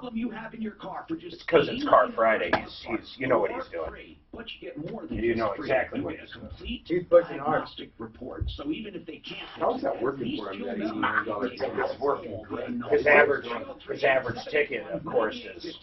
problem you have in your car for just because it's Car Friday. He's you know what he's doing. But you get more than you know free. exactly You what get he's a doing. complete He's pushing hard. diagnostic report. So even if they can't, how's that working for him? That $89 ticket. It's working great. His average ticket, of course, is.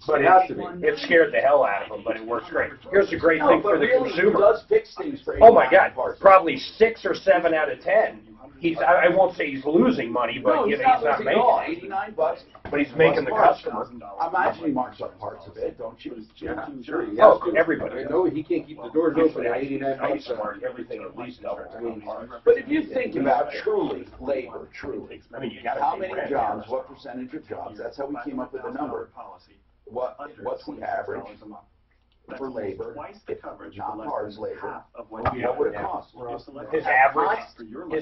But it scared the hell out of him. But it works great. Here's the great thing for the consumer. He does fix things for Oh my God! Probably 6 or 7 out of 10. I won't say he's losing money, but no, he's not not making all. it. $89. But he's making the customer. I imagine he marks up parts of it, don't you? Yeah, sure. Oh, everybody. No, he can't keep the doors open at I $89. used to mark everything at least double. But if you think about truly labor, I mean, you got how many jobs, what percentage of jobs? That's how we came up with the number. What's the average for labor? Not cars labor. What would it cost? His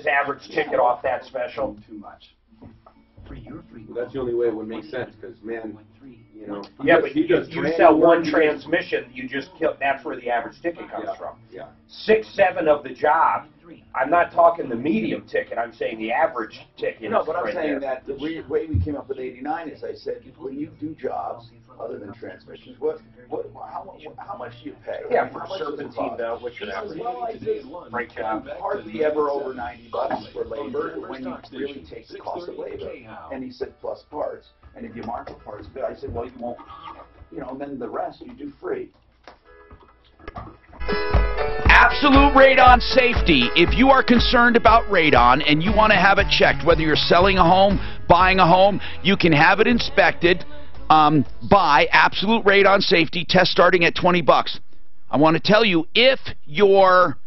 average ticket off that special. Well, that's the only way it would make sense, because man, you know. Yeah, but you sell one transmission, you just kill. That's where the average ticket comes from. Yeah. 6, 7 of the job. I'm not talking the medium ticket. I'm saying the average ticket. No, but I'm right saying there. that the way we came up with 89 is I said, when you do jobs other than transmissions, how much do you pay? Yeah, for How much does it serpentine cost? though, what's your average? Well, I said, Break job. hardly ever over $90 for labor when you really take the cost of labor. And he said plus parts. And if you mark the parts good, I said, well, you won't, you know, and then the rest you do free. Absolute Radon Safety. If you are concerned about radon and you want to have it checked, whether you're selling a home, buying a home, you can have it inspected by Absolute Radon Safety, test starting at $20. I want to tell you, if your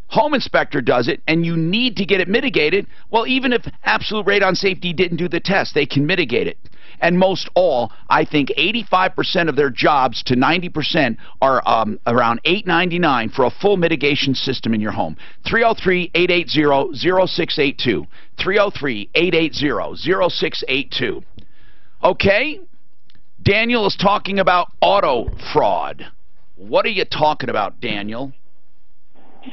home inspector does it and you need to get it mitigated, well, even if Absolute Radon Safety didn't do the test, they can mitigate it. And most all, I think 85% of their jobs to 90% are around $8.99 for a full mitigation system in your home. 303-880-0682. 303-880-0682. Okay? Daniel is talking about auto fraud. What are you talking about, Daniel?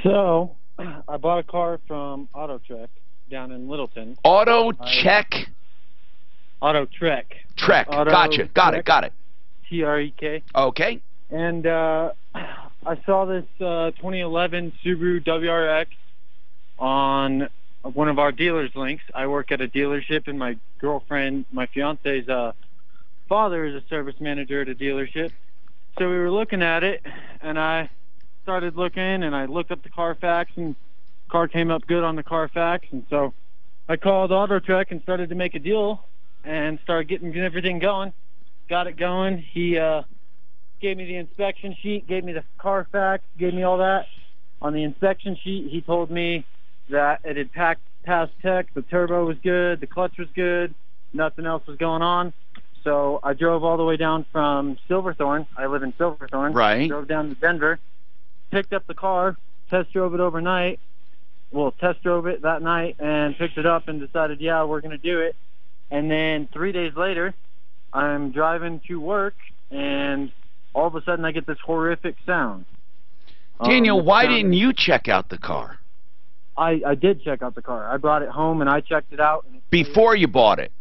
So, I bought a car from Auto Trek down in Littleton. Auto Check. Auto Trek. Trek. Gotcha. Got it. T-R-E-K. Okay. And I saw this 2011 Subaru WRX on one of our dealers' links. I work at a dealership, and my girlfriend, my fiance's father is a service manager at a dealership. So we were looking at it, and I started looking, and I looked up the Carfax, and the car came up good on the Carfax, and so I called Auto Trek and started to make a deal and started getting everything going. Got it going. He gave me the inspection sheet, gave me the Carfax, gave me all that. On the inspection sheet, he told me that it had passed tech, the turbo was good, the clutch was good, nothing else was going on. So I drove all the way down from Silverthorne. I live in Silverthorne. Right. Drove down to Denver, picked up the car, test drove it overnight. Well, test drove it that night and picked it up and decided, yeah, we're going to do it. And then 3 days later, I'm driving to work, and all of a sudden I get this horrific sound. Daniel, why didn't you check out the car? I did check out the car. I brought it home, and I checked it out. And Before you bought it?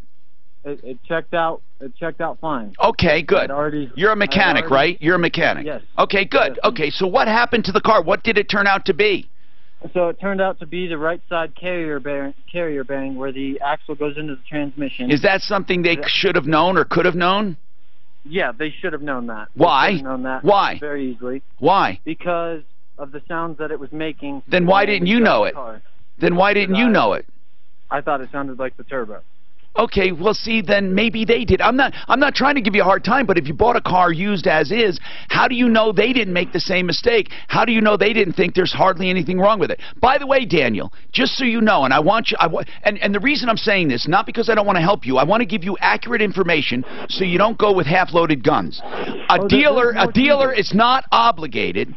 It checked out. It checked out fine. Okay, good. You're a mechanic, right? You're a mechanic. Yes. Okay, good. Yes. Okay, so what happened to the car? What did it turn out to be? So it turned out to be the right side carrier bearing where the axle goes into the transmission. Is that something they should have known or could have known? Yeah, they should have known that. Why? They should have known that Why? Very easily. Why? Because of the sounds that it was making. Then why didn't you know it? Then why didn't you know it? I thought it sounded like the turbo. Okay, well, see, then maybe they did. I'm not trying to give you a hard time, but if you bought a car used as is, how do you know they didn't make the same mistake? How do you know they didn't think there's hardly anything wrong with it? By the way, Daniel, just so you know, and I want you, and the reason I'm saying this, not because I don't want to help you, I want to give you accurate information so you don't go with half-loaded guns. A dealer is not obligated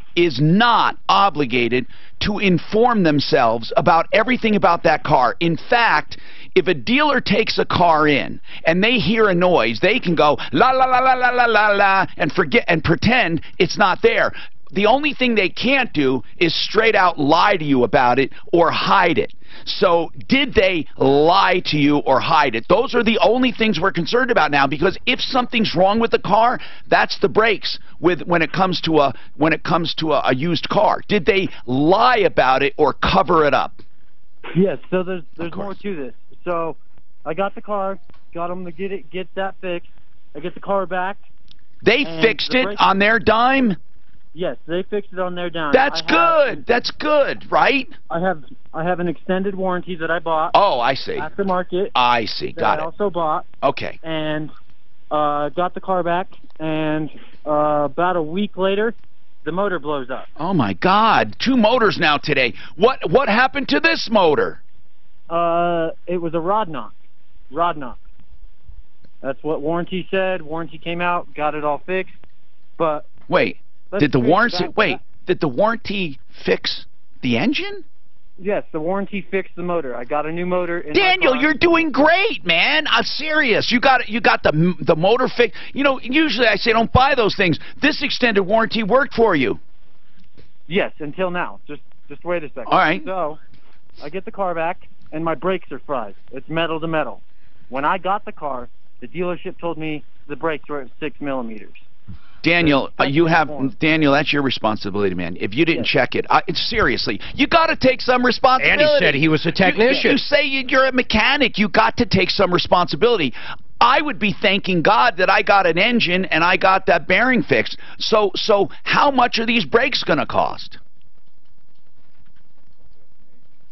to inform themselves about everything about that car. In fact, if a dealer takes a car in and they hear a noise, they can go la la la la la la la la and forget and pretend it's not there. The only thing they can't do is straight out lie to you about it or hide it. So did they lie to you or hide it? Those are the only things we're concerned about now, because if something's wrong with the car, that's the brakes when it comes to a used car. Did they lie about it or cover it up? Yes, so there's more to this. So I got the car, got them to get that fixed. I get the car back. They fixed it on their dime? Yes, they fixed it on their dime. That's good. That's good, right? I have an extended warranty that I bought. Oh, I see. Aftermarket. I see. Got it. I also bought. Okay. And got the car back, and about a week later, the motor blows up. Oh my God! 2 motors now today. What happened to this motor? It was a rod knock. Rod knock. That's what warranty said. Warranty came out, got it all fixed. But wait, did the warranty fix the engine? Yes, the warranty fixed the motor. I got a new motor. Daniel, you're doing great, man. I'm serious. You got the motor fixed. You know, usually I say don't buy those things. This extended warranty worked for you. Yes, until now. Just wait a second. All right. So I get the car back, and my brakes are fried. It's metal to metal. When I got the car, the dealership told me the brakes were at 6 millimeters. Daniel, Daniel, that's your responsibility, man. If you didn't check it, seriously, you got to take some responsibility. And he said he was a technician. You say you're a mechanic. You got to take some responsibility. I would be thanking God that I got an engine and I got that bearing fixed. So how much are these brakes going to cost?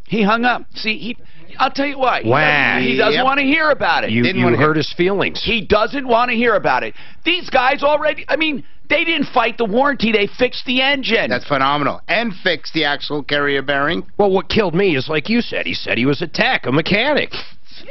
He hung up. See, I'll tell you why. Wow. He doesn't want to hear about it. You hurt his feelings. He doesn't want to hear about it. These guys already, I mean, they didn't fight the warranty. They fixed the engine. That's phenomenal. And fixed the axle carrier bearing. Well, what killed me is, like you said, he said he was a tech, a mechanic.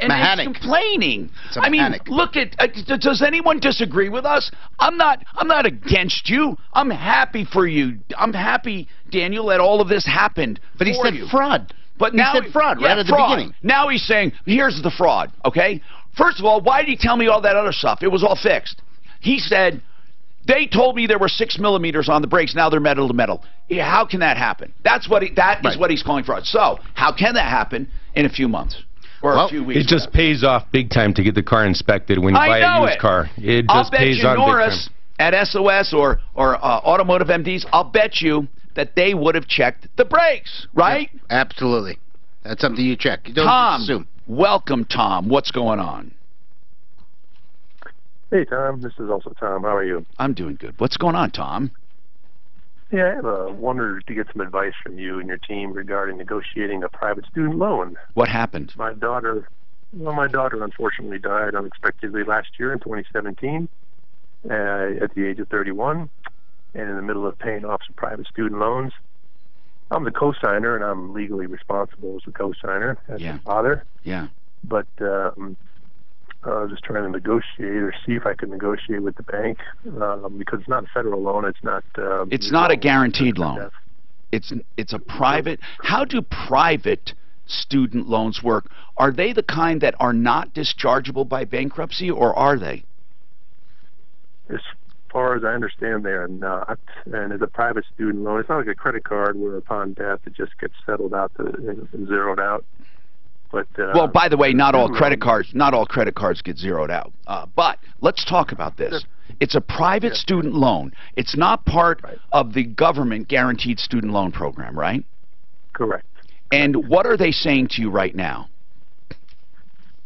And he's complaining. I mean, look at. Does anyone disagree with us? I'm not against you. I'm happy for you. I'm happy, Daniel, that all of this happened. But he said fraud. But now he said fraud right at the beginning. Now he's saying, here's the fraud, okay? First of all, why did he tell me all that other stuff? It was all fixed. He said, they told me there were 6 millimeters on the brakes, now they're metal to metal. Yeah, how can that happen? That is what he's calling fraud. So, how can that happen in a few months? Or a few weeks? It just pays off big time to get the car inspected when you buy a used car. It just pays on big time. I'll bet you Norris at SOS or Automotive MDs, I'll bet you that they would have checked the brakes, right? Yep, absolutely. That's something you check. You don't Tom, assume. Welcome, Tom. What's going on? Hey, Tom. This is also Tom. How are you? I'm doing good. What's going on, Tom? Yeah, I have wanted to get some advice from you and your team regarding negotiating a private student loan. What happened? My daughter unfortunately died unexpectedly last year in 2017 at the age of 31. And in the middle of paying off some private student loans. I'm the co-signer, and I'm legally responsible as the co-signer as the father. Yeah. But I was just trying to negotiate or see if I could negotiate with the bank because it's not a federal loan. It's not. It's not a guaranteed loan. It's a private. How do private student loans work? Are they the kind that are not dischargeable by bankruptcy, or are they? As far as I understand, they are not. And as a private student loan, it's not like a credit card where upon death it just gets settled out and zeroed out. But well, by the way, not all credit cards get zeroed out. But let's talk about this. It's a private student loan. It's not part of the government guaranteed student loan program, right? Correct. And what are they saying to you right now?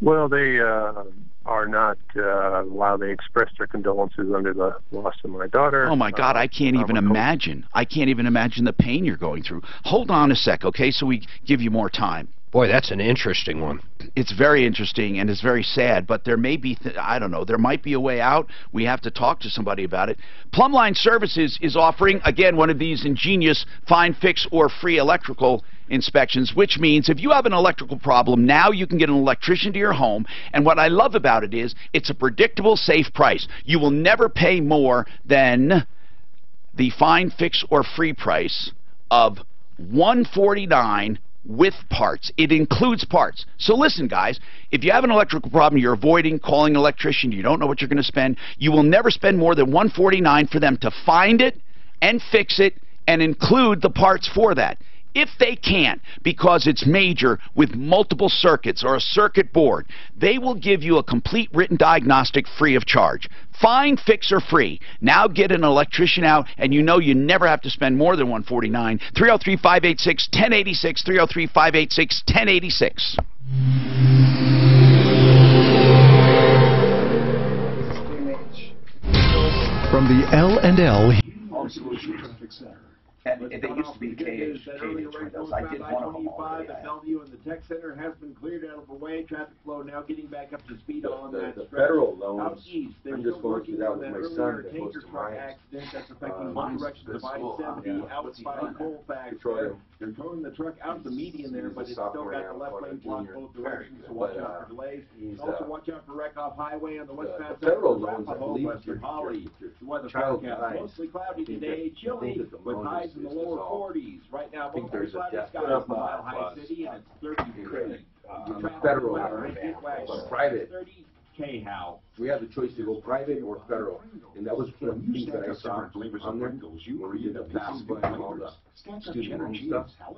Well, they are not, while they expressed their condolences under the loss of my daughter. Oh, my God, I can't even imagine. I can't even imagine the pain you're going through. Hold on a sec, okay, so we give you more time. Boy, that's an interesting one. It's very interesting, and it's very sad, but there may be, I don't know, there might be a way out. We have to talk to somebody about it. Plumbline Services is offering, again, one of these ingenious find, fix, or free electrical inspections, which means if you have an electrical problem, now you can get an electrician to your home, and what I love about it is it's a predictable, safe price. You will never pay more than the find, fix, or free price of $149 with parts. It includes parts. So listen, guys, if you have an electrical problem, you're avoiding calling an electrician, you don't know what you're going to spend, you will never spend more than $149 for them to find it and fix it and include the parts for that. If they can't, because it's major with multiple circuits or a circuit board, they will give you a complete written diagnostic free of charge. Find, fix, or free. Now get an electrician out, and you know you never have to spend more than $149. 303-586-1086, 303-586-1086. From the L&L. And they used to be KH windows. I did one of them all the way. The Bellevue and the Tech Center has been cleared out of the way. Traffic flow now getting back up to speed on that the stretch. federal loans, Out east, they're I'm still just going through working that on with that my earlier son that tanker goes to truck mines. accident that's affecting one direction divided 70 out by Colfax. They're towing the truck out the median there, but it's still got the left lane blocked both directions, so watch out for delays. Also watch out for Wreckoff Highway on the westbound side of Arapahoe, Western Holly. The weather forecast, mostly cloudy today, chilly with highs in the lower 40s. Right now, There's a skies definite in Mile High City, and it's 30 degrees. Federal, private. 30 K-How. We have the choice to go private or federal, and that was one of the things that I saw on there when we did the pass by all the student loan stuff. So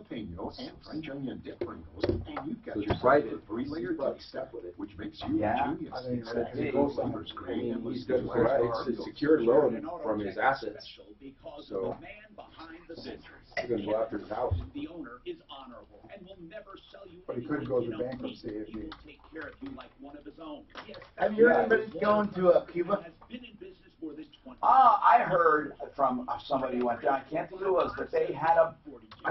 it's private, $3 step with it, which makes you genius. He's got it's a secured loan from his assets, so he's going to go after his house. The owner is honorable and will never sell you. But he couldn't go to bankruptcy if he take care of you like one of his own. Yes. Have you heard anybody going to Cuba? Has been in business for this 20. I heard from somebody who went there, I can't think who it was, but they had a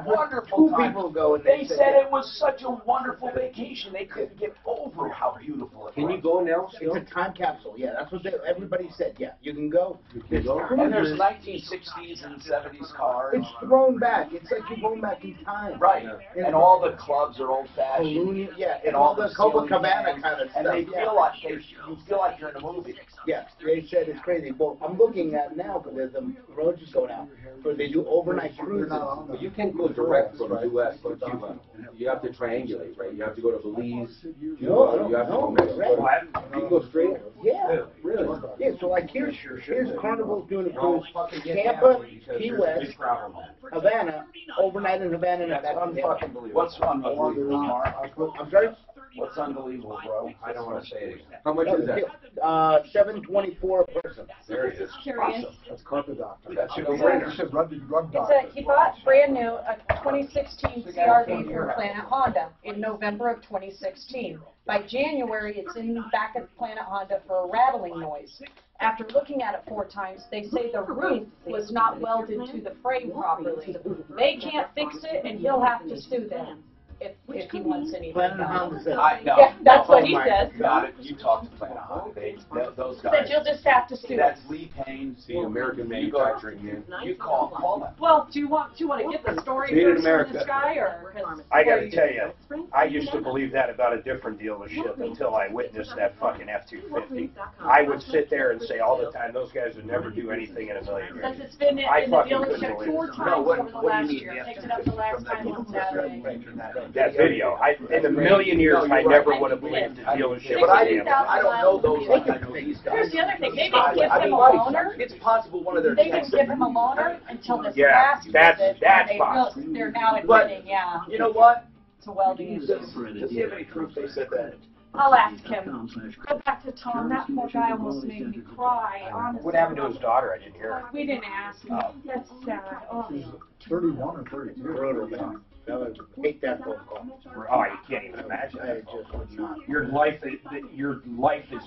wonderful time. People go and They said it was such a wonderful vacation. They couldn't get over how beautiful it was. Can you go now? It's a time capsule. Yeah, that's what everybody said. Yeah, you can go. And there's 1960s and 70s cars. It's thrown back. It's like you're going back in time. Right. And all the clubs are old-fashioned. Yeah, and all the Copacabana kind of stuff. And they feel like you feel like you're in a movie. Yeah, they said it's crazy. Well, I'm looking at now because the road just going out. So they do overnight cruises. Well, you can't go direct from the U.S. to Cuba. You have to triangulate, right? You have to go to Belize. No, you have to go no, to Mexico. right. You can go straight. Yeah. Really? Yeah, so like here's Carnival's doing a cruise. Tampa, Key West, Havana, overnight in Havana. That's unfucking believable. What's unbelievable, Mark? I'm sorry? What's unbelievable, bro? I don't want to say it. How much is that? $724 a person. There it is. Curious. That's carpet doctor. That's a no-brainer. He said drug doctor. He bought brand new a 2016 CRV from Planet Honda in November of 2016. By January, it's in back at Planet Honda for a rattling noise. After looking at it 4 times, they say the roof was not welded to the frame properly. They can't fix it, and he'll have to sue them if he wants anything done. Yeah, that's what he says. Got it. You talked to Planet Honda. Those guys. Said you'll just have to sue That's them. Lee Payne. The American manufacturing, man. You call them. Well, do you want to get the story Made in first from America. this guy, or? I got to tell you, I used to believe that about a different dealership until I witnessed that fucking F-250. I would sit there and say all the time, those guys would never do anything in a million years. Since it's been in the dealership 4 times No, over the last year. Picked it up the last time on Saturday. That video, in a million years, I never would have believed the dealership. But I don't know those these guys. Here's the other thing, they didn't give him a loaner. It's possible one of their They didn't give him a loaner until this Yeah, last that's visit. possible. They're now admitting, yeah, You know what? to welding issues. Does he have any proof they said that? I'll ask him. Go back to Tom, that poor guy almost made me cry, honestly. What happened to his daughter? I didn't hear it. We didn't ask him. That's sad. Oh. 31 or 32. Brutal, man. I would hate that phone call. Oh, you can't even imagine. I just would not. Your life is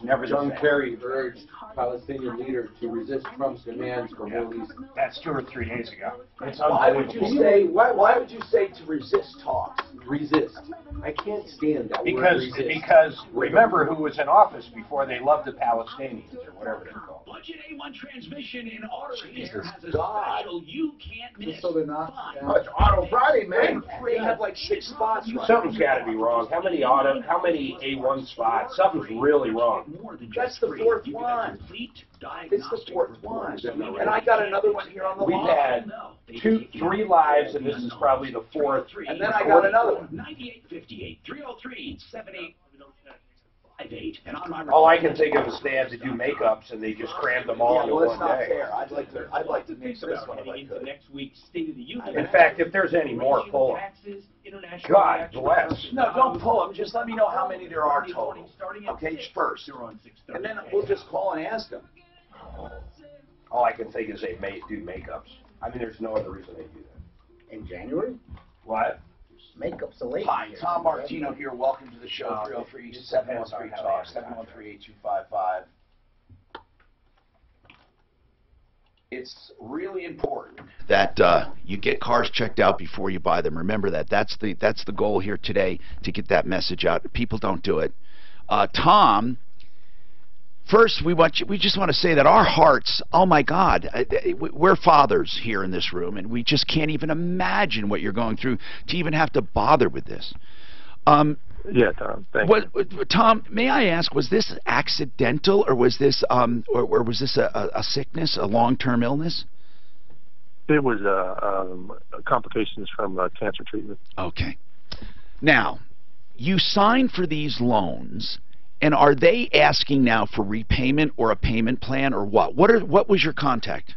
never the John same. Kerry urged Palestinian leader to resist Trump's demands for Middle East. That's 2 or 3 days ago. It's Why would you say? Why would you say to resist talks? Resist. I can't stand that word resist. Because remember who was in office before they loved the Palestinians or whatever they're called. Budget A1 transmission in Auto Repair has a God. special you can't miss. Just so they're not. Oh, it's Auto Friday, man. They have like 6 spots. Right? Something's got to be wrong. How many A1 spots? Something's really wrong. That's the 4th one. It's the 4th one. And I got another one here on the We've line. had 3 lives, and this is probably the 4th. And then I got another one. 9858 303 78. 5'8", and on my All I can think of is they had to do makeups and they just crammed them all into well, one it's not day. fair. I'd like to make this one if I into could. next week's State of the Union. In fact, if there's any more, pull them. God bless. No, don't pull them. Just let me know how many there are total. Okay, first. And then we'll just call and ask them. All I can think is they do makeups. I mean, there's no other reason they do that. In January? What? Makeup's a late. Hi, Tom Martino here. Welcome to the show. 303-713 Talk, 713-8255. It's really important that you get cars checked out before you buy them. Remember that. That's the goal here today, to get that message out. People don't do it. Tom, first we just want to say that our hearts, oh my God, we're fathers here in this room, and we just can't even imagine what you're going through to even have to bother with this. Yeah, Tom. Thank you. Tom, may I ask, was this accidental, or was this or was this a sickness, a long-term illness? It was complications from cancer treatment. Okay. Now, you signed for these loans, and are they asking now for repayment or a payment plan, or what? What was your contact?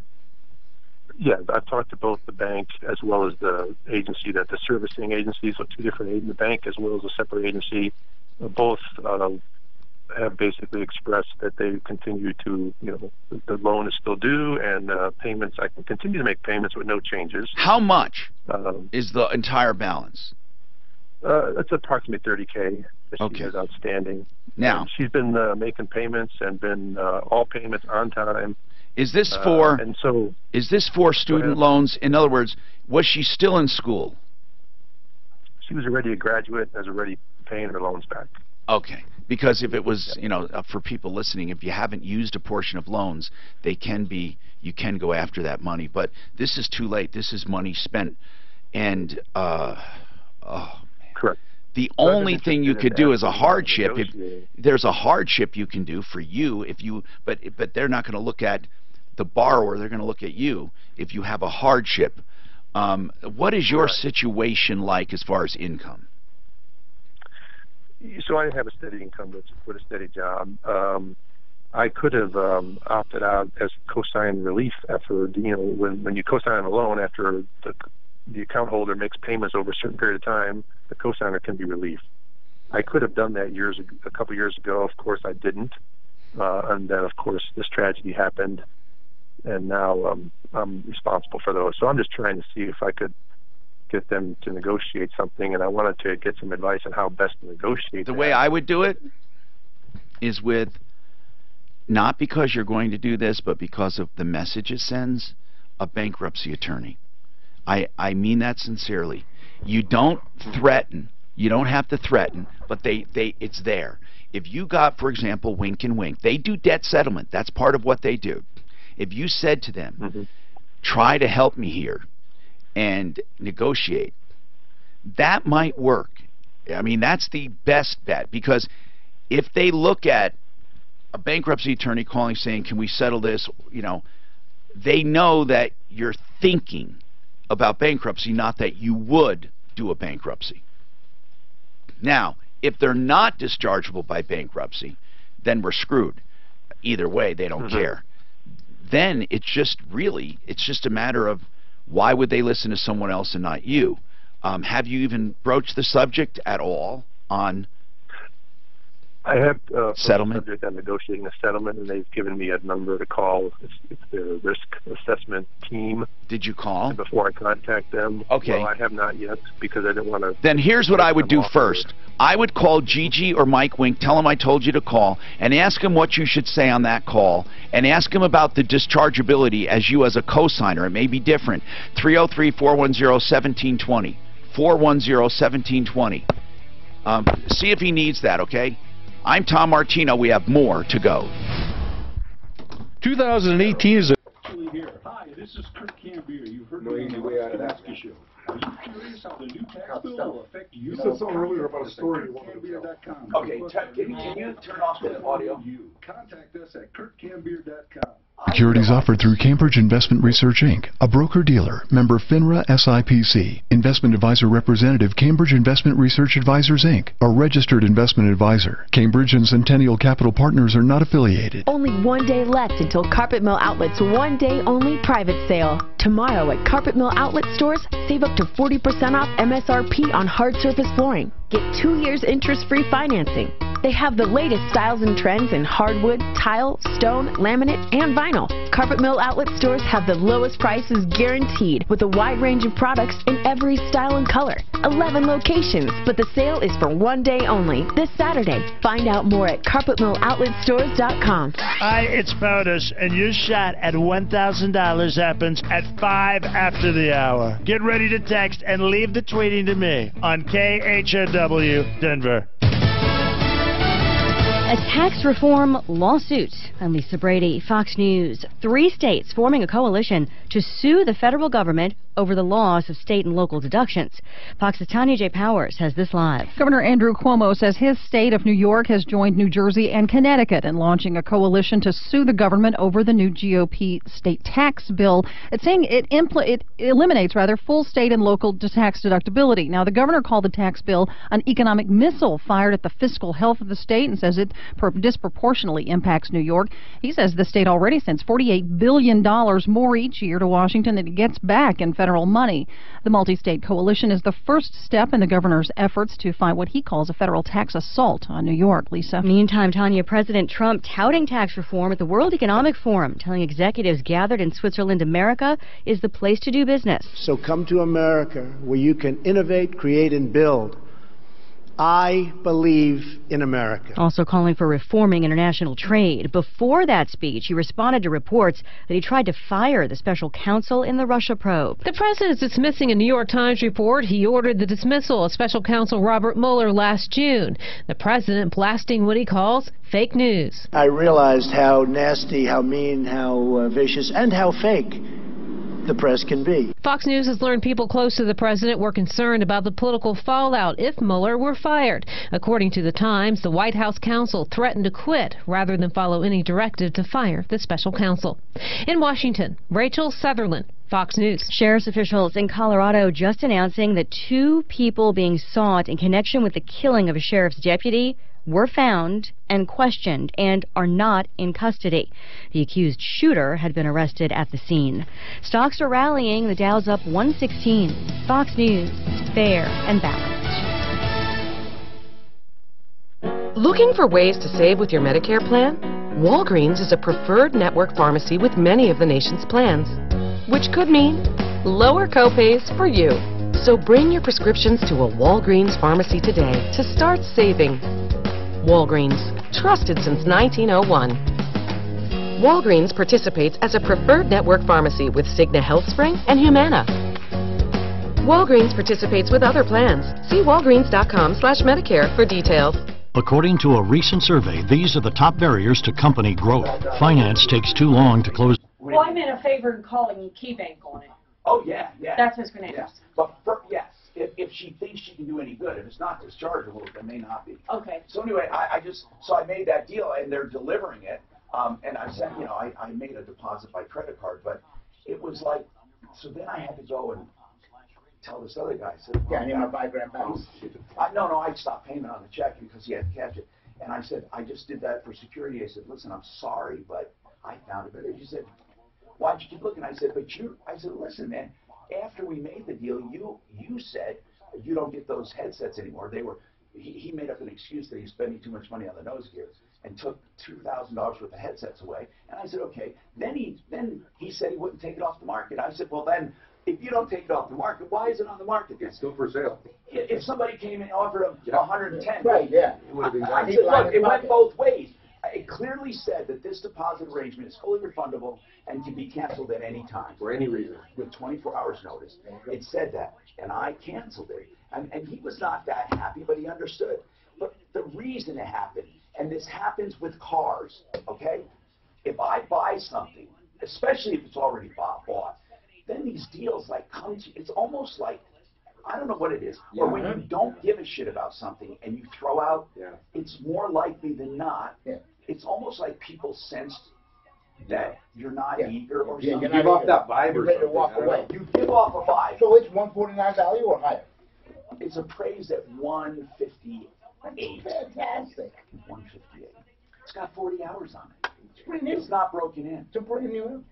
Yeah, I've talked to both the bank as well as the agency, the servicing agency, so two different agents, the bank as well as a separate agency. Both have basically expressed that they continue to, the loan is still due, and payments, I can continue to make payments with no changes. How much is the entire balance? It's approximately $30K that okay. She has outstanding. Now, and she's been making payments and been all payments on time. Is this for is this for student loans? In other words, was she still in school? She was already a graduate and was already paying her loans back. Okay, because if it was, for people listening, if you haven't used a portion of loans, you can go after that money. But this is too late. This is money spent, and oh man. Correct. The only thing you could do is a hardship. There's a hardship you can do for you but they're not going to look at the borrower. They're going to look at you if you have a hardship. What is your situation like as far as income? So I have a steady income with a steady job. I could have opted out as cosign relief after, when you cosign a loan after the account holder makes payments over a certain period of time, the cosigner can be relieved. I could have done that a couple years ago. Of course, I didn't. And then, of course, this tragedy happened, and now I'm responsible for those. So I'm just trying to see if I could get them to negotiate something, and I wanted to get some advice on how best to negotiate The way I would do it is with, not because you're going to do this, but because of the message it sends, a bankruptcy attorney. I mean that sincerely. You don't threaten. You don't have to threaten, but it's there. If you got, for example, Wink and Wink, they do debt settlement. That's part of what they do. If you said to them, try to help me here and negotiate, that might work. I mean, that's the best bet, because if they look at a bankruptcy attorney calling saying, can we settle this, they know that you're thinking about bankruptcy, not that you would do a bankruptcy. Now, if they're not dischargeable by bankruptcy, then we're screwed. Either way, they don't care. Then it's just a matter of, why would they listen to someone else and not you? Have you even broached the subject at all on I have settlement? Subject on negotiating a settlement, and they've given me a number to call. It's their risk assessment team. Did you call? Before I contact them. Okay. Well, I have not yet, because I didn't want to. Then here's what I would do first. I would call Gigi or Mike Wink, tell them I told you to call, and ask them what you should say on that call, and ask them about the dischargeability as you as a cosigner. It may be different. 303-410-1720. 410-1720. See if he needs that, okay? I'm Tom Martino. We have more to go. 2018 is a... Hi, this is Kurt Cambier. You've heard No easy way out of that. Show. Are you curious how the new tax bill will affect you? You said something earlier about a story you wanted to tell. Okay, can you turn off the audio? Contact us at kurtcambier.com. Securities offered through Cambridge Investment Research, Inc., a broker-dealer, member FINRA SIPC. Investment advisor representative, Cambridge Investment Research Advisors, Inc., a registered investment advisor. Cambridge and Centennial Capital Partners are not affiliated. Only 1 day left until Carpet Mill Outlet's one-day-only private sale. Tomorrow at Carpet Mill Outlet stores, save up to 40% off MSRP on hard surface flooring. Get 2 years interest-free financing. They have the latest styles and trends in hardwood, tile, stone, laminate, and vinyl. Carpet Mill Outlet stores have the lowest prices guaranteed with a wide range of products in every style and color. 11 locations, but the sale is for 1 day only, this Saturday. Find out more at carpetmilloutletstores.com. Hi, it's POTUS, and your shot at $1,000 happens at 5 after the hour. Get ready to text and leave the tweeting to me on KHOW Denver. A tax reform lawsuit. I'm Lisa Brady, Fox News. 3 states forming a coalition to sue the federal government over the loss of state and local deductions. Fox's Tanya J. Powers has this live. Governor Andrew Cuomo says his state of New York has joined New Jersey and Connecticut in launching a coalition to sue the government over the new GOP state tax bill. It's saying it eliminates full state and local tax deductibility. Now, the governor called the tax bill an economic missile fired at the fiscal health of the state and says it disproportionately impacts New York. He says the state already sends $48 billion more each year to Washington than it gets back in federal money. The multi-state coalition is the first step in the governor's efforts to fight what he calls a federal tax assault on New York. Lisa. Meantime, Tanya, President Trump touting tax reform at the World Economic Forum, telling executives gathered in Switzerland, America is the place to do business. So come to America where you can innovate, create, and build. I believe in America. Also calling for reforming international trade. Before that speech, he responded to reports that he tried to fire the special counsel in the Russia probe. The president is dismissing a New York Times report. He ordered the dismissal of special counsel Robert Mueller last June. The president blasting what he calls fake news. I realized how nasty, how mean, how vicious, and how fake the press can be. Fox News has learned people close to the president were concerned about the political fallout if Mueller were fired. According to the Times, the White House counsel threatened to quit rather than follow any directive to fire the special counsel. In Washington, Rachel Sutherland, Fox News. Sheriff's officials in Colorado just announcing that 2 people being sought in connection with the killing of a sheriff's deputy were found and questioned and are not in custody. The accused shooter had been arrested at the scene. Stocks are rallying. The Dow's up 116. Fox News, fair and balanced. Looking for ways to save with your Medicare plan? Walgreens is a preferred network pharmacy with many of the nation's plans, which could mean lower copays for you. So bring your prescriptions to a Walgreens pharmacy today to start saving. Walgreens, trusted since 1901. Walgreens participates as a preferred network pharmacy with Cigna HealthSpring and Humana. Walgreens participates with other plans. See walgreens.com/Medicare for details. According to a recent survey, these are the top barriers to company growth. Finance takes too long to close. Well, I'm in a favor in calling KeyBank on it. Oh, yeah, yeah. That's what's going to happen. But yes, if she thinks she can do any good, if it's not dischargeable, it may not be. Okay. So anyway, I made that deal, and they're delivering it. And I said, I made a deposit by credit card, but it was like, so then I had to go and tell this other guy. I said, I need my $5 grand back. No, I stopped payment on the check because he had to catch it. And I said, I just did that for security. I said, listen, I'm sorry, but I found it better. She said, why'd you keep looking? I said, I said, listen, man, after we made the deal, you said you don't get those headsets anymore. He made up an excuse that he's spending too much money on the nose gear and took $2,000 worth of headsets away. And I said, okay. Then he said he wouldn't take it off the market. I said, well, then if you don't take it off the market, why is it on the market? It's still for sale. If somebody came and offered him 110, right? Yeah. I said, look, it went both ways. It clearly said that this deposit arrangement is fully refundable and can be canceled at any time. For any reason. With 24 hours notice. It said that, and I canceled it. And he was not that happy, but he understood. But the reason it happened, and this happens with cars, okay? If I buy something, especially if it's already bought, then these deals come to, it's almost like, I don't know what it is, but when you don't give a shit about something and you throw out, it's more likely than not, it's almost like people sensed that you're not eager or Yeah, something. you're not eager. vibe You're or ready to something. walk away. You give off a vibe. So it's 149 value or higher? It's appraised at 158. Fantastic. 158. It's got 40 hours on it. It's pretty new. It's not broken in. It's a brand new.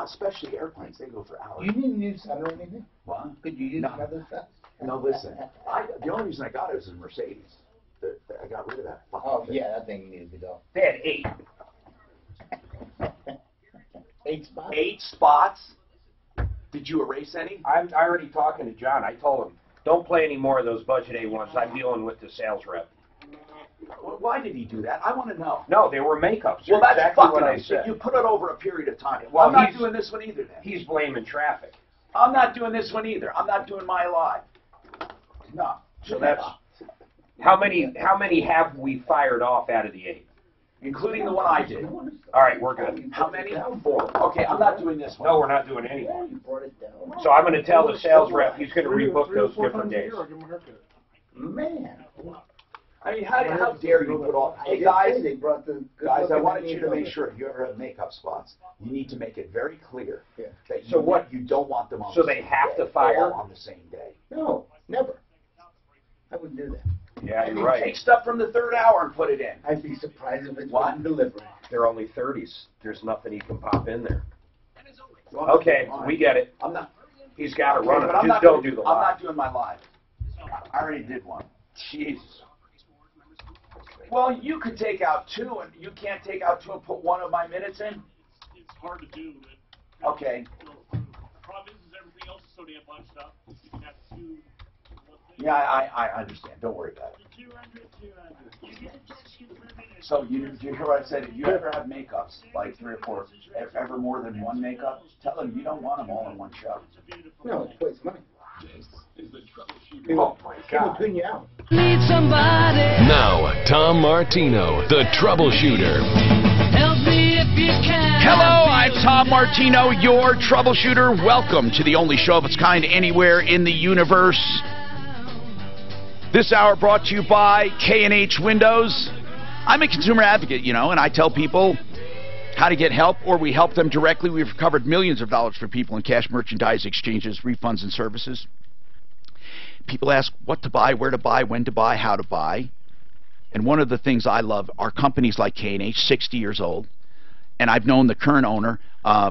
Especially airplanes, they go for hours. You need a new set or anything? What? Could you use another set? No, listen. The only reason I got it was a Mercedes. I got rid of that. Oh, yeah, that thing needed to go. They had 8. 8 spots? 8 spots. Did you erase any? I'm already talking to John. I told him, don't play any more of those Budget A ones. I'm dealing with the sales rep. Why did he do that? I want to know. No, they were makeups. Well, that's exactly fucking what I nice. said. You put it over a period of time. Well, I'm not he's- doing this one either then. He's blaming traffic. I'm not doing this one either. I'm not doing my live. No. So that's how many have we fired off out of the 8? Including the one I did. All right, we're good. How many? 4. Okay, I'm not doing this one. No, we're not doing any more. So I'm going to tell the sales rep he's going to rebook those different days. Man. I mean, how dare you put all... Hey, guys, I wanted you to make sure if you ever have makeup spots, you need to make it very clear that you don't want them on So the they same have day, to fire? all on the same day. No, never. I wouldn't do that. Yeah, I you're mean, right. take stuff from the 3rd hour and put it in. I'd be surprised if it's one delivery. They're only 30s. There's nothing he can pop in there. Okay, we get it. I'm not... He's got to run it. but I'm Just not don't gonna- do the I'm live. not doing my live. I already did one. Jesus. Well, you could take out 2, and you can't take out 2 and put 1 of my minutes in? It's hard to do. Okay. The problem is everything else is so damn bunched up. You can have 2. Yeah, I understand. Don't worry about it. 200. So you hear what I said? If you ever have makeups, like 3 or 4, ever more than 1 makeup, tell them you don't want them all in one show. No, it's waste money. Oh my God. People tune you out. Need somebody. Now, Tom Martino, the troubleshooter. Help me if you can. Hello, I'm Tom Martino, your troubleshooter. Welcome to the only show of its kind anywhere in the universe. This hour brought to you by K&H Windows. I'm a consumer advocate, you know, and I tell people how to get help, or we help them directly. We've recovered millions of dollars for people in cash merchandise exchanges, refunds, and services. People ask what to buy, where to buy, when to buy, how to buy. And one of the things I love are companies like K&H, 60 years old, and I've known the current owner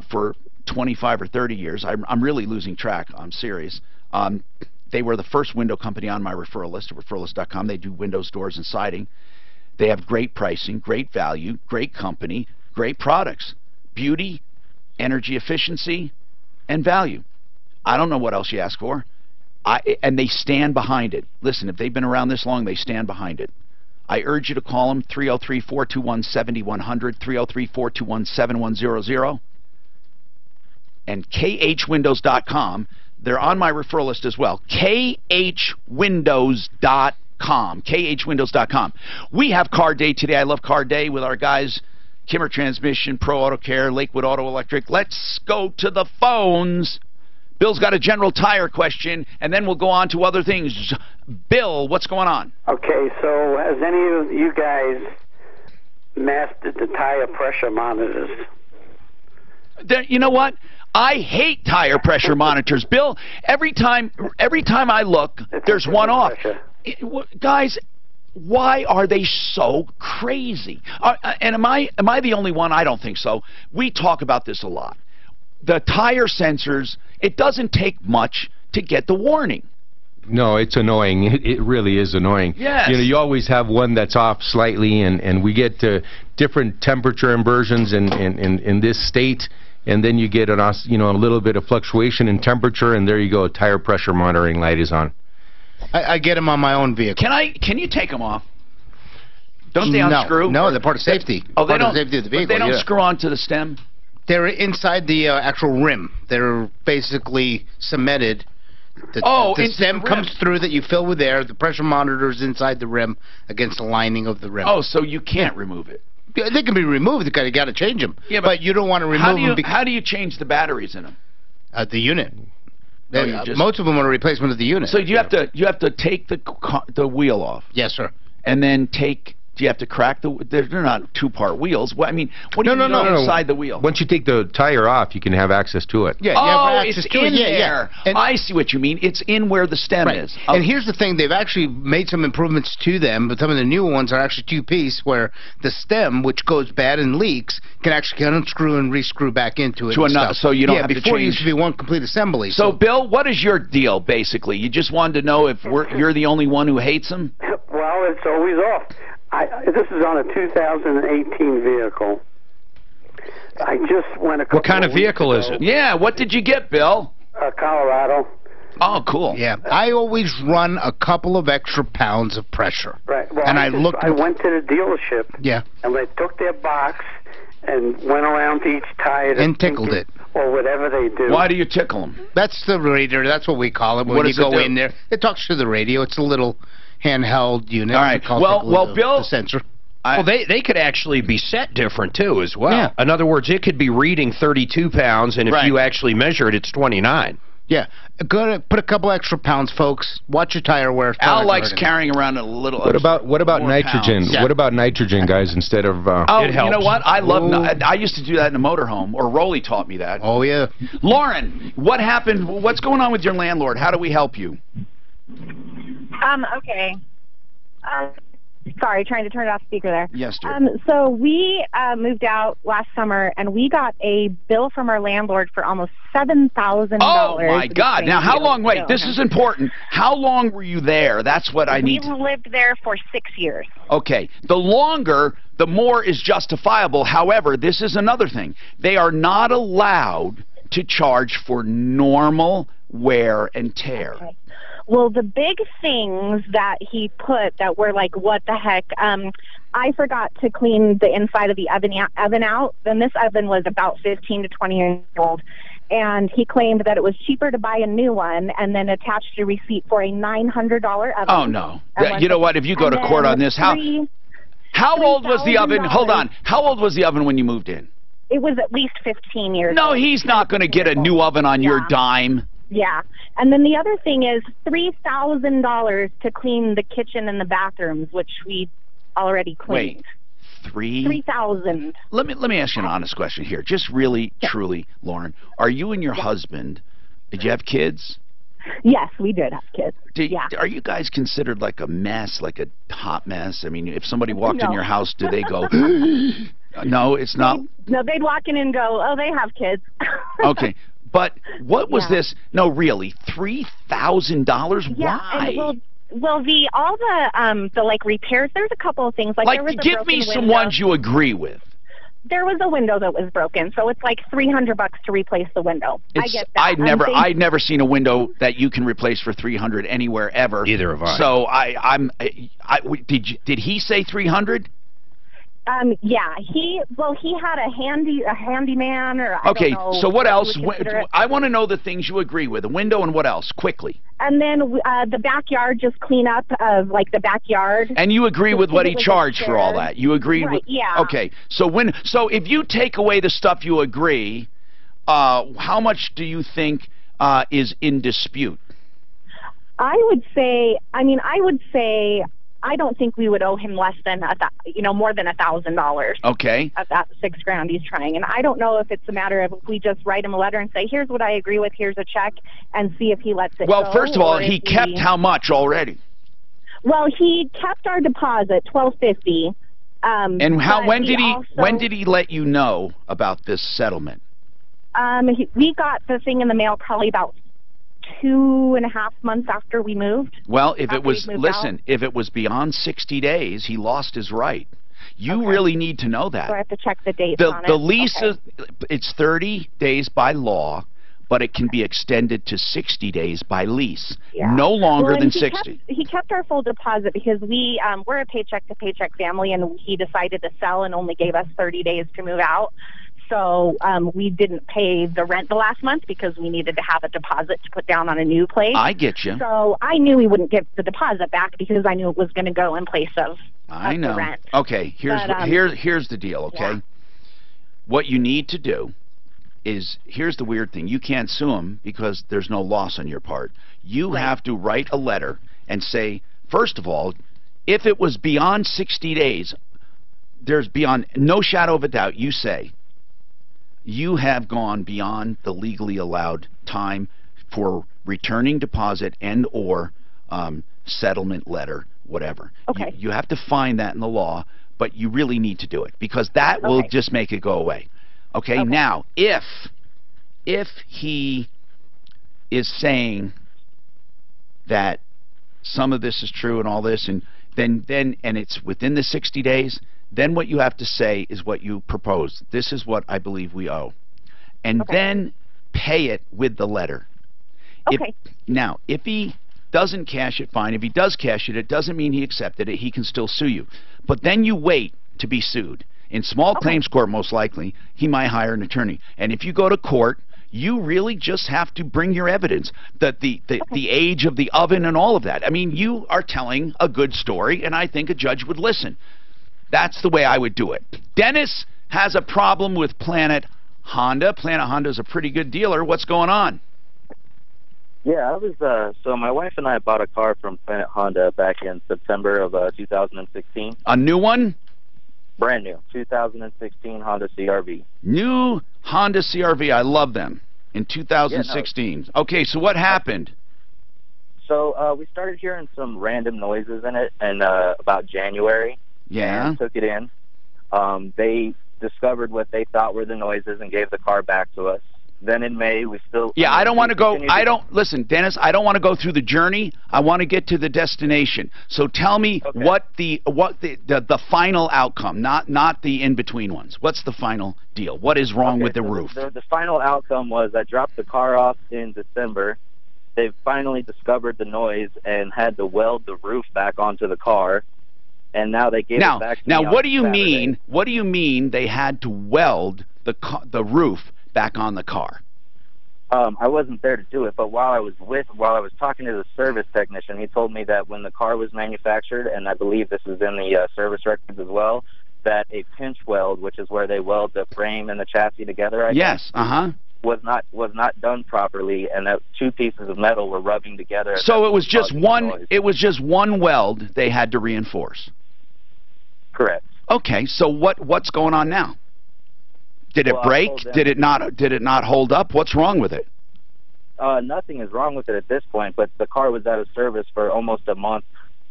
for 25 or 30 years. I'm really losing track. I'm serious. They were the first window company on my referral list at referrallist.com. They do windows, doors, and siding. They have great pricing, great value, great company, great products, beauty, energy efficiency, and value. I don't know what else you ask for. And they stand behind it. Listen, if they've been around this long, they stand behind it. I urge you to call them, 303-421-7100, 303-421-7100, and khwindows.com. They're on my referral list as well, khwindows.com, khwindows.com. We have Car Day today. I love Car Day with our guys, Kimmer Transmission, Pro Auto Care, Lakewood Auto Electric. Let's go to the phones. Bill's got a general tire question, and then we'll go on to other things. Bill, what's going on? Okay, so has any of you guys mastered the tire pressure monitors? You know what? I hate tire pressure monitors, Bill. Every time I look, there's one off. Guys, why are they so crazy? And am I the only one? I don't think so. We talk about this a lot. The tire sensors, it doesn't take much to get the warning. No, it's annoying. It really is annoying. Yes. You know, you always have one that's off slightly, and we get different temperature inversions in this state, and then you get a little bit of fluctuation in temperature, and there you go, tire pressure monitoring light is on. I get them on my own vehicle. Can you take them off? Don't they unscrew? No, they're part of safety. Oh, they part don't. of the safety of the vehicle. But they don't yeah. screw onto the stem. They're inside the actual rim. They're basically cemented. The stem comes through that you fill with air. The pressure monitor is inside the rim against the lining of the rim. Oh, so you can't remove it. They can be removed. You got to change them. Yeah, but you don't want to remove them. How do you change the batteries in them? The unit. No, most of them are a replacement of the unit. So you have to take the wheel off. Yes, sir. And then take Do you have to crack the? They're not two-part wheels. What, I mean, what do you mean inside the wheel? Once you take the tire off, you can have access to it. Yeah, it's in there. And I see what you mean. It's in where the stem is. Oh. And here's the thing: they've actually made some improvements to them, but some of the newer ones are actually two-piece, where the stem, which goes bad and leaks, can actually unscrew and re-screw back into it. So you don't have to before change. it used to be one complete assembly. So, Bill, what is your deal, basically? You just wanted to know if you're the only one who hates them? Well, it's always off. This is on a 2018 vehicle. I just went a couple What kind of vehicle is it? Yeah, what did you get, Bill? Colorado. Oh, cool. Yeah, I always run a couple of extra pounds of pressure. Right. Well, and I went to the dealership. Yeah. And they took their box and went around to each tire and tickled it. Or whatever they do. Why do you tickle them? That's the radio. That's what we call it. When you go in there, it talks to the radio. It's a little handheld unit. All right. Well, Bill, the sensor. Well, they could actually be set different, too, as well. Yeah. In other words, it could be reading 32 pounds, and if you actually measure it, it's 29. Yeah. Go to put a couple extra pounds, folks. Watch your tire wear. Al likes carrying around a little. What about nitrogen? Yeah. What about nitrogen, guys? Instead of you know what? I love. I used to do that in a motorhome, or Rolly taught me that. Oh yeah. Lauren, what happened? What's going on with your landlord? How do we help you? Okay. Sorry, trying to turn it off speaker there. Yes, dear. So we moved out last summer, and we got a bill from our landlord for almost $7,000. Oh my God! Now, how long? Wait, this is important. How long were you there? That's what I need. We lived there for 6 years. Okay. The longer, the more is justifiable. However, this is another thing. They are not allowed to charge for normal wear and tear. Okay. Well, the big things that he put that were like, what the heck? I forgot to clean the inside of the oven out, and this oven was about 15 to 20 years old. And he claimed that it was cheaper to buy a new one and then attached a receipt for a $900 oven. Oh, no. You know what? If you go to court on this, how old was the oven? Hold on. How old was the oven when you moved in? It was at least 15 years old. No, he's not going to get a new oven on your dime. Yeah. And then the other thing is $3,000 to clean the kitchen and the bathrooms, which we already cleaned. Wait, $3,000. Let me ask you an honest question here. Just really, truly, Lauren, are you and your husband, did you have kids? Yes, we did have kids. Are you guys considered like a mess, like a hot mess? I mean, if somebody walked in your house, do they go, no, it's not? No, they'd walk in and go, oh, they have kids. Okay. But what was this? No, really, $3,000? Yeah, Why? And well, all the like repairs. There's a couple of things there was a give me some ones you agree with. There was a window that was broken, so it's like $300 to replace the window. I get that. I've never seen a window that you can replace for $300 anywhere ever. Neither have I. So did he say $300? Yeah, he had a handyman or I okay. don't know, so what else? I want to know the things you agree with. A window and what else? Quickly. And then the backyard, just clean up of like the backyard. And you agree with what he charged for all that? You agree with? Yeah. Okay. So if you take away the stuff you agree, how much do you think is in dispute? I would say. I don't think we would owe him less than more than $1,000. Okay. Of that $6,000 he's trying, and I don't know if it's a matter of if we just write him a letter and say, "Here's what I agree with. Here's a check," and see if he lets it go. Well, first of all, he kept how much already? Well, he kept our deposit, $1,250. And when did he let you know about this settlement? We got the thing in the mail probably about 2.5 months after we moved. Well, if it was beyond 60 days, he lost his right. You really need to know that. So I have to check the dates on it. The lease it's 30 days by law, but it can be extended to 60 days by lease. Yeah. No longer than 60. He kept our full deposit because we're a paycheck-to-paycheck family, and he decided to sell and only gave us 30 days to move out. So we didn't pay the rent the last month because we needed to have a deposit to put down on a new place. I get you. So I knew we wouldn't get the deposit back because I knew it was going to go in place of the rent. Okay, here's the deal, okay? Yeah. What you need to do is, here's the weird thing. You can't sue him because there's no loss on your part. You have to write a letter and say, first of all, if it was beyond 60 days, there's beyond no shadow of a doubt, you say, you have gone beyond the legally allowed time for returning deposit and or settlement letter, whatever. Okay. You have to find that in the law, but you really need to do it because that will just make it go away. Okay? Now, if he is saying that some of this is true and all this, and then it's within the 60 days, then what you have to say is what you propose. This is what I believe we owe. And then pay it with the letter. Okay. Now, if he doesn't cash it, fine. If he does cash it, it doesn't mean he accepted it. He can still sue you. But then you wait to be sued. In small claims court, most likely, he might hire an attorney. And if you go to court, you really just have to bring your evidence, that the age of the oven and all of that. I mean, you are telling a good story, and I think a judge would listen. That's the way I would do it. Dennis has a problem with Planet Honda. Planet Honda is a pretty good dealer. What's going on? Yeah, I was, so my wife and I bought a car from Planet Honda back in September of 2016. A new one? Brand new, 2016 Honda CR-V. New Honda CR-V. I love them. In 2016. Yeah, no. Okay, so what happened? So we started hearing some random noises in it in about January. Yeah. And took it in. They discovered what they thought were the noises and gave the car back to us. Then in May, we still... Yeah, I don't want to go... Listen, Dennis, I don't want to go through the journey. I want to get to the destination. So tell me what the final outcome, not the in-between ones. What's the final deal? What is wrong with the roof? The final outcome was I dropped the car off in December. They finally discovered the noise and had to weld the roof back onto the car. And now they gave it back to me on what do you Saturday. mean? What do you mean they had to weld the roof back on the car? I wasn't there to do it, but while I was talking to the service technician, he told me that when the car was manufactured, and I believe this is in the service records as well, that a pinch weld, which is where they weld the frame and the chassis together, I guess, was not done properly, and that two pieces of metal were rubbing together. So it was just one. It was just one weld they had to reinforce. Correct. Okay, so what's going on now? Did it break? Did it not hold up? What's wrong with it? Nothing is wrong with it at this point, but the car was out of service for almost a month,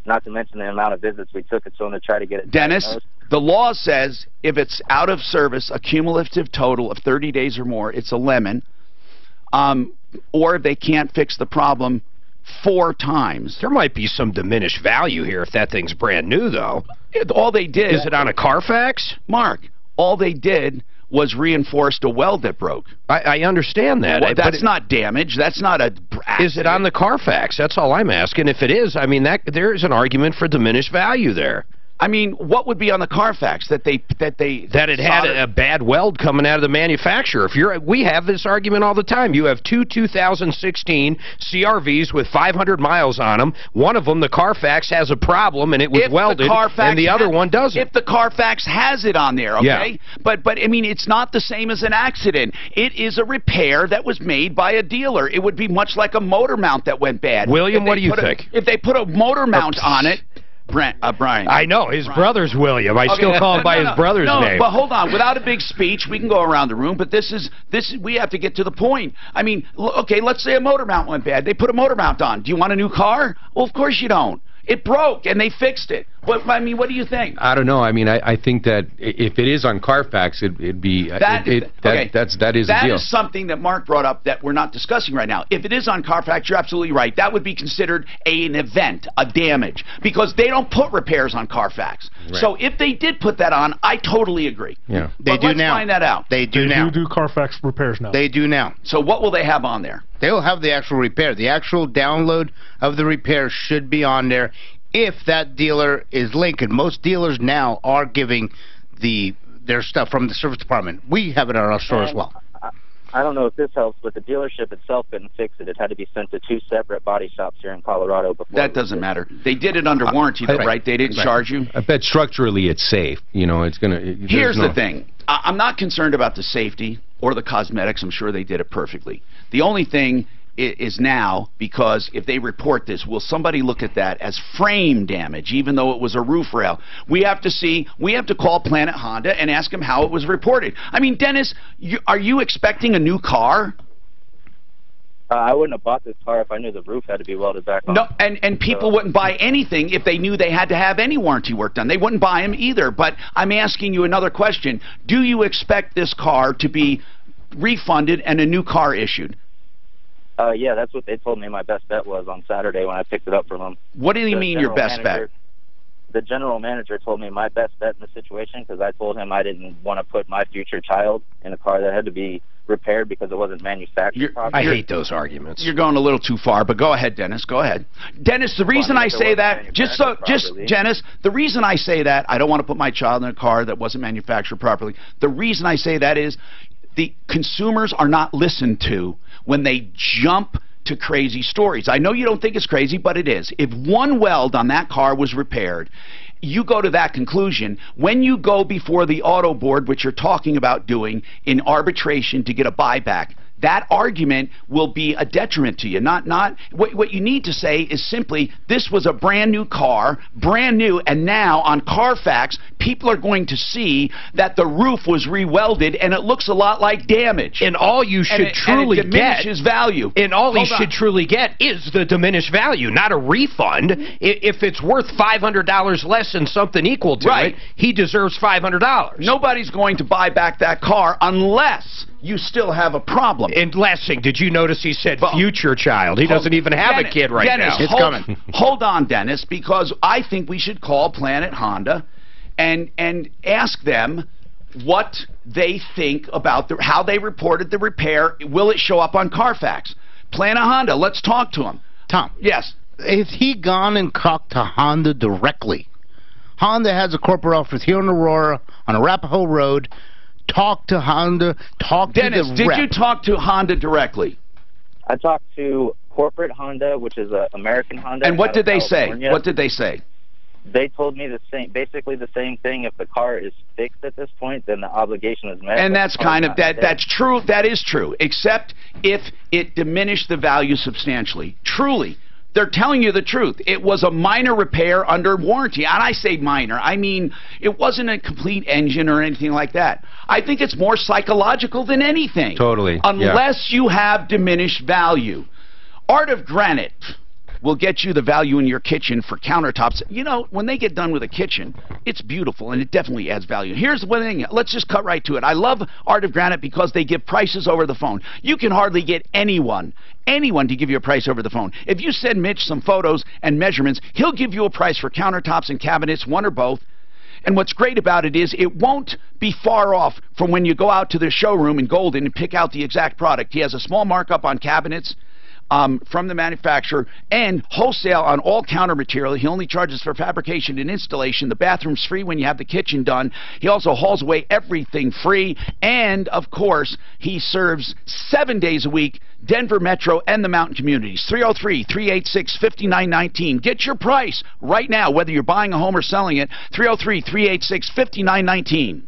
not to mention the amount of visits we took it to them to try to get it Dennis, diagnosed. The law says if it's out of service, a cumulative total of 30 days or more, it's a lemon, or if they can't fix the problem 4 times. There might be some diminished value here if that thing's brand new, though. All they did... Is it on a Carfax? Mark, all they did was reinforced a weld that broke. I understand that. Well, that's not damage. That's not a accident. Is it on the Carfax? That's all I'm asking. If it is, I mean, there's an argument for diminished value there. I mean, what would be on the Carfax that it had a bad weld coming out of the manufacturer? We have this argument all the time. You have two 2016 CR-Vs with 500 miles on them. One of them, the Carfax, has a problem and it was welded, and the other one doesn't. If the Carfax has it on there, okay? Yeah. But I mean, it's not the same as an accident. It is a repair that was made by a dealer. It would be much like a motor mount that went bad. William, what do you think? If they put a motor mount on it. Brian. I know. His brother's William. I still call him by his brother's name. But hold on. Without a big speech, we can go around the room, but we have to get to the point. I mean, okay, let's say a motor mount went bad. They put a motor mount on. Do you want a new car? Well, of course you don't. It broke, and they fixed it. I mean, what do you think? I don't know. I mean, I think that if it is on Carfax, it'd be... That is a deal. That is something that Mark brought up that we're not discussing right now. If it is on Carfax, you're absolutely right. That would be considered an event, a damage, because they don't put repairs on Carfax. Right. So if they did put that on, I totally agree. Yeah. Let's find that out. They do now. They do Carfax repairs now. They do now. So what will they have on there? They'll have the actual repair. The actual download of the repair should be on there if that dealer is Lincoln. Most dealers now are giving their stuff from the service department. We have it in our store as well. I don't know if this helps, but the dealership itself couldn't fix it. It had to be sent to 2 separate body shops here in Colorado before. That doesn't matter. They did it under warranty, though, right? They didn't charge you? I bet structurally it's safe. You know, it's going to... Here's the thing. I'm not concerned about the safety or the cosmetics. I'm sure they did it perfectly. The only thing is now, because if they report this, will somebody look at that as frame damage, even though it was a roof rail? We have to call Planet Honda and ask them how it was reported. I mean, Dennis, are you expecting a new car? I wouldn't have bought this car if I knew the roof had to be welded back on. No, and people wouldn't buy anything if they knew they had to have any warranty work done. They wouldn't buy them either. But I'm asking you another question. Do you expect this car to be refunded and a new car issued? Yeah, that's what they told me my best bet was on Saturday when I picked it up from them. What do you mean your best bet? The general manager told me my best bet in the situation, because I told him I didn't want to put my future child in a car that had to be repaired because it wasn't manufactured properly. I hate those arguments. You're going a little too far, but go ahead, Dennis. Go ahead. Dennis, the reason I say that, Dennis, the reason I say that, I don't want to put my child in a car that wasn't manufactured properly. The reason I say that is the consumers are not listened to when they jump to crazy stories. I know you don't think it's crazy, but it is. If one weld on that car was repaired, you go to that conclusion. When you go before the auto board, which you're talking about doing in arbitration to get a buyback, that argument will be a detriment to you. What you need to say is simply, this was a brand new car, brand new, and now on Carfax, people are going to see that the roof was re-welded and it looks a lot like damage. And all you should truly get diminishes value. And all he should truly get is the diminished value, not a refund. If it's worth $500 less than something equal to it, he deserves $500. Nobody's going to buy back that car unless you still have a problem. And last thing, did you notice he said future child? He doesn't even have a kid right now. It's coming. Hold on, Dennis, because I think we should call Planet Honda and ask them what they think about how they reported the repair. Will it show up on Carfax? Planet Honda, let's talk to him. Tom. Yes. Has he gone and talked to Honda directly? Honda has a corporate office here in Aurora on Arapahoe Road. Talk to Honda. Talk to the rep. Dennis, did you talk to Honda directly? I talked to corporate Honda, which is American Honda. And what did they say? What did they say? They told me basically the same thing. If the car is fixed at this point, then the obligation is met. And that's that's true. That is true, except if it diminished the value substantially. Truly. They're telling you the truth. It was a minor repair under warranty. And I say minor. I mean, it wasn't a complete engine or anything like that. I think it's more psychological than anything. Totally. Unless you have diminished value. Art of Granite will get you the value in your kitchen for countertops. You know, when they get done with a kitchen, it's beautiful and it definitely adds value. Here's one thing. Let's just cut right to it. I love Art of Granite because they give prices over the phone. You can hardly get anyone to give you a price over the phone. If you send Mitch some photos and measurements, he'll give you a price for countertops and cabinets, one or both. And what's great about it is it won't be far off from when you go out to the showroom in Golden and pick out the exact product. He has a small markup on cabinets from the manufacturer and wholesale on all counter material. He only charges for fabrication and installation. The bathroom's free when you have the kitchen done. He also hauls away everything free. And, of course, he serves 7 days a week, Denver Metro and the mountain communities. 303-386-5919. Get your price right now, whether you're buying a home or selling it. 303-386-5919.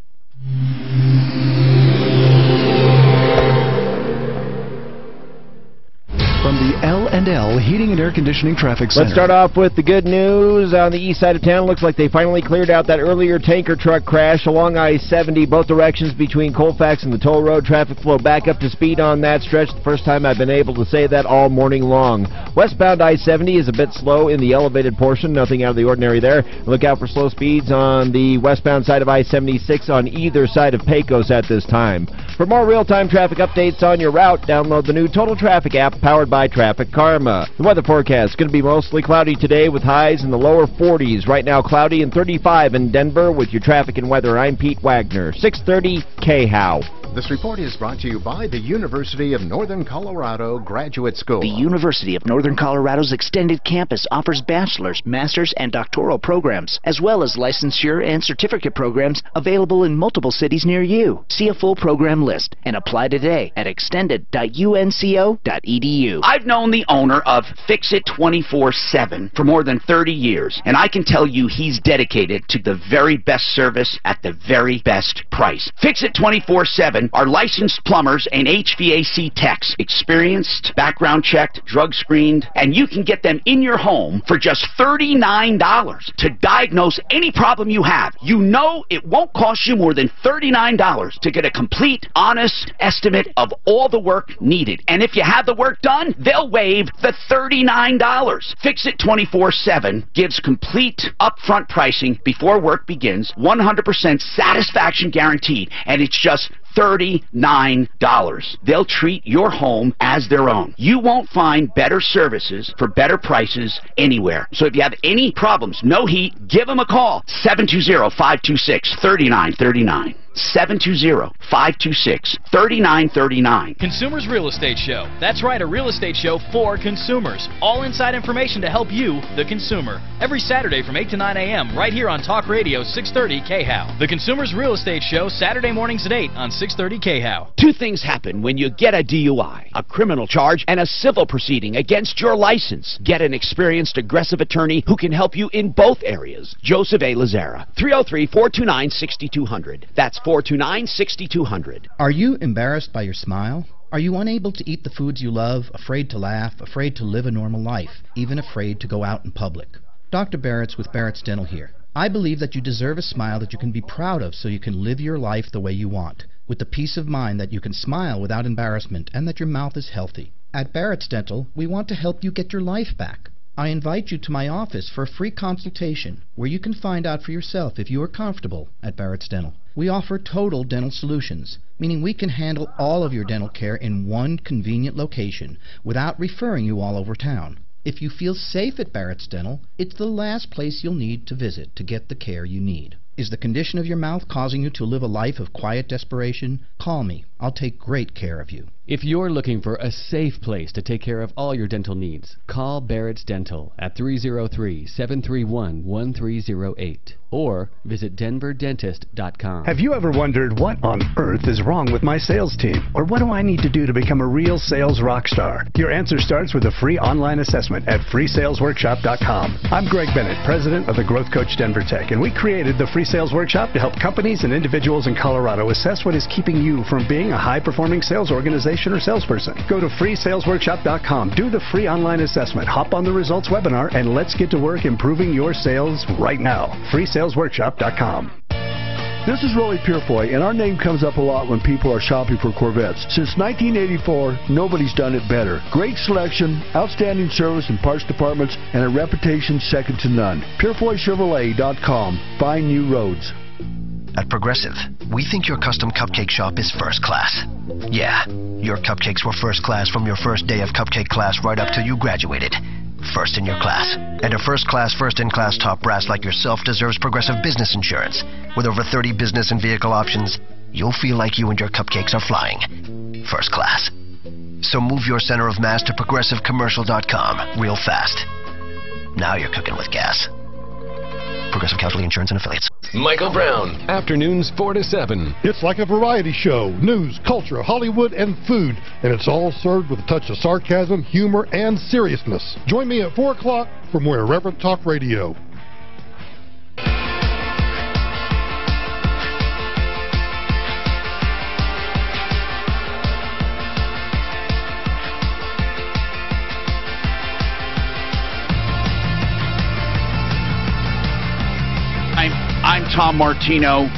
From the L&L Heating and Air Conditioning Traffic Center. Let's start off with the good news on the east side of town. Looks like they finally cleared out that earlier tanker truck crash along I-70, both directions between Colfax and the toll road. Traffic flow back up to speed on that stretch. The first time I've been able to say that all morning long. Westbound I-70 is a bit slow in the elevated portion. Nothing out of the ordinary there. Look out for slow speeds on the westbound side of I-76 on either side of Pecos at this time. For more real-time traffic updates on your route, download the new Total Traffic app powered by Traffic Karma. The weather forecast is going to be mostly cloudy today with highs in the lower 40s. Right now cloudy and 35 in Denver. With your traffic and weather, I'm Pete Wagner, 630 KHOW. This report is brought to you by the University of Northern Colorado Graduate School. The University of Northern Colorado's extended campus offers bachelor's, master's, and doctoral programs, as well as licensure and certificate programs available in multiple cities near you. See a full program list and apply today at extended.unco.edu. I've known the owner of Fix It 24/7 for more than 30 years, and I can tell you he's dedicated to the very best service at the very best price. Fix It 24/7 24/7 are licensed plumbers and HVAC techs, experienced, background checked, drug screened, and you can get them in your home for just $39 to diagnose any problem you have. You know it won't cost you more than $39 to get a complete, honest estimate of all the work needed. And if you have the work done, they'll waive the $39. Fix It 24/7 gives complete upfront pricing before work begins, 100% satisfaction guaranteed, and it's just $39. They'll treat your home as their own. You won't find better services for better prices anywhere. So if you have any problems, no heat, give them a call. 720-526-3939. 720-526-3939. Consumers Real Estate Show. That's right, a real estate show for consumers. All inside information to help you, the consumer. Every Saturday from 8 to 9 a.m. right here on Talk Radio 630 KHOW. The Consumers Real Estate Show, Saturday mornings at 8 on 630 KHOW. Two things happen when you get a DUI, a criminal charge and a civil proceeding against your license. Get an experienced, aggressive attorney who can help you in both areas. Joseph A. Lazara, 303-429-6200. That's 429-6200. Are you embarrassed by your smile? Are you unable to eat the foods you love, afraid to laugh, afraid to live a normal life, even afraid to go out in public? Dr. Barrett's with Barrett's Dental here. I believe that you deserve a smile that you can be proud of so you can live your life the way you want, with the peace of mind that you can smile without embarrassment and that your mouth is healthy. At Barrett's Dental, we want to help you get your life back. I invite you to my office for a free consultation where you can find out for yourself if you are comfortable at Barrett's Dental. We offer total dental solutions, meaning we can handle all of your dental care in one convenient location without referring you all over town. If you feel safe at Barrett's Dental, it's the last place you'll need to visit to get the care you need. Is the condition of your mouth causing you to live a life of quiet desperation? Call me. I'll take great care of you. If you're looking for a safe place to take care of all your dental needs, call Barrett's Dental at 303-731-1308 or visit denverdentist.com. Have you ever wondered what on earth is wrong with my sales team? Or what do I need to do to become a real sales rock star? Your answer starts with a free online assessment at freesalesworkshop.com. I'm Greg Bennett, president of the Growth Coach Denver Tech, and we created the Free Sales Workshop to help companies and individuals in Colorado assess what is keeping you from being a high-performing sales organization or salesperson. Go to freesalesworkshop.com, do the free online assessment, hop on the results webinar, and let's get to work improving your sales right now. freesalesworkshop.com. This is Rolly Purefoy, and our name comes up a lot when people are shopping for Corvettes. Since 1984, nobody's done it better. Great selection, outstanding service in parts departments, and a reputation second to none. PurefoyChevrolet.com. Find new roads. At Progressive, we think your custom cupcake shop is first class. Yeah, your cupcakes were first class from your first day of cupcake class right up till you graduated. First in your class. And a first-class, first-in-class top brass like yourself deserves Progressive business insurance. With over 30 business and vehicle options, you'll feel like you and your cupcakes are flying. First class. So move your center of mass to ProgressiveCommercial.com real fast. Now you're cooking with gas. Progressive Casualty Insurance and Affiliates. Michael Brown, afternoons 4 to 7. It's like a variety show, news, culture, Hollywood, and food, and it's all served with a touch of sarcasm, humor, and seriousness. Join me at 4 o'clock for more Irreverent Talk Radio. I'm Tom Martino.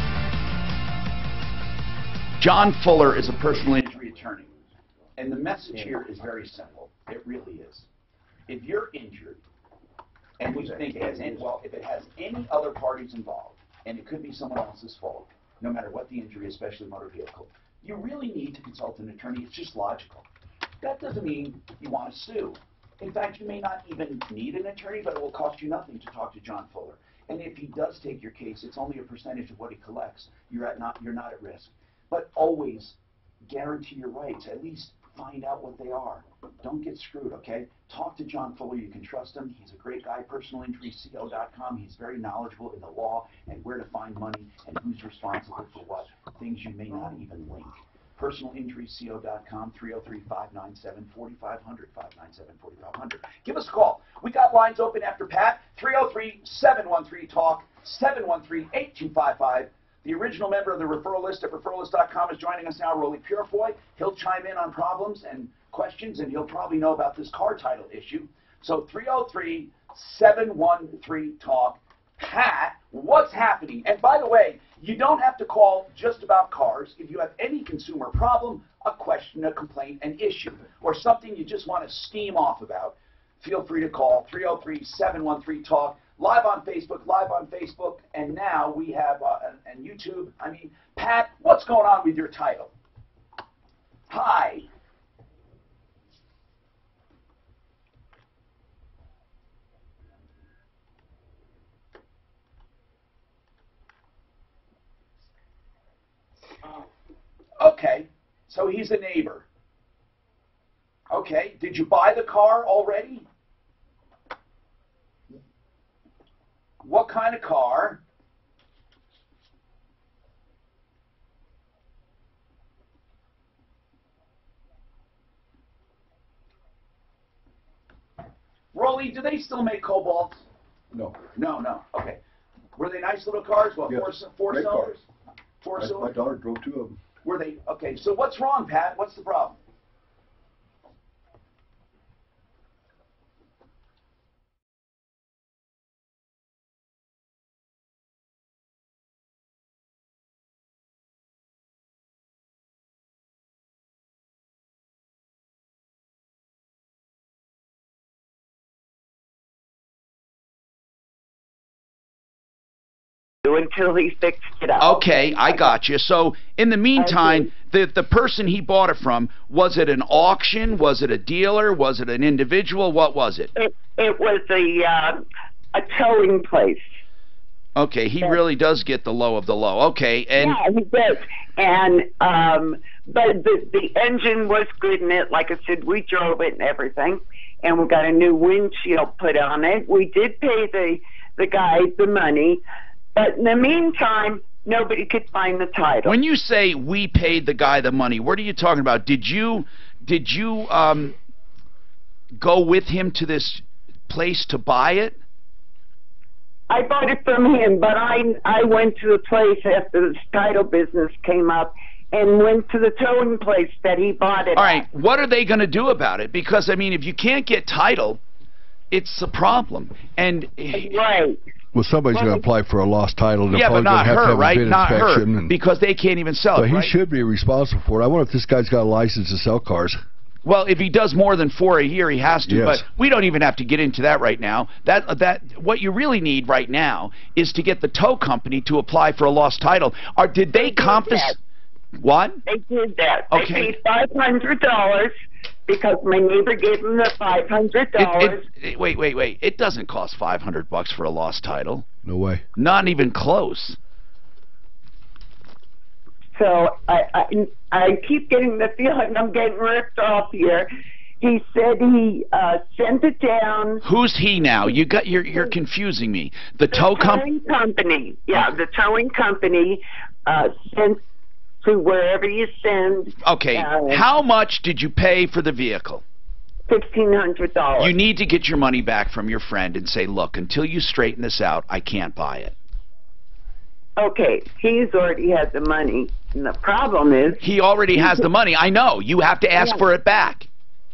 John Fuller is a personal injury attorney. And the message here is very simple. It really is. If you're injured, and we think it has any, well, if it has any other parties involved, and it could be someone else's fault, no matter what the injury, especially motor vehicle, you really need to consult an attorney. It's just logical. That doesn't mean you want to sue. In fact, you may not even need an attorney, but it will cost you nothing to talk to John Fuller. And if he does take your case, it's only a percentage of what he collects. You're not at risk. But always guarantee your rights. At least find out what they are. Don't get screwed, okay? Talk to John Fuller. You can trust him. He's a great guy. PersonalInjuryCO.com. He's very knowledgeable in the law and where to find money and who's responsible for what. Things you may not even link. PersonalInjuryCO.com, 303-597-4500, 597-4500. Give us a call. We got lines open after Pat, 303-713-TALK, 713-8255. The original member of the referral list at referrallist.com is joining us now, Rolly Purefoy. He'll chime in on problems and questions, and he'll probably know about this car title issue. So 303-713-TALK. Pat, what's happening? And by the way, you don't have to call just about cars. If you have any consumer problem, a question, a complaint, an issue, or something you just want to steam off about, feel free to call 303-713-TALK. Live on Facebook, and now we have and YouTube. I mean, Pat, what's going on with your title? Hi. Okay, so he's a neighbor. Okay, did you buy the car already? What kind of car? Rolly, do they still make Cobalts? No. No. Okay. Were they nice little cars? What, yes. four Great cylinders? cars. Four My cylinders? daughter drove 2 of them. Were they? Okay, so what's wrong, Pat? What's the problem? Until he fixed it up. Okay, I got you. So, in the meantime, the person he bought it from, was it an auction? Was it a dealer? Was it an individual? What was it? It was a towing place. Okay, he really does get the low of the low. Okay, and yeah, he does. And but the engine was good in it. Like I said, we drove it and everything, and we got a new windshield put on it. We did pay the guy the money. But in the meantime, nobody could find the title. When you say we paid the guy the money, what are you talking about? Did you go with him to this place to buy it? I bought it from him, but I went to the place after this title business came up and went to the towing place that he bought it. All right, what are they going to do about it? Because, I mean, if you can't get title, it's a problem. And right. Well, somebody's going to apply for a lost title. And yeah, but not her, right? Not her, and, because they can't even sell it, he right? should be responsible for it. I wonder if this guy's got a license to sell cars. Well, if he does more than 4 a year, he has to. Yes. But we don't even have to get into that right now. What you really need right now is to get the tow company to apply for a lost title. Or did they confiscate? What? They did that. Okay. They paid $500 because my neighbor gave them the $500. Wait. It doesn't cost $500 for a lost title. No way. Not even close. So I keep getting the feeling I'm getting ripped off here. He said he sent it down. Who's he now? You're confusing me. The tow towing company. Yeah, the towing company sent to wherever you send. Okay. How much did you pay for the vehicle? $1,500. You need to get your money back from your friend and say, look, until you straighten this out, I can't buy it. Okay, he's already had the money. And the problem is... He already has the money. I know. You have to ask for it back.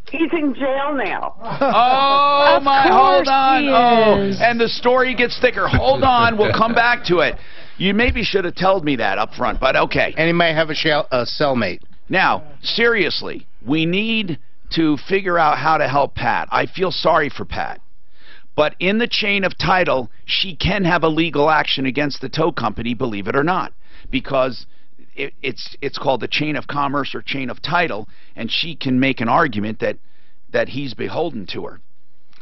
He's in jail now. Oh, hold on. Oh, and the story gets thicker. Hold on. We'll come back to it. You maybe should have told me that up front, but okay. And he might have a cellmate. Now, seriously, we need to figure out how to help Pat. I feel sorry for Pat. But in the chain of title, she can have a legal action against the tow company, believe it or not, because it's called the chain of commerce or chain of title, and she can make an argument that he's beholden to her.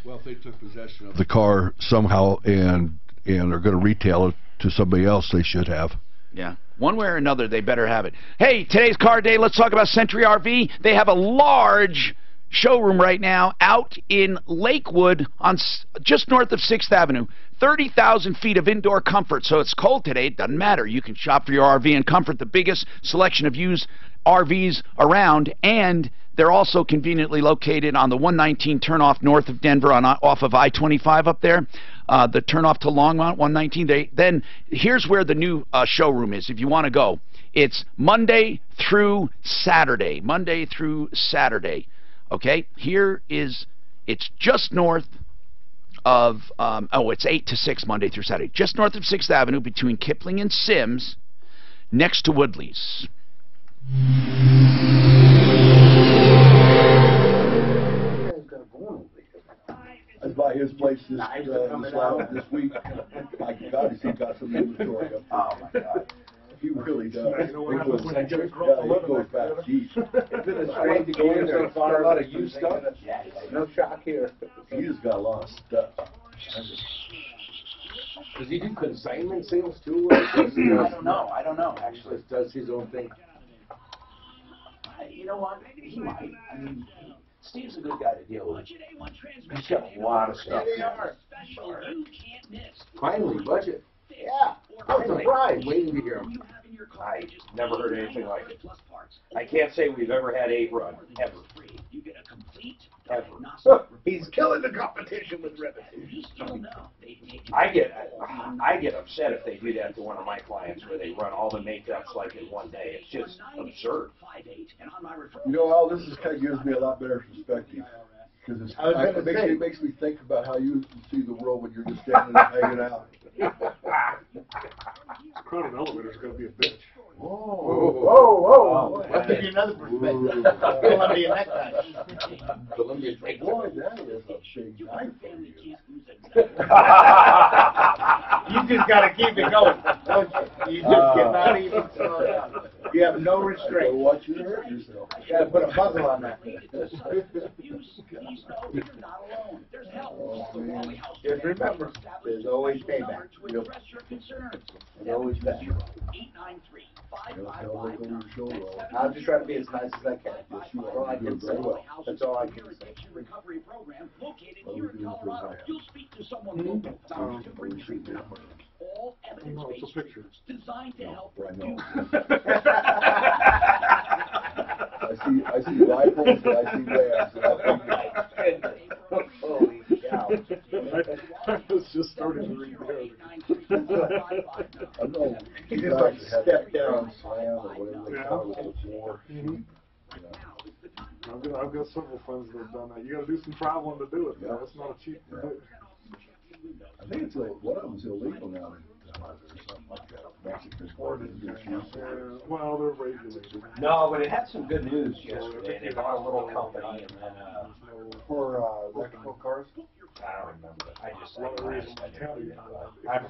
Well, if they took possession of the car somehow and are going to retail it to somebody else, they should have. Yeah. One way or another, they better have it. Hey, today's car day, let's talk about Century RV. They have a large showroom right now out in Lakewood on just north of 6th Avenue. 30,000 feet of indoor comfort. So it's cold today. It doesn't matter. You can shop for your RV in comfort. The biggest selection of used RVs around, and they're also conveniently located on the 119 turnoff north of Denver off of I-25 up there. the turnoff to Longmont 119. Then here's where the new showroom is. If you want to go, it's Monday through Saturday. Monday through Saturday. Okay. It's just north of it's 8 to 6 Monday through Saturday. Just north of 6th Avenue between Kipling and Sims, next to Woodley's. I was by his place this week. My God, he's got some inventory up there. Oh my God. He really does. He goes back deep. It's been a strain to go in there and find a lot of used stuff. No shock here. He just got a lot of stuff. Does he do consignment sales too? I don't know. Actually, does his own thing. You know what? He might. I mean, Steve's a good guy to deal with. He's got a lot of stuff. Finally, budget. Yeah. I'm surprised waiting to hear him. I never heard anything like it. I can't say we've ever had a run, ever. Ever. He's killing the competition with revenue. I get upset if they do that to one of my clients where they run all the makeups like in one day. It's just absurd. You know, Al, this kind of gives me a lot better perspective. Because it makes me think about how you see the world when you're just standing there hanging out. Crowded elevator is going to be a bitch. Whoa. I'll give you another perspective. Columbia next time. Columbia. Boy, that is a big night for you. You just got to keep it going, don't you? You just cannot even slow down. You have no restraint. Watch you hurt yourself. You got to put a muzzle on that. Just remember, there's always payback. There's always that. I'll just try to be as nice as I can. That's all I can say. That's all I can say. You'll speak to someone local to bring treatment. All evidence-based designed to help reduce. I see rifles and I see rams. Holy cow. I was just starting to read code. I know. He just like stepped down. Slam or whatever they call it before. I've got several friends that have done that. You got to do some traveling to do it. Yeah. It's not a cheap thing. I think it's one of them's illegal now or something like that. Mexican well, they're regulated. No, but it had some good news yesterday. They bought a little company and then for electrical cars. I don't remember. I just I'm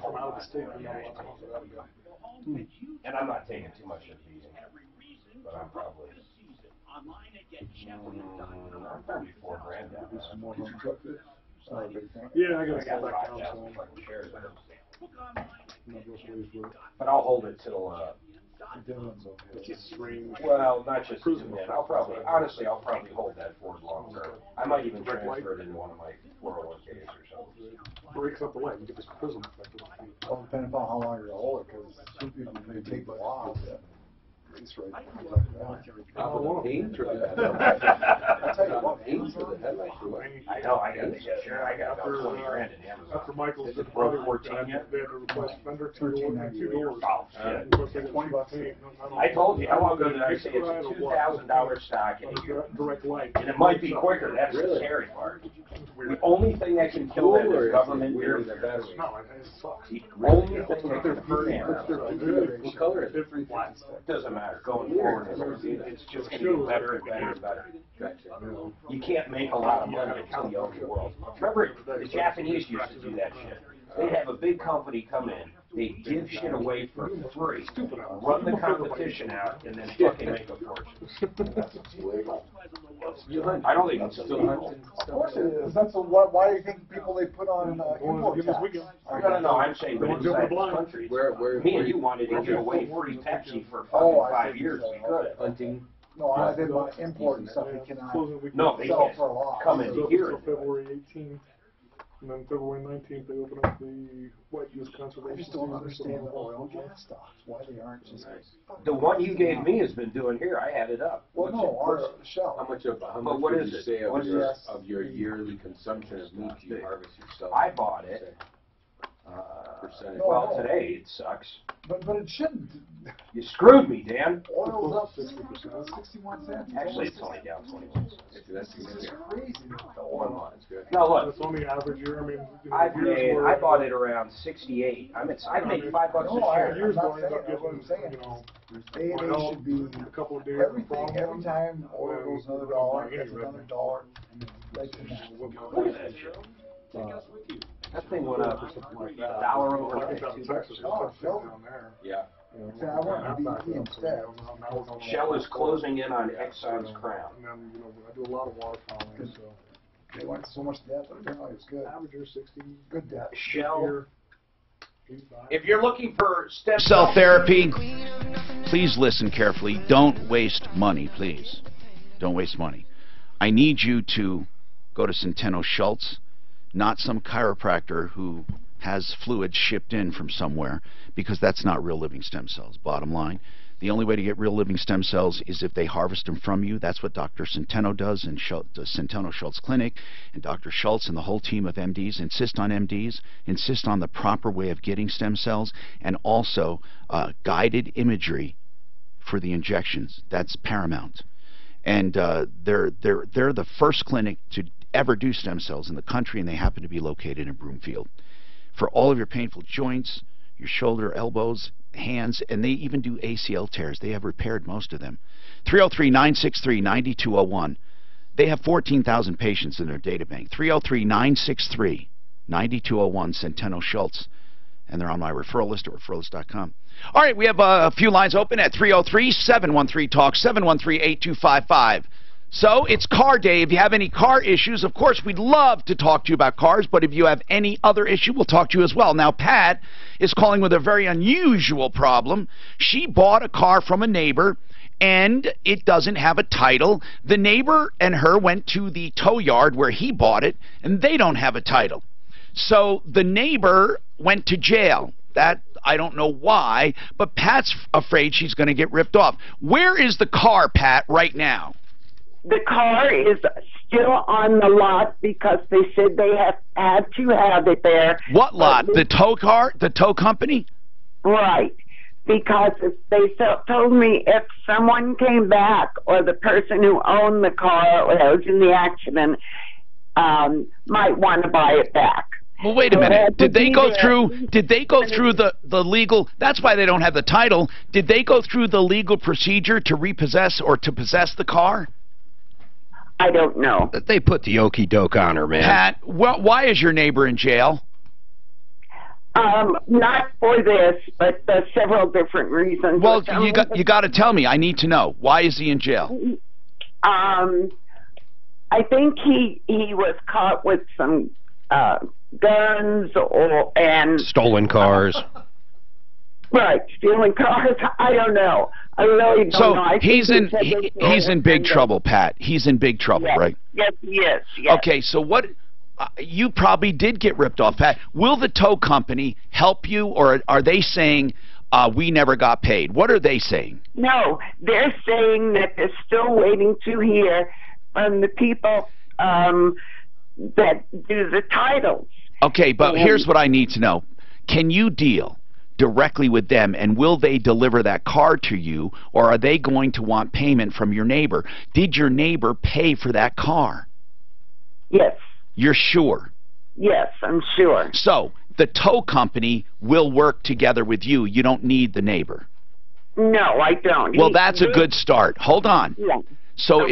from out of the state. And I'm not taking too much of these, but I'm probably. I'm probably $4 grand down. Yeah, I got $5,000 shares. But I'll hold it till well, not just then. I'll probably hold that for long term. I might even transfer it into one of my 401ks or something. Breaks up the leg. You get this prism effect. Well, depending upon how long you're going to hold it, because some people may take the loss. That's right. I'll tell you what, pains for the headlights. I know, I got to get sure. I got about 20 grand in Amazon. After Michael's it broke 14 yet? They had to replace fender, two doors. Oh, shit. I told you, how long ago did I say it's a $2,000 stock in a year? Direct light. And it might be quicker. That's the scary part. The only thing that can kill them is government weird. The only thing that can hurt them. What color is it? Doesn't matter. Going forward, it's just going to get better and better and better. You can't make a lot of money until you own the world. Remember, the Japanese used to do that shit. They'd have a big company come in, they'd give shit away for free, run the competition out, and then fucking make a fortune. I don't think it's illegal. Of course it is. That's why do you think people they put on import tax? No, I'm saying, but inside the country. Me and you wanted to give away free Pepsi for fucking 5 years. We could. Hunting. No, I think about import and stuff. We cannot. No, they can't come in here. February 18th. And then February 19th, they open up the White Use Conservation. I just don't understand the oil and gas stocks. Why they aren't just. The one you gave me has been doing here. I had it up. Well, no, our Shell. How much would you say of your yearly consumption of meat do you harvest yourself? I bought it Well, today it sucks. But it shouldn't. You screwed me, Dan. Oil's up 50%. That's 61 cents. Actually, it's only down 21 cents. That's crazy. The 1 month. No, look. It's on the average year. I mean, I bought it around 68. I'd make $5 a share. Years ago, I ended up getting, They should be a couple of days. every time oil goes another dollar, it's another dollar. Look at that show. Take us with you. That thing went up like $1 overnight. Yeah. I want BP instead. Shell is closing in on Exxon's crown. And then, I do a lot of water fouling, so. They went so much depth, but apparently it's good. Average year 60. Good depth. Shell. If you're looking for stem Cell therapy, please listen carefully. Don't waste money, please. Don't waste money. I need you to go to Centeno Schultz, not some chiropractor who has fluids shipped in from somewhere, because that's not real living stem cells, bottom line. The only way to get real living stem cells is if they harvest them from you. That's what Dr. Centeno does in the Centeno Schultz Clinic. And Dr. Schultz and the whole team of MDs insist on the proper way of getting stem cells, and also guided imagery for the injections. That's paramount. And they're the first clinic to ever do stem cells in the country, and they happen to be located in Broomfield. For all of your painful joints, your shoulder, elbows, hands, and they even do ACL tears. They have repaired most of them. 303-963-9201. They have 14,000 patients in their data bank. 303-963-9201, Centeno Schultz. And they're on my referral list at referralist.com. All right, we have a few lines open at 303-713-TALK, 713-8255. So it's car day. If you have any car issues, of course, we'd love to talk to you about cars, but if you have any other issue, we'll talk to you as well. Now, Pat is calling with a very unusual problem. She bought a car from a neighbor, and it doesn't have a title. The neighbor and her went to the tow yard where he bought it, and they don't have a title. So the neighbor went to jail. That, I don't know why, but Pat's afraid she's going to get ripped off. Where is the car, Pat, right now? The car is still on the lot because they said they had to have it there. What lot? The tow car? The tow company? Right. Because they told me if someone came back, or the person who owned the car or was in the accident might want to buy it back. Well, wait a minute. Did they go through the legal? That's why they don't have the title. Did they go through the legal procedure to repossess or to possess the car? I don't know. They put the okey doke on her, man. Pat, why is your neighbor in jail? Not for this, but several different reasons. Well, you got to tell me. I need to know. Why is he in jail? I think he was caught with some guns and stolen cars. Right, stealing cars. I don't know. I really don't know. He's in big trouble, Pat. He's in big trouble, yes. Right? Yes, yes, yes. Okay, so what? You probably did get ripped off, Pat. Will the tow company help you, or are they saying we never got paid? What are they saying? No, they're saying that they're still waiting to hear from the people that do the titles. Okay, but here's what I need to know. Can you deal directly with them, and will they deliver that car to you, or are they going to want payment from your neighbor? Did your neighbor pay for that car? Yes. You're sure? Yes, I'm sure. So the tow company will work together with you. You don't need the neighbor. No, I don't. Well, that's a good start. Hold on. Yeah. So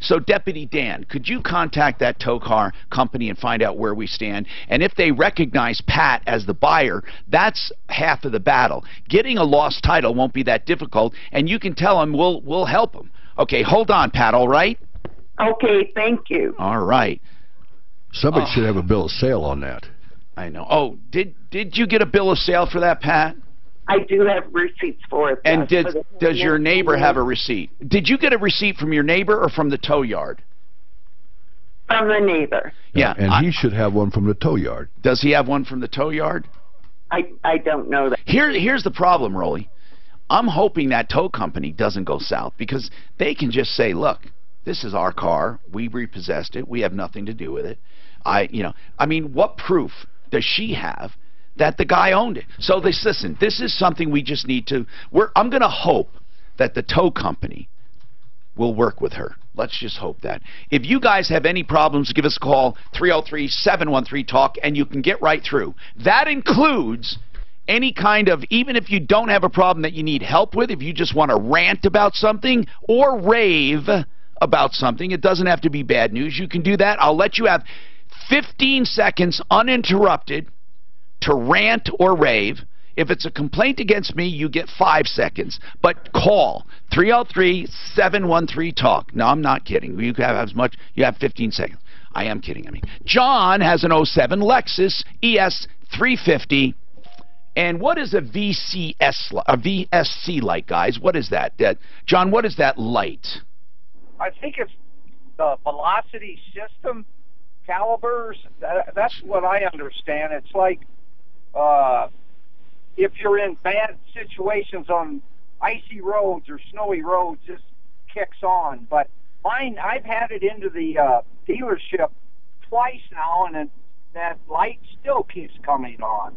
so Deputy Dan, could you contact that tow car company and find out where we stand? And if they recognize Pat as the buyer, that's half of the battle. Getting a lost title won't be that difficult, and you can tell them we'll help them. Okay, hold on, Pat, all right? Okay, thank you. All right. Somebody should have a bill of sale on that. I know. Oh, did you get a bill of sale for that, Pat? I do have receipts for it. And does your neighbor have a receipt? Did you get a receipt from your neighbor or from the tow yard? From the neighbor. Yeah. And he should have one from the tow yard. Does he have one from the tow yard? I don't know that. Here's the problem, Rolly. I'm hoping that tow company doesn't go south, because they can just say, look, this is our car. We repossessed it. We have nothing to do with it. I mean, what proof does she have that the guy owned it. So listen, this is something we just need to, I'm going to hope that the tow company will work with her. Let's just hope that. If you guys have any problems, give us a call, 303-713-TALK, and you can get right through. That includes any kind of, even if you don't have a problem that you need help with, if you just want to rant about something or rave about something, it doesn't have to be bad news. You can do that. I'll let you have 15 seconds uninterrupted to rant or rave. If it's a complaint against me, you get 5 seconds. But call 303-713-TALK. No, I'm not kidding. You have as much. You have 15 seconds. I am kidding. I mean, John has an 07 Lexus ES 350. And what is a VSC light, guys? What is that? John, what is that light? I think it's the velocity system calibers. That's what I understand. It's like if you're in bad situations on icy roads or snowy roads, this kicks on. But mine, I've had it into the dealership twice now, and that light still keeps coming on.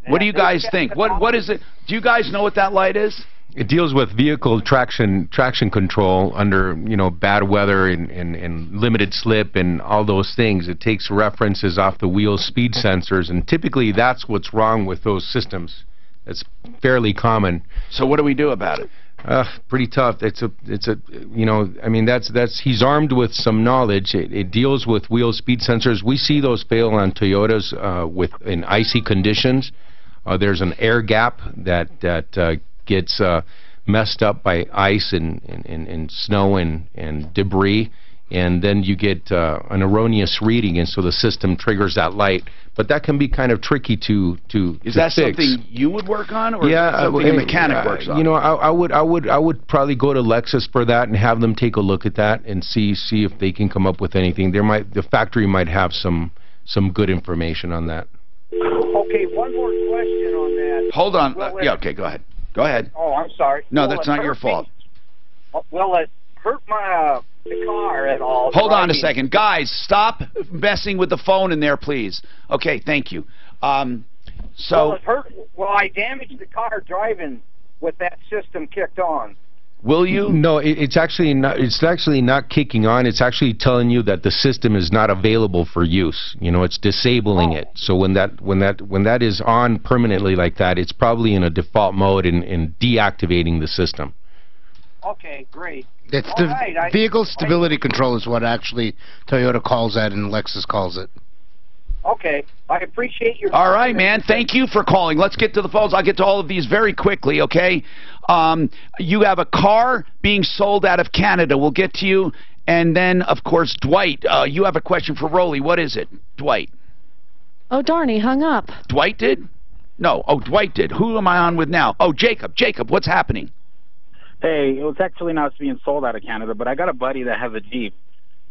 What do you guys think? What is it? Do you guys know what that light is? It deals with vehicle traction control under, you know, bad weather and limited slip and all those things. It takes references off the wheel speed sensors, and typically that's what's wrong with those systems. It's fairly common. So what do we do about it? Pretty tough. It's a you know, I mean, he's armed with some knowledge. It deals with wheel speed sensors. We see those fail on Toyotas in icy conditions. There's an air gap that gets messed up by ice and snow and debris, and then you get an erroneous reading, and so the system triggers that light. But that can be kind of tricky to Is that fix. something you would work on, or yeah, something a mechanic works on? You know, I would probably go to Lexus for that and have them take a look at that and see if they can come up with anything. The factory might have some good information on that. Okay, one more question on that. Hold on. Yeah, okay, go ahead. Go ahead. Oh, I'm sorry. No, that's not your fault. Will it hurt my the car at all? Hold on a second. Guys, stop messing with the phone in there, please. Okay, thank you. Will I damage the car driving with that system kicked on? Will you? No, it's actually not. It's actually not kicking on. It's actually telling you that the system is not available for use. You know, it's disabling it. So when that is on permanently like that, it's probably in a default mode and deactivating the system. Okay, great. It's the vehicle stability control is what actually Toyota calls that and Lexus calls it. Okay, I appreciate your... All right, man. Thank you for calling. Let's get to the phones. I'll get to all of these very quickly, okay? You have a car being sold out of Canada. We'll get to you. And then, of course, Dwight, you have a question for Rolly. What is it, Dwight? Oh, darn, he hung up. Dwight did? No. Oh, Dwight did. Who am I on with now? Oh, Jacob. Jacob, what's happening? Hey, it was actually not being sold out of Canada, but I got a buddy that has a Jeep,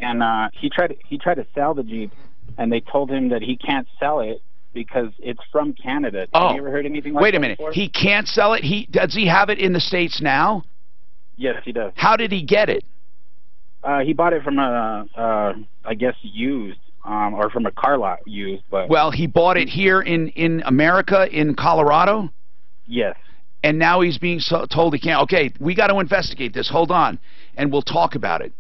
and he tried to sell the Jeep, and they told him that he can't sell it because it's from Canada. Have you ever heard anything like that? Wait a minute. Before? He can't sell it? Does he have it in the States now? Yes, he does. How did he get it? He bought it from I guess used, or from a car lot used. But well, he bought it here in America, in Colorado? Yes. And now he's being told he can't. Okay, we got to investigate this. Hold on, and we'll talk about it.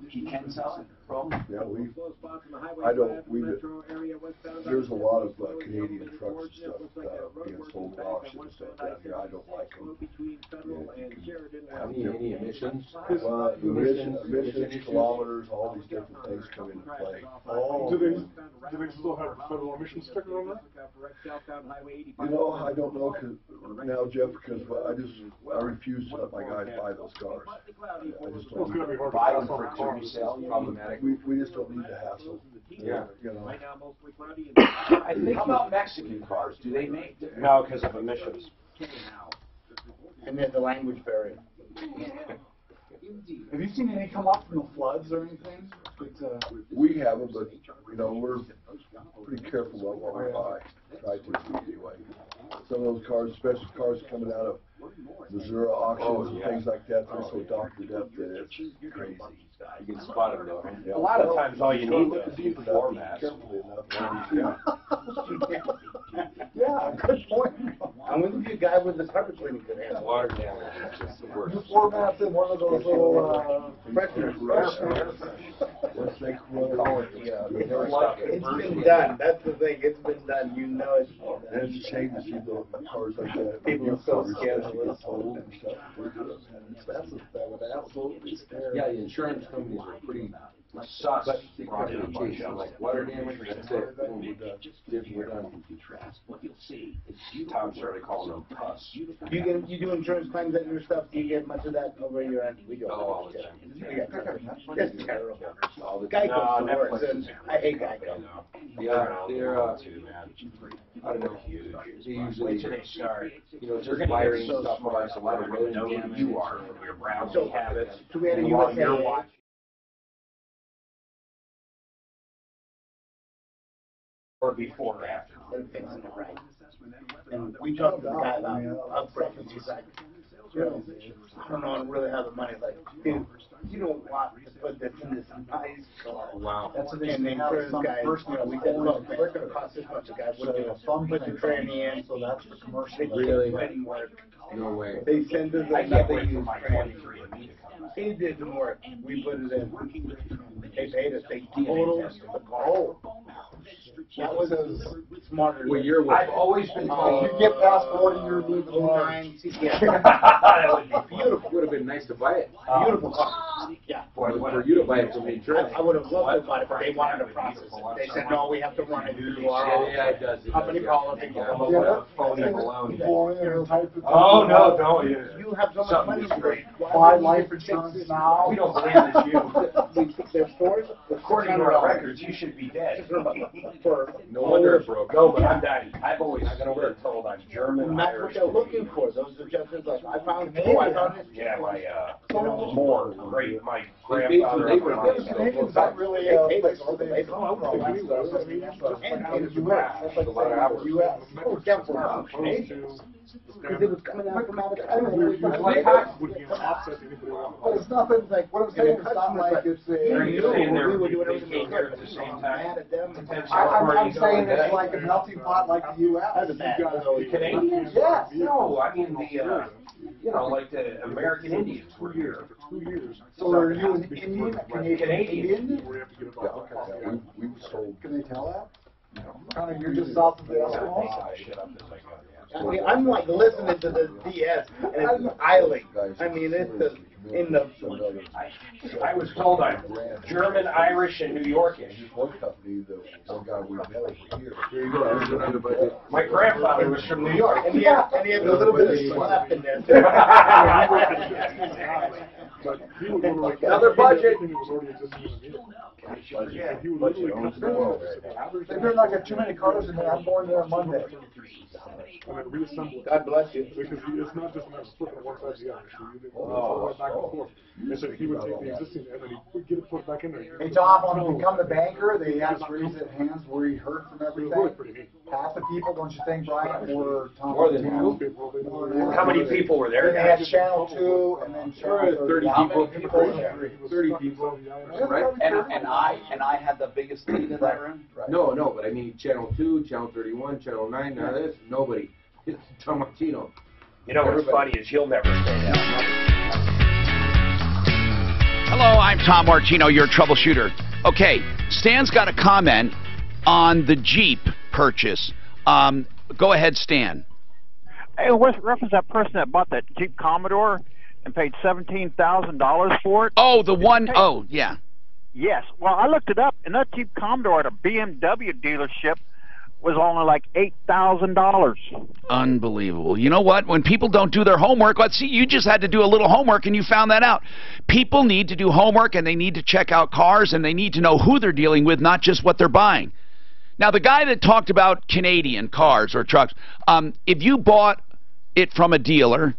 He can sell it. Yeah, there's a lot of Canadian trucks and stuff being sold at auction and stuff down here. I don't like them. Any emissions? Emissions, kilometers, all these different things come into play. Do they still have a federal emissions sticker on that? You know, I don't know now, Jeff, because I refuse to let my guys buy those cars. I just don't buy them for resale. Problematic. We just don't need the hassle. Yeah. You know. I think, how about Mexican cars? Do they make? No, because of emissions. And then the language barrier. Have you seen any come up from the floods or anything? We haven't, but you know, we're pretty careful about what we buy. Try to anyway. Some of those cars, especially cars coming out of Missouri auctions and things like that. They're so doctored up that it's crazy. You can spot them though. Yeah. A lot of times all you need is the floor mats. Yeah, good point. I'm with you, guy with the carpet cleaning could have water damage. It's just the worst. You floor mats in one of those little fresheners. Let's make It's been done. That's the thing. It's been done. You know it's been done. And it's a shame to see the cars like that. People are so scared of it. Told and stuff. We're doing that would absolutely scare. Yeah, the insurance companies are pretty sus documentation, like water damage, that's it. We're done. Tom started calling them pus. You do insurance claims on your stuff? Do you get much of that over your end? We do. all the time. It's terrible. All the Geico never works, and I hate Geico. Yeah, they're I don't know, huge. They usually start, just wiring stuff where it's a lot of road damage. You are from your browsing habits. So we had a USA. Or before or after. Right. And we talked to the guy about upfront, and he's like, I don't know really how the money's like, dude, you don't want to put this in this nice car. Wow. That's what And then for this guy, we said, look, they're going to cost this much. The guy would have put the tranny in. So that's for commercial. Really? No way. They send us I can't wait another for my 23 and me to come back. He did the work. We put it in. They paid us. They totaled the car. That was a smarter. What year was I've always been told. You get past 40, you're leaving line. Yeah. That would be beautiful. Would have been nice to buy it. Beautiful car. Yeah. For you to buy it from the insurance. I would have loved to buy it, but they wanted to process it. They said, no, we have to run it through our it does. company policy. Phony baloney. Oh, no, don't. You have so much money for it. Buy life insurance now. We don't believe it's you. They're forced. According to our records, you should be dead. No wonder it broke. No, but I'm dying. I've always been told I'm German, that's Irish. what they're looking for. Those are just like, I found it. Yeah, my, more great, my They grandfather. Canadians not really a place where they come from. And in the U.S. That's like saying the U.S. Oh, down for Canadians. Because it was coming out from out of But it's nothing like, what I'm saying, it's not like it's a. Are you saying we were doing they everything came here at the same time? mad at them. I'm saying it's like a melting pot like the U.S. Canadians? Yes. No, I mean like the American Indians were here. For 2 years. So are you an Indian? Canadian? We sold. Can they tell that? Kind of, you're just south of the Eskimos? I mean, I'm like listening to the DS, and it's island. I mean, it's in the. I was told I'm German, Irish, and New Yorkish. One company, the one guy we met over here. There you go. My grandfather was from New York. And he had a little bit of slap in there. Another budget. They better not get too many cars in there. I'm going there Monday. God bless you. Because it's not just a matter of flipping one side to the other. So you go back and forth. And so he would take the existing and then he would get it put back in there. Hey Tom, when he become the banker, they have to raise their hands where he heard from everything. Half the people, don't you think, Brian, were Tom? More than half. How many people were there? Then they had Channel 2 and then Channel 30 people. 30 people. Right? And I had the biggest lead in that room? No, but I mean Channel 2, Channel 31, Channel 9, none of this, nobody. It's Tom Martino. You know what's funny is he'll never say that. Hello, I'm Tom Martino, your troubleshooter. Okay, Stan's got a comment on the Jeep purchase. Go ahead, Stan. Hey, what's reference that person that bought that Jeep Commodore and paid $17,000 for it? Oh, the one, oh, yeah. Yes. Well, I looked it up, and that Jeep Commodore at a BMW dealership was only like $8,000. Unbelievable. You know what? When people don't do their homework, let's see, you just had to do a little homework and you found that out. People need to do homework and they need to check out cars and they need to know who they're dealing with, not just what they're buying. Now, the guy that talked about Canadian cars or trucks, if you bought it from a dealer,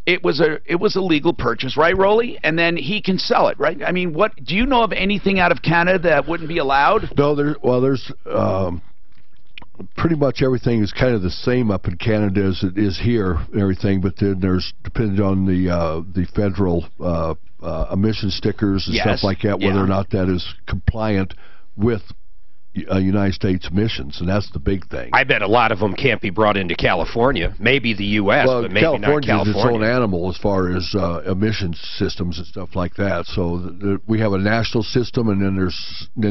it was a legal purchase, right, Rolly? And then he can sell it, right? I mean, what do you know of anything out of Canada that wouldn't be allowed? No, there's pretty much everything is kind of the same up in Canada as it is here and everything, but then there's, depending on the federal emission stickers and stuff like that, whether or not that is compliant with United States emissions, and that's the big thing. I bet a lot of them can't be brought into California. Maybe the U.S., but maybe not California. California is its own animal as far as emission systems and stuff like that. So we have a national system, and then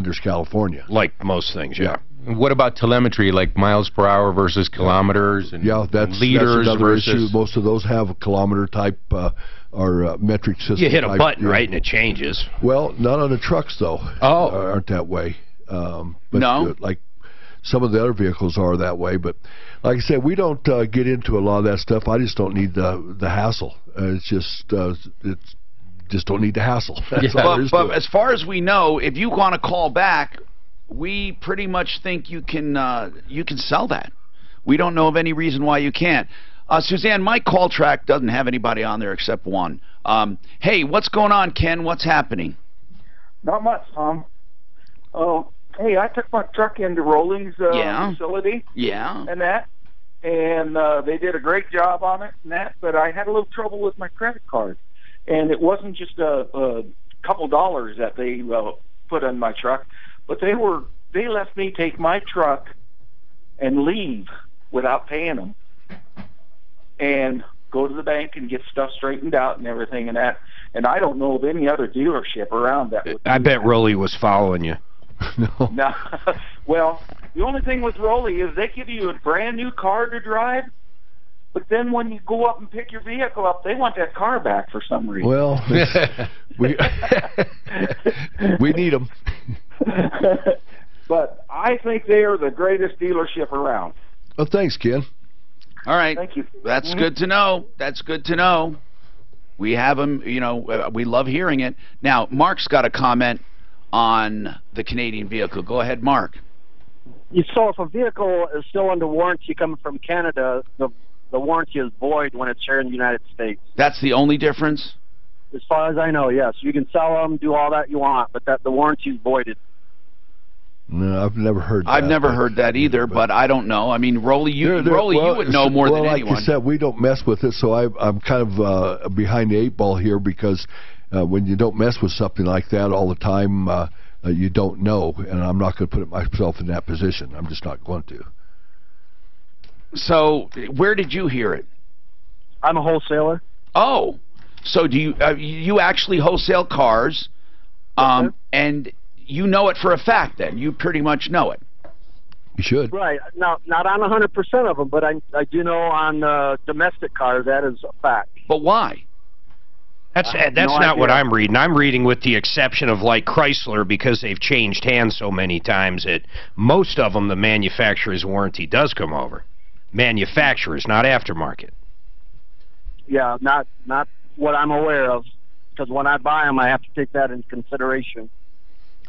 there's California. Like most things, yeah. What about telemetry, like miles per hour versus kilometers and that's liters another versus... issue. Most of those have a kilometer type or metric system. You hit a button, right, and it changes. Well, not on the trucks, though. Aren't that way. But no, like some of the other vehicles are that way. But like I said, we don't get into a lot of that stuff. I just don't need the hassle. It's just don't need the hassle. But as far as we know, if you want to call back, we pretty much think you can sell that. We don't know of any reason why you can't. Suzanne, my call track doesn't have anybody on there except one. Hey, what's going on, Ken? What's happening? Not much, Tom. Hey, I took my truck into Rolling's facility. Yeah. And they did a great job on it and that, but I had a little trouble with my credit card. And it wasn't just a couple dollars that they put on my truck, but they left me take my truck and leave without paying them. And go to the bank and get stuff straightened out and everything and that. And I don't know of any other dealership around that. I bet Rolly was following you. No. Well, the only thing with Rolly is they give you a brand new car to drive, but then when you go up and pick your vehicle up, they want that car back for some reason. Well, we need them. But I think they are the greatest dealership around. Well, thanks, Ken. All right. Thank you. That's good to know. That's good to know. We have them, we love hearing it. Now, Mark's got a comment on the Canadian vehicle. Go ahead, Mark. So if a vehicle is still under warranty coming from Canada, the warranty is void when it's here in the United States. That's the only difference? As far as I know, yes. You can sell them, do all that you want, but the warranty is voided. No, I've never heard that. I've never heard that either, but I don't know. I mean, Rolly, you would know more than anyone. Like you said, we don't mess with it, so I'm kind of behind the eight ball here because when you don't mess with something like that all the time, you don't know, and I'm not going to put myself in that position. I'm just not going to. So, where did you hear it? I'm a wholesaler. Oh, so do you actually wholesale cars, and you know it for a fact then? You pretty much know it. You should. Right. Now, not on 100% of them, but I do know on domestic cars that is a fact. But why? That's not what I'm reading. I'm reading with the exception of like Chrysler, because they've changed hands so many times that most of them the manufacturer's warranty does come over. Manufacturers, not aftermarket. Yeah, not what I'm aware of, because when I buy them, I have to take that into consideration.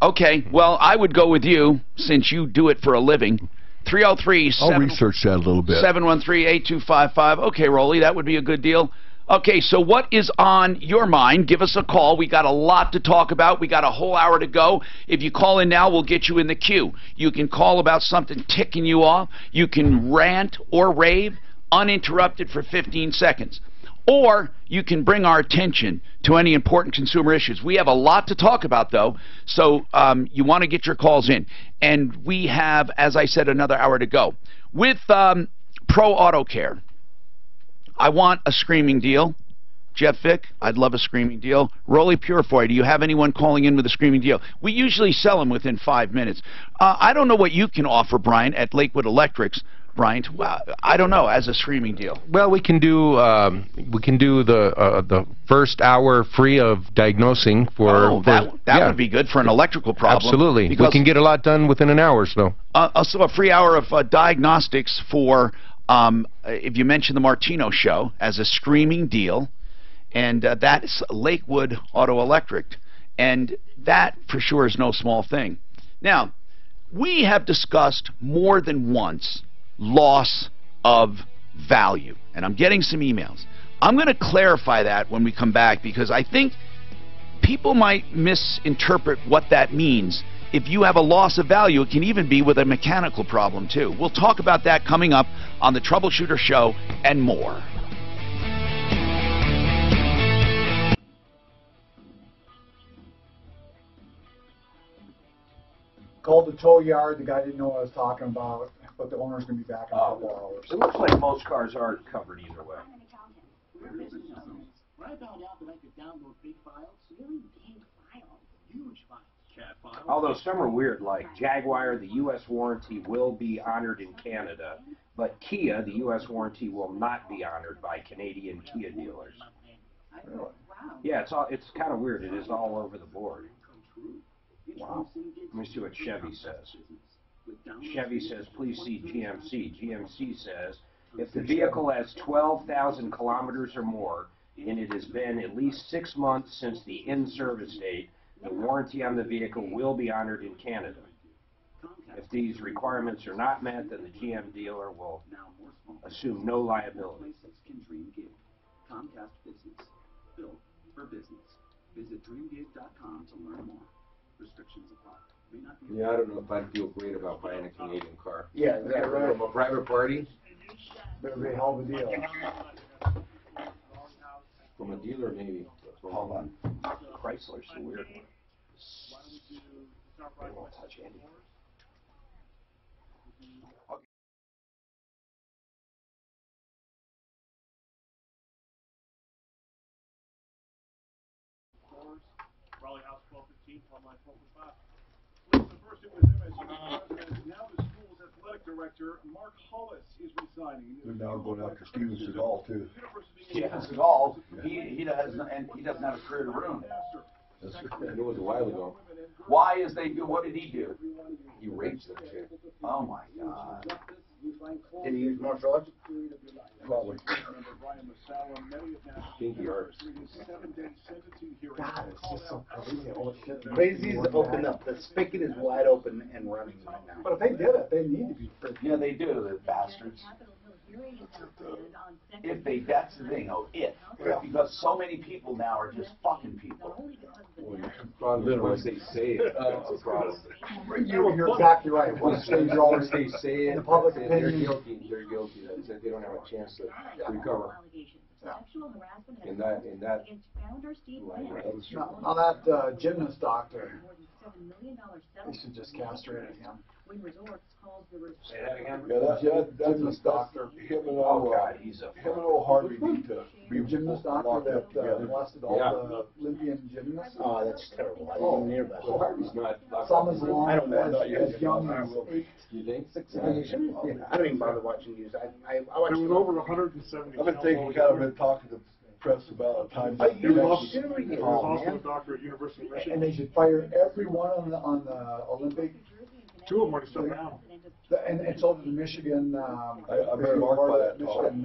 Okay, well, I would go with you since you do it for a living. 303 I'll research that a little bit. 713-8255. Okay, Rolly, that would be a good deal. Okay, so what is on your mind? Give us a call. We got a lot to talk about. We got a whole hour to go. If you call in now, we'll get you in the queue. You can call about something ticking you off. You can rant or rave uninterrupted for 15 seconds. Or you can bring our attention to any important consumer issues. We have a lot to talk about, though, so you want to get your calls in. And we have, as I said, another hour to go. With Pro Auto Care, I want a screaming deal. Jeff Vick, I'd love a screaming deal. Rolly Purefoy, do you have anyone calling in with a screaming deal? We usually sell them within 5 minutes. I don't know what you can offer, Brian, at Lakewood Electrics. Brian, I don't know, as a screaming deal. Well, we can do the first hour free of diagnosing for. That would be good for an electrical problem. Absolutely, we can get a lot done within an hour. So a free hour of diagnostics for if you mention the Martino Show as a screaming deal, and that's Lakewood Auto Electric, and that for sure is no small thing. Now, we have discussed more than once loss of value, and I'm getting some emails. I'm going to clarify that when we come back, because I think people might misinterpret what that means if you have a loss of value, it can even be with a mechanical problem too. We'll talk about that coming up on the Troubleshooter Show and more. Called the tow yard. The guy didn't know what I was talking about, but the owner's going to be back in a couple hours. It looks like most cars aren't covered either way. When I found out that I could download big files, really big files, huge files, cat files. Although some are weird, like Jaguar, the U.S. warranty will be honored in Canada, but Kia, the U.S. warranty will not be honored by Canadian Kia dealers. Really? Yeah, it's kind of weird. It is all over the board. Wow. Let me see what Chevy says. Chevy says, please see GMC. GMC says, if the vehicle has 12,000 kilometers or more, and it has been at least 6 months since the in-service date, the warranty on the vehicle will be honored in Canada. If these requirements are not met, then the GM dealer will assume no liability. Comcast Business. Built for business. Visit dreamgig.com to learn more. Restrictions apply. Yeah, I don't know if I'd feel great about buying a Canadian car. Yeah, that's right. From a private party? Better be a hell of a deal. From a dealer, maybe. Hold on. Chrysler's a weird one. They won't touch anything. Raleigh House 1215, online 1245. Listen, first it was him as now the school's athletic director, Mark Hollis, is resigning. They're now going after Steven Seagal, too. Steven Seagal, he doesn't have a career to ruin. It was a while ago. Why is they do? What did he do? He raped them, too. Oh my God. Did he use martial arts? Probably. Kinky arts. God, it's just so crazy. Holy shit. Crazy's open up. The spigot is wide open and running right now. But if they did it, they need to be freaking. Yeah, they do, the bastards. If they, that's the thing, though, because so many people now are just fucking people. Once they say it, it's a problem. You're exactly right. Once they say it, the public they're opinion. guilty. They're guilty. That's it. They don't have a chance to recover. In that. Now that gymnast doctor, they should just castrate him. Say that again? Yeah, that's Gymnast doctor. him and Oh God, he's a him and old Harvey need to be Gymnast doctor locked that up together. molested all the Olympian gymnasts. Oh, that's terrible. I didn't hear about So that. Harvey's not. Some as long I don't know. as young as 8. You think? 6 I don't even bother watching news. I watch. There was over 170. I've been thinking, kind of been talking to the press about a time. You There lost- was also a doctor at University of Michigan. And they should fire everyone on the Olympic. Two of them already stepped down. And so did the Michigan. I've been marked by that talk. Michigan.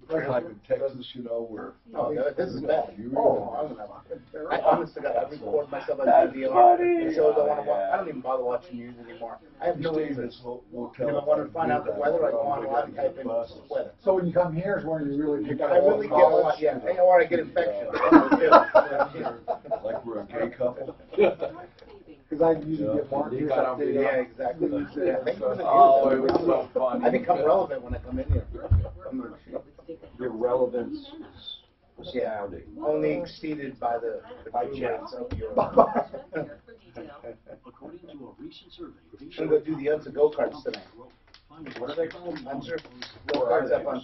That time in Texas, you know, where. Oh, this is bad. Oh, I honestly got I record myself on DVR. The shows I want to watch. I don't even bother watching news anymore. I have no interest. If I want to find out the weather, I go online and type in weather. So when you come here is when you really pick up. I really get a lot. Yeah, or I get infection. Like we're a gay couple. Because I usually get marked here. Yeah, exactly. Thank you for the Oh, news. it was so funny. I become relevant when I come in here. Your relevance is astounding. Only exceeded by the jets of Europe. According to a recent survey, I'm going to do the Unsa go-karts tonight. What are they called? Unsa go-karts up on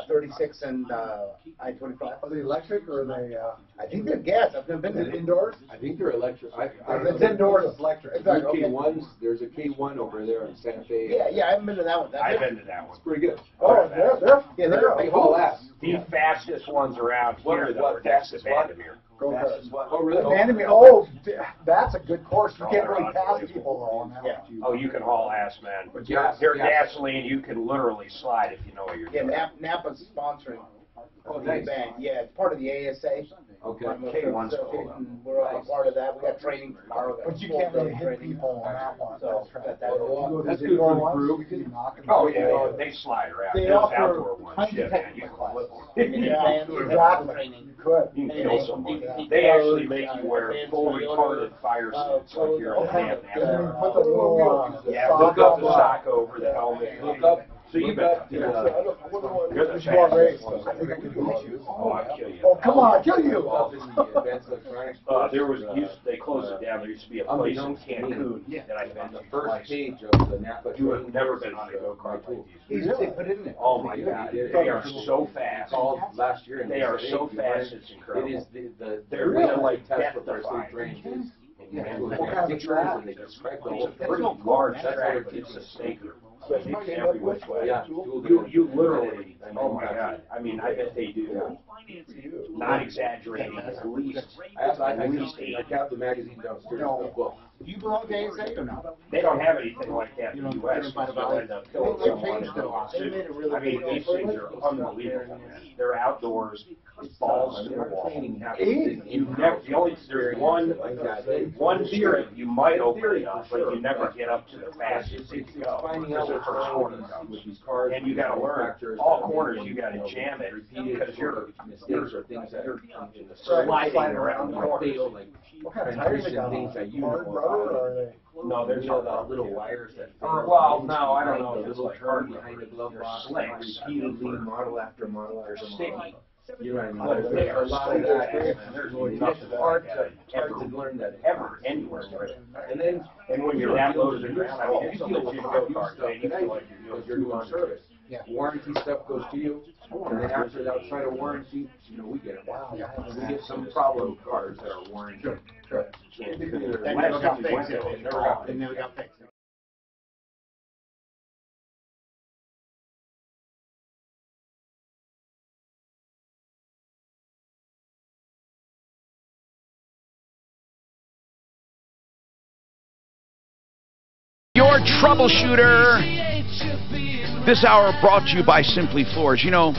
36 and I-25. Are they electric or are they? I think they're gas. I've never been Is it there. indoors? I think they're electric. If it's indoors, it's electric. Exactly. K1s. There's a K1 over there in Santa Fe. Yeah, I haven't been to that one. I've been to that one. It's pretty good. Oh, they're big Haul holes. ass. The fastest ones around here, though, are next to Vandermeer. Oh, really? That's a good course. You can't really pass people though on that one. Oh, you can haul ass, man. But Their gasoline, you can literally slide if you know what you're doing. Yeah, Napa's sponsoring Oh, nice. Band. Yeah, it's part of the ASA. Okay. K1's we're all a part of that. We got training tomorrow. But you can't really hit people on that one. So that's good for the crew. Oh, yeah, they slide around. They There's offer outdoor ones. kind Yeah, of man, technical you can classes. flip them. Yeah, exactly. You could. You can kill someone. They actually make you wear full retarded fire suits like you're in the camp. Put the little Yeah, look up the sock over the helmet. Look up. So you've got the, you're the fastest ones. Oh, I'll kill you. Oh, come on, I'll kill you. There was, they closed it down. There used to be a place in Cancun that I On the mentioned. first page of the Napa You have never been on a go-kart like these. They put it in there. Oh my God, they are so fast. Called last year and They are said, so hey, fast, it's incredible. It is They're really like test with their death-defying. state ranges. Yeah. What What kind of track? And they describe the It's whole a pretty large track, but it's a snaker. It's every which way. Yeah. You literally, oh my God. I mean, I bet they do, not exaggerating, at least 8. I got the magazine downstairs. Well, Do you belong to ASA or not? They don't have anything like that in the U.S. They They'll end up killing someone in the made it really I mean, these things are unbelievable, man. They're outdoors, balls to the wall. You never, there's one theory you might open it up, but you never get up to the fastest you can go. Because the first corner comes. And you gotta learn, all corners you gotta jam it, because you're sliding around the corners. What kind of tires they got? Hard rubber or are they? No, there's little wires that. Well, no, I don't know. The little turn behind the glove box. Slicks. Repeatedly, model after model after model. Sticky. You know what I mean? They are a lot so of that. fast. There's nothing hard like to that learn that ever anywhere. And then when you're that low to the ground, I mean, it's a legit go-kart. Man, you feel like you're doing service. Yeah. Warranty stuff goes to you, and then after the outside of warranty, we get it. Wow. We get some problem cars that are warranted. Sure. That never got fixed. They never got fixed. Your Troubleshooter. This hour brought to you by Simply Floors. You know,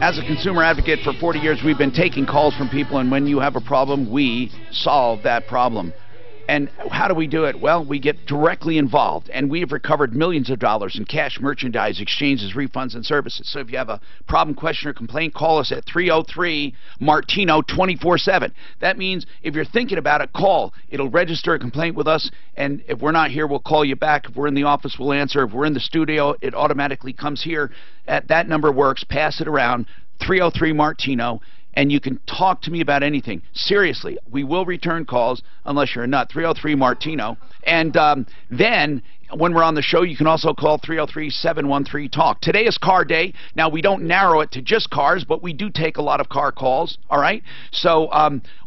as a consumer advocate for 40 years, we've been taking calls from people, and when you have a problem, we solve that problem. And how do we do it? Well, we get directly involved, and we have recovered millions of dollars in cash, merchandise, exchanges, refunds, and services. So if you have a problem, question, or complaint, call us at 303-MARTINO 24/7. That means if you're thinking about it, call. It'll register a complaint with us, and if we're not here, we'll call you back. If we're in the office, we'll answer. If we're in the studio, it automatically comes here. That number works. Pass it around, 303-MARTINO. And you can talk to me about anything. Seriously, we will return calls unless you're a nut. 303-MARTINO. And then when we're on the show, you can also call 303-713-TALK. Today is car day. Now, we don't narrow it to just cars, but we do take a lot of car calls, all right? So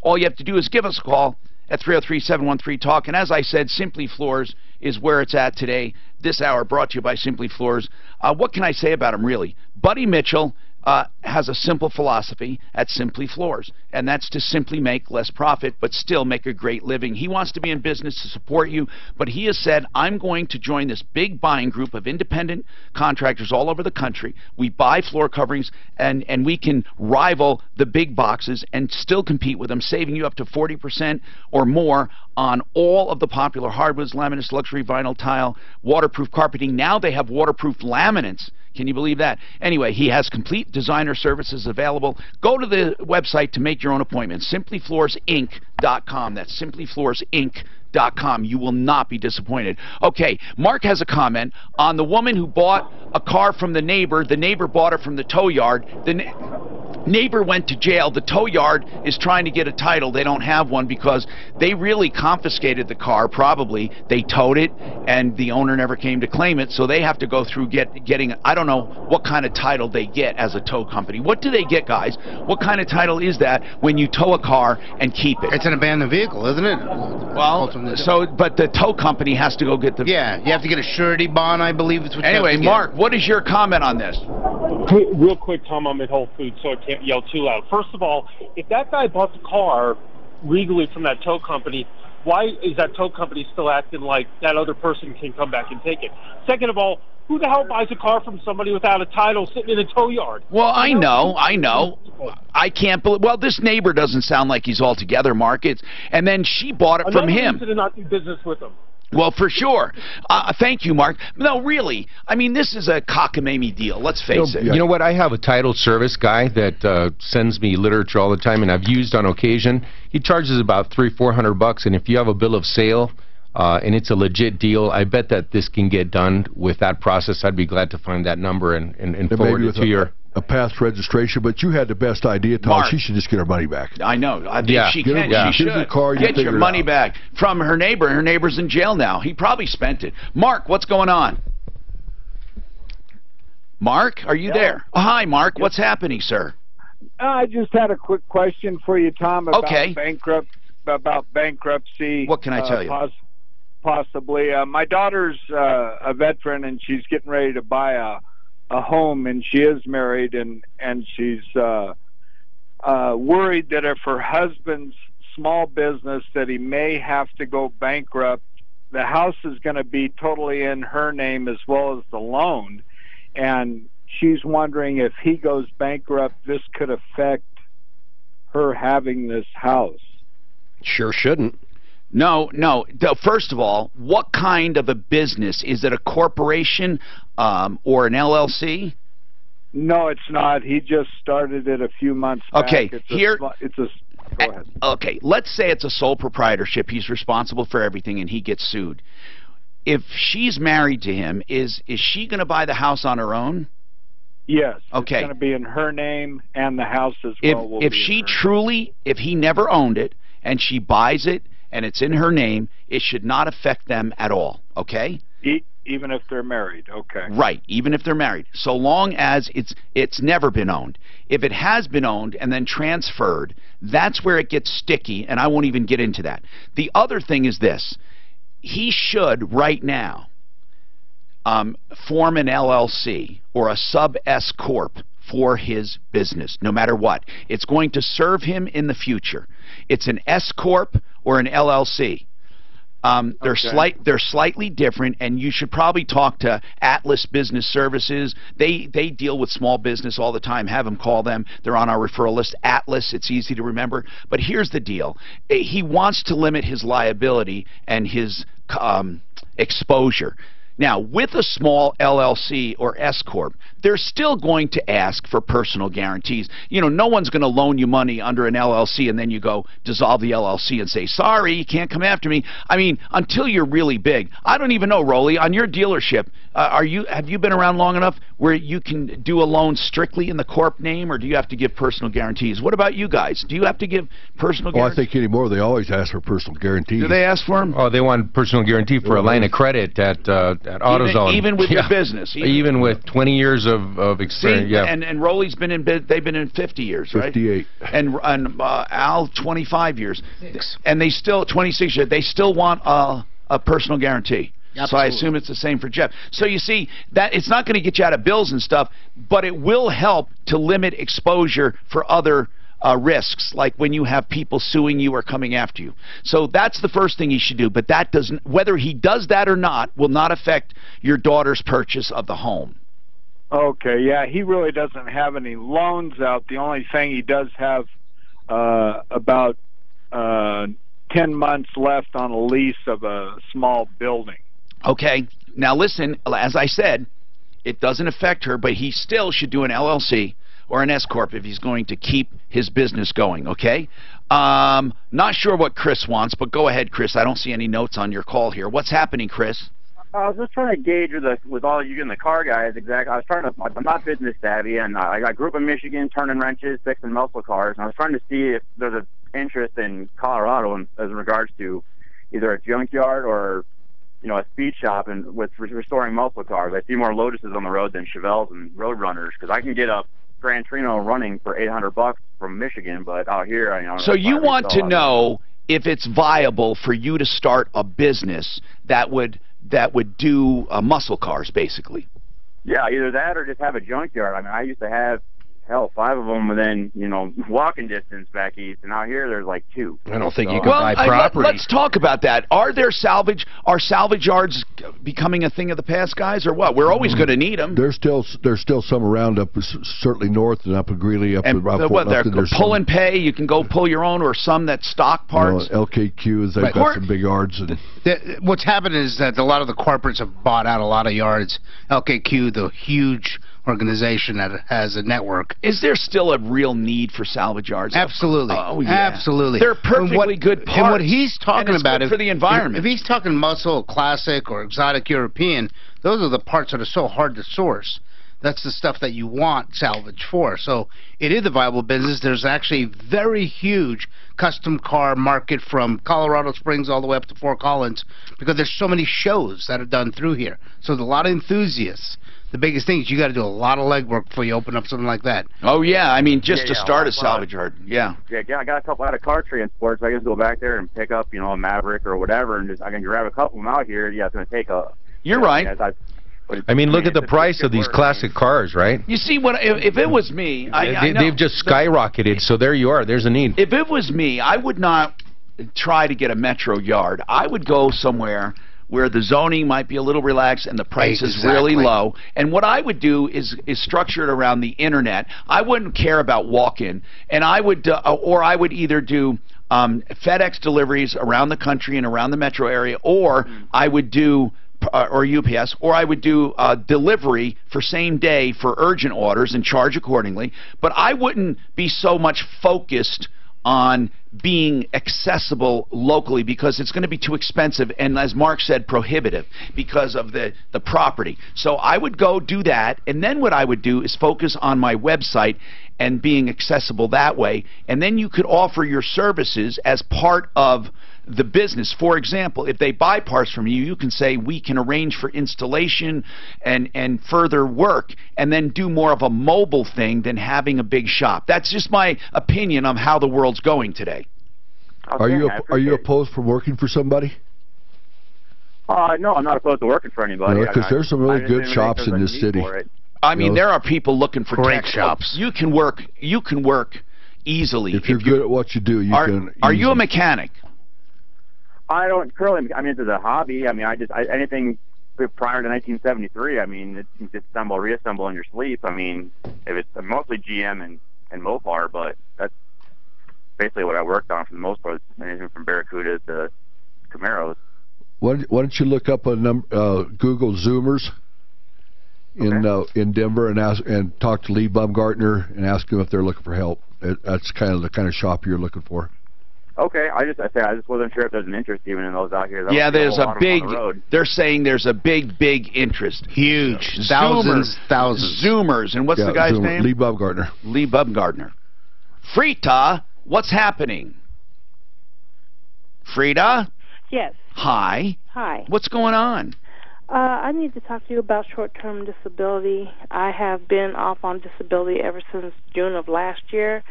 all you have to do is give us a call at 303-713-TALK. And as I said, Simply Floors is where it's at today. This hour brought to you by Simply Floors. What can I say about him, really? Buddy Mitchell has a simple philosophy at Simply Floors, and that's to simply make less profit but still make a great living. He wants to be in business to support you, but he has said, I'm going to join this big buying group of independent contractors all over the country. We buy floor coverings, and we can rival the big boxes and still compete with them, saving you up to 40% or more on all of the popular hardwoods, laminates, luxury vinyl tile, waterproof carpeting. Now they have waterproof laminates. Can you believe that? Anyway, he has complete designer services available. Go to the website to make your own appointment, simplyfloorsinc.com. That's simplyfloorsinc.com. You will not be disappointed. Okay, Mark has a comment on the woman who bought a car from the neighbor. The neighbor bought it from the tow yard. The neighbor went to jail. The tow yard is trying to get a title. They don't have one because they really confiscated the car, probably. They towed it, and the owner never came to claim it, so they have to go through getting, I don't know what kind of title they get as a tow company. What do they get, guys? What kind of title is that when you tow a car and keep it? It's an abandoned vehicle, isn't it? Well, but the tow company has to go get the... Yeah, you have to get a surety bond, I believe. It's what anyway, Mark, what is your comment on this? Real quick, Tom, I'm at Whole Foods, so I can't yell too loud. First of all, if that guy bought the car legally from that tow company, why is that tow company still acting like that other person can come back and take it? Second of all, Who the hell buys a car from somebody without a title sitting in a tow yard? Well, I know. I can't believe. Well, this neighbor doesn't sound like he's all together, Mark. And then she bought it from him. Another reason to not do business with him. Well, for sure. Thank you, Mark. No, really. I mean, this is a cockamamie deal. Let's face it. You know what? I have a title service guy that sends me literature all the time, and I've used on occasion. He charges about $300-400, and if you have a bill of sale and it's a legit deal, I bet that this can get done with that process. I'd be glad to find that number and forward it to your... a past registration, but you had the best idea, Tom. Mark, she should just get her money back. I know. If she can, she should. Your car, get your money back from her neighbor. Her neighbor's in jail now. He probably spent it. Mark, what's going on? Mark, are you there? Oh, hi, Mark. What's happening, sir? I just had a quick question for you, Tom, about bankruptcy. What can I tell you? Possibly. My daughter's a veteran, and she's getting ready to buy a home, and she is married, and she's worried that if her husband's small business, that he may have to go bankrupt, the house is going to be totally in her name as well as the loan, and she's wondering if he goes bankrupt, this could affect her having this house. Sure shouldn't. No. First of all, what kind of a business? Is it a corporation or an LLC? No, it's not. He just started it a few months back. Okay, go ahead. Okay, let's say it's a sole proprietorship. He's responsible for everything, and he gets sued. If she's married to him, is she going to buy the house on her own? Yes. Okay. It's going to be in her name, and the house as well. If he never owned it, and she buys it, and it's in her name, it should not affect them at all, okay? Even if they're married, okay. Right, even if they're married, so long as it's never been owned. If it has been owned and then transferred, that's where it gets sticky, and I won't even get into that. The other thing is this. He should, right now, form an LLC or a sub-S Corp for his business, no matter what. It's going to serve him in the future. It's an S Corp or an LLC. They're slightly different, and you should probably talk to Atlas Business Services. They deal with small business all the time. Have them call them. They're on our referral list. Atlas, it's easy to remember. But here's the deal. He wants to limit his liability and his exposure. Now, with a small LLC or S Corp, they're still going to ask for personal guarantees. You know, no one's going to loan you money under an LLC and then you go dissolve the LLC and say, sorry, you can't come after me. I mean, until you're really big. I don't even know, Rolly, on your dealership, have you been around long enough where you can do a loan strictly in the Corp name, or do you have to give personal guarantees? What about you guys? Do you have to give personal guarantees? Well, I think anymore they always ask for personal guarantees. Do they ask for them? Oh, they want personal guarantee for a line of credit at AutoZone. Even with your business. Even with 20 years of experience. See, and Rolly's been in they've been in 50 years, right? 58. And Al 25 years. And they still 26 years. They still want a personal guarantee. Absolutely. So I assume it's the same for Jeff. So you see that it's not going to get you out of bills and stuff, but it will help to limit exposure for other risks, like when you have people suing you or coming after you. So that's the first thing he should do, but that doesn't, whether he does that or not, will not affect your daughter's purchase of the home. Okay, yeah, he really doesn't have any loans out. The only thing he does have about 10 months left on a lease of a small building. Okay, now listen, as I said, it doesn't affect her, but he still should do an LLC or an S Corp if he's going to keep his business going, okay? Not sure what Chris wants, but go ahead, Chris. I don't see any notes on your call here. What's happening, Chris? I was just trying to gauge with all you and the car guys, I'm not business savvy, and I grew up in Michigan turning wrenches, fixing muscle cars, and I was trying to see if there's an interest in Colorado as regards to either a junkyard or, you know, a speed shop and with restoring muscle cars. I see more Lotuses on the road than Chevelles and Roadrunners, because I can get a Gran Torino running for $800 from Michigan, but out here, I know. So you want to know if it's viable for you to start a business that would do muscle cars, basically? Yeah, either that or just have a junkyard. I mean, I used to have hell, 5 of them within, walking distance back east, and out here there's like 2. I don't think you can buy property. Let's talk about that. Are salvage yards becoming a thing of the past, guys, or what? We're always going to need them. There's still some around up, certainly north and up in Greeley, up and pull and pay. You can go pull your own, or some that stock parts. LKQ, they've got some big yards. And what's happened is that a lot of the corporates have bought out a lot of yards. LKQ, the huge organization that has a network. Is there still a real need for salvage yards? Absolutely. Oh, yeah. Absolutely. They're perfectly good parts. And what he's talking about, for the environment. If he's talking muscle, classic, or exotic European, those are the parts that are so hard to source. That's the stuff that you want salvage for. So it is a viable business. There's actually a very huge custom car market from Colorado Springs all the way up to Fort Collins, because there's so many shows that are done through here. So there's a lot of enthusiasts. The biggest thing is you got to do a lot of legwork before you open up something like that. Oh yeah, I mean to start a salvage yard. Yeah. Yeah, I got a couple out of car transports. So I just go back there and pick up, a Maverick or whatever, and I can grab a couple of them out here. Yeah, it's going to take a. You're right. I mean, look at the price of these classic cars, right? You see, if it was me, they've just skyrocketed. So there you are. There's a need. If it was me, I would not try to get a metro yard. I would go somewhere where the zoning might be a little relaxed and the price is really low. And what I would do is structure it around the internet. I wouldn't care about walk-in, and I would either do FedEx deliveries around the country and around the metro area, or I would do or UPS, or I would do delivery for same day for urgent orders and charge accordingly. But I wouldn't be so much focused on being accessible locally, because it's going to be too expensive and, as Mark said, prohibitive because of the property. So I would go do that, and then what I would do is focus on my website and being accessible that way, and then you could offer your services as part of the business. For example, if they buy parts from you, you can say we can arrange for installation and further work, and then do more of a mobile thing than having a big shop. That's just my opinion on how the world's going today. Okay, are you opposed from working for somebody? No, I'm not opposed to working for anybody. Because there's some really good shops in this city. I mean, there are people looking for great tech shops. You can work easily if you're good at what you do. Are you a mechanic? I don't currently. I mean, it's a hobby. I mean, anything prior to 1973. I mean, you can disassemble, reassemble in your sleep. I mean, if it's mostly GM and Mopar, but that's basically what I worked on for the most part. Anything from Barracudas to Camaros. Why don't you look up Google Zoomers in Denver and talk to Lee Baumgartner and ask him if they're looking for help. That's the kind of shop you're looking for. Okay, I just wasn't sure if there's an interest even in those out here. Yeah, there's a big. They're saying there's a big interest. Huge, thousands. Zoomers, and what's the guy's name? Lee Baumgartner. Lee Baumgartner. Frida, what's happening? Frida. Yes. Hi. Hi. What's going on? I need to talk to you about short-term disability. I have been off on disability ever since June of last year.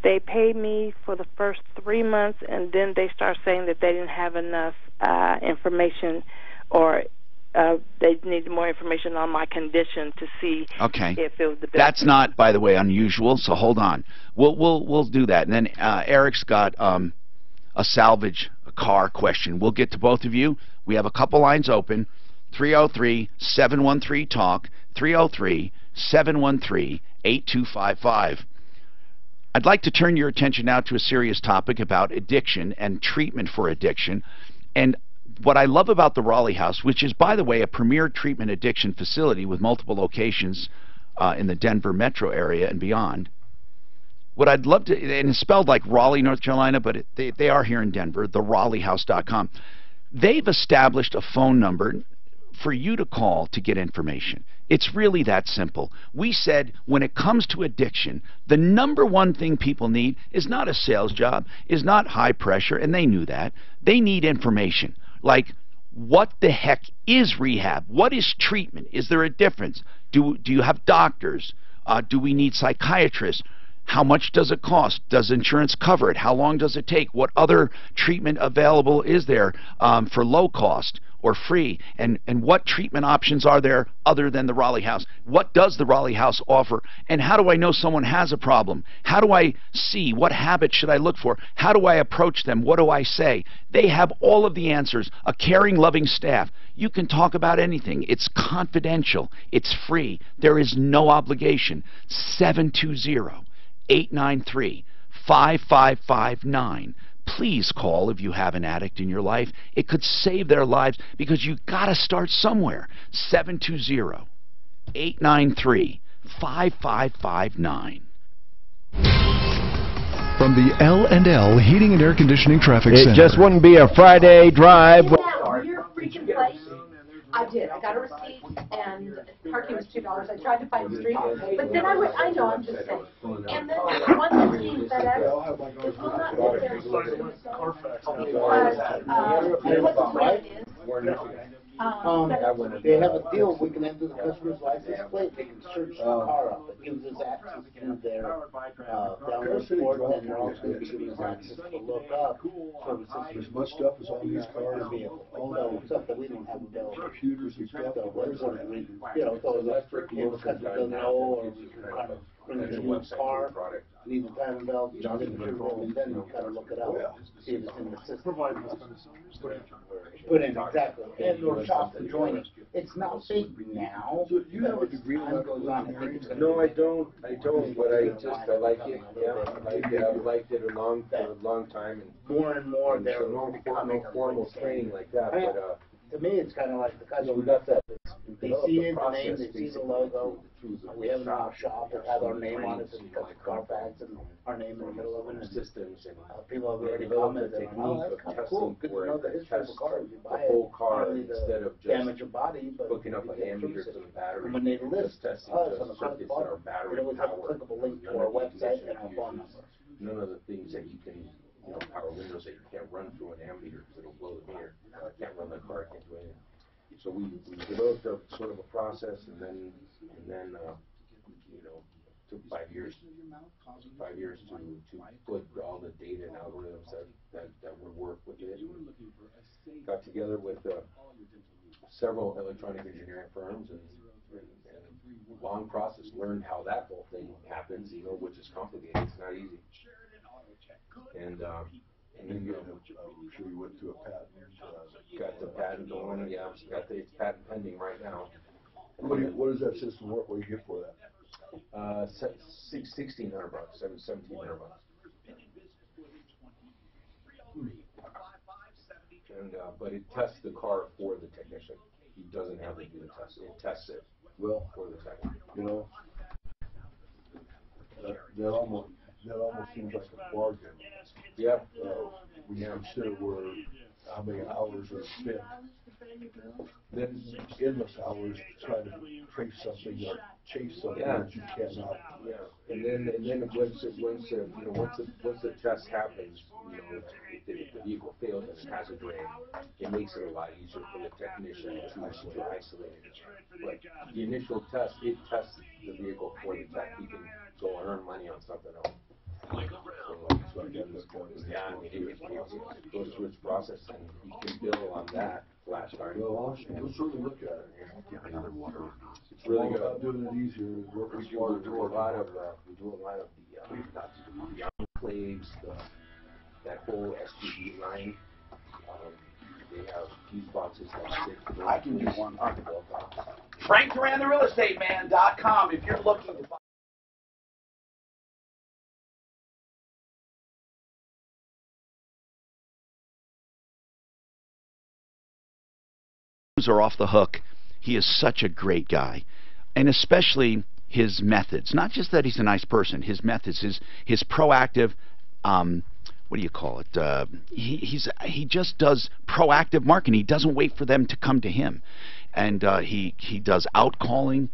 They paid me for the first 3 months, and then they start saying that they didn't have enough information, or they needed more information on my condition to see if it was the best. That's not, by the way, unusual. So hold on. We'll do that. And then Eric's got a salvage car question. We'll get to both of you. We have a couple lines open. 303-713-TALK. 303-713-8255. I'd like to turn your attention now to a serious topic about addiction and treatment for addiction. And what I love about the Raleigh House, which is, by the way, a premier treatment addiction facility with multiple locations in the Denver metro area and beyond. What I'd love to, and it's spelled like Raleigh, North Carolina, but they are here in Denver, theraleighouse.com. They've established a phone number for you to call to get information. It's really that simple. We said when it comes to addiction, the number one thing people need is not a sales job, is not high pressure, and they knew that. They need information. Like, what the heck is rehab? What is treatment? Is there a difference? Do you have doctors? Do we need psychiatrists? How much does it cost? Does insurance cover it? How long does it take? What other treatment available is there for low cost? or free? And what treatment options are there other than the Raleigh House? What does the Raleigh House offer? And how do I know someone has a problem? How do I see? What habits should I look for? How do I approach them? What do I say? They have all of the answers. A caring, loving staff. You can talk about anything. It's confidential. It's free. There is no obligation. 720-893-5559. Please call if you have an addict in your life. It could save their lives because you got to start somewhere. 720-893-5559. From the L&L Heating and Air Conditioning Traffic Center. It just wouldn't be a Friday drive. Your freaking place. I did. I got a receipt, and parking was $2. I tried to find the street, but then I went, I know, I'm just saying. And then once I seen FedEx, it will not get there because it was the way it is. They have a deal. We can enter the customer's license plate. They can search the car up. It gives us access to their download report, and they're also going to be giving us access to look up As much stuff as on these cars. So stuff that we don't have available. Computers and stuff. So the customer doesn't know, or we can kind of bring the new car, leave the time belt, and then we kind of look it up, see if it's in the system. Put in, exactly. And or shop to join it. It's not big now. So you have a degree in that goes on. No, I don't, but I like it. Yeah, I've liked it for a long time. And more and more, there are no formal training like that. But to me, it's kind of like the customer. We got that. They see the name, they see the logo. We have it in our shop. It has our name on it, and got the Carfax and our name in the middle of it. And systems and people have already commented. Oh, that's kind of cool. Good to know the history of a car. You buy it, whole car instead of just damage your body, but hooking up an ammeter to the battery. When they list testing us the on the front circuits that are battery it always have a clickable link to our website and our phone number. None of the things that you can, power windows that you can't run through an ammeter because it'll blow the mirror. Can't run the car, can't do anything. So we developed a sort of a process, and then took 5 years to put all the data and algorithms that would work with it. Got together with several electronic engineering firms and long process. Learned how that whole thing happens, which is complicated. It's not easy. And then I'm sure you went through a patent. Got the patent going. Yeah, it's patent pending right now. What does that system work? What do you get for that? $1,600, $1,700. And but it tests the car for the technician. He doesn't have to do the test. It tests it for the technician. That almost seems like a bargain. Yeah. When you consider how many hours are spent, then endless hours trying to trace something or chase something that you cannot. Yeah. And then once the test happens, if the vehicle fails and it has a drain, it makes it a lot easier for the technician to isolate it. But the initial test, it tests the vehicle for the tech. He can go and earn money on something else. So again, it goes through its process, and you can bill on that flash card. Well, we'll certainly look at it. It's really good. Doing it easier. We do a lot of the enclaves, that whole SUV line. They have fuse boxes that stick. I can do one. FrankDuran, if you're looking to buy. Are off the hook. He is such a great guy, and especially his methods. Not just that he's a nice person. His methods, his proactive. What do you call it? He just does proactive marketing. He doesn't wait for them to come to him, and he does outcalling,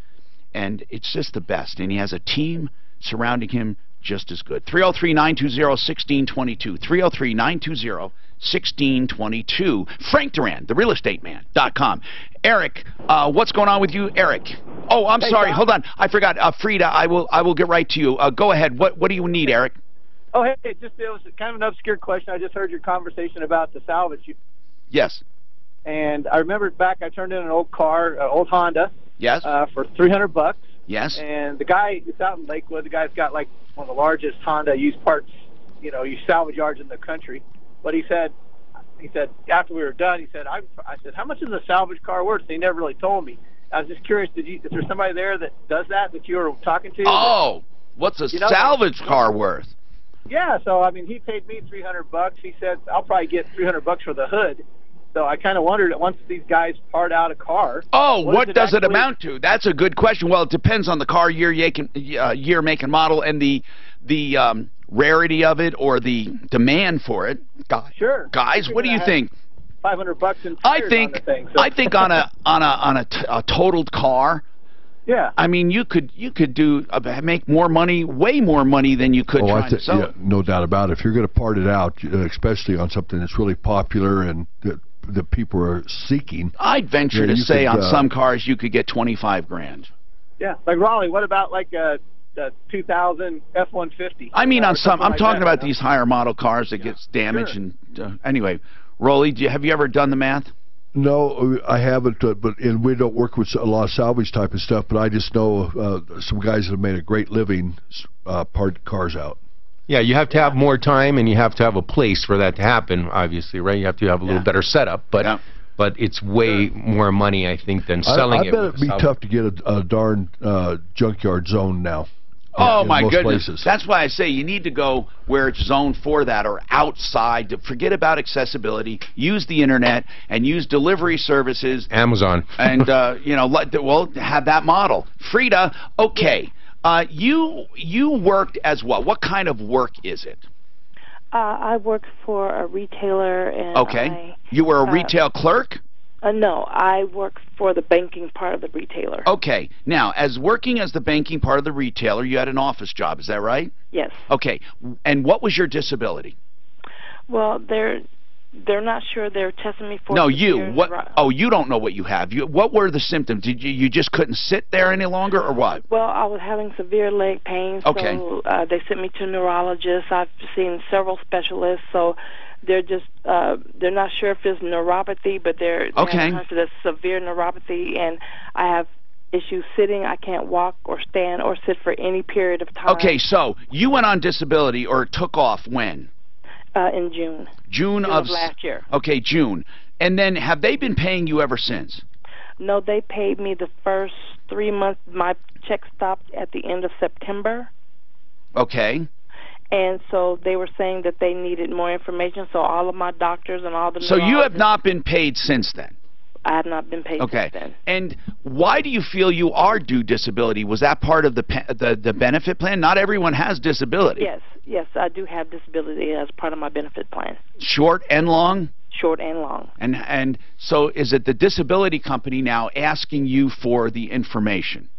and it's just the best. And he has a team surrounding him just as good. 303-920-1622. 303-920-1622. Frank Duran, therealestateman.com. Eric, what's going on with you, Eric? Oh, I'm sorry. Hold on. I forgot. Frida, I will get right to you. Go ahead. What do you need, Eric? Oh, hey, it was kind of an obscure question. I just heard your conversation about the salvage. Yes. and I remembered back I turned in an old car, an old Honda. Yes. For $300. Yes. And the guy, it's out in Lakewood. The guy's got like one of the largest Honda used parts, used salvage yards in the country. But he said after we were done, I said, how much is a salvage car worth? And he never really told me. I was just curious, is there somebody there that does that you were talking to? Oh, what's a salvage car worth? Yeah, so I mean, he paid me $300. He said I'll probably get $300 for the hood. So I kind of wondered, once these guys part out a car. Oh, what does it amount to? That's a good question. Well, it depends on the car, year, make, and model, and the rarity of it or the demand for it. Sure. Guys, what do you think? $500 in I think on the thing, so. I think on a totaled car. Yeah. I mean, you could do make more money, way more money than you could trying to sell it. No doubt about it. If you're going to part it out, especially on something that's really popular and that people are seeking, I'd venture to say on some cars you could get 25 grand. Yeah, like Raleigh. What about like the 2000 F-150? I mean, on some. I'm talking about these higher model cars that gets damaged. Sure. And anyway, Rolly, have you ever done the math? No, I haven't, and we don't work with a lot of salvage type of stuff, but I just know some guys that have made a great living part cars out. Yeah, you have to have more time, and you have to have a place for that to happen, obviously, right? You have to have a little better setup, but it's way more money, I think, than selling it. I bet it'd be tough to get a darn junkyard zone now. Oh, my goodness. Places. That's why I say you need to go where it's zoned for that or outside. Forget about accessibility. Use the Internet and use delivery services. Amazon. And, have that model. Frida, okay. You worked as what? What kind of work is it? I worked for a retailer. And okay. You were a retail clerk? No, I work for the banking part of the retailer. Okay. Now, as working as the banking part of the retailer, you had an office job, is that right? Yes. Okay. And what was your disability? Well, they're not sure. They're testing me for. No, you. What? Oh, you don't know what you have. What were the symptoms? Did you just couldn't sit there any longer, or what? Well, I was having severe leg pain. Okay. So they sent me to a neurologist. I've seen several specialists. So they're just they're not sure if it's neuropathy, but they're it's severe neuropathy, and I have issues sitting. I can't walk or stand or sit for any period of time. Okay, so you went on disability or took off when? In June. June of last year. Okay, June. And then have they been paying you ever since? No, they paid me the first 3 months. My check stopped at the end of September. Okay. And so they were saying that they needed more information, so all of my doctors and all the So you have not been paid since then? I have not been paid since then. And why do you feel you are due disability? Was that part of the benefit plan? Not everyone has disability. Yes, I do have disability as part of my benefit plan. Short and long? Short and long. And so is it the disability company now asking you for the information?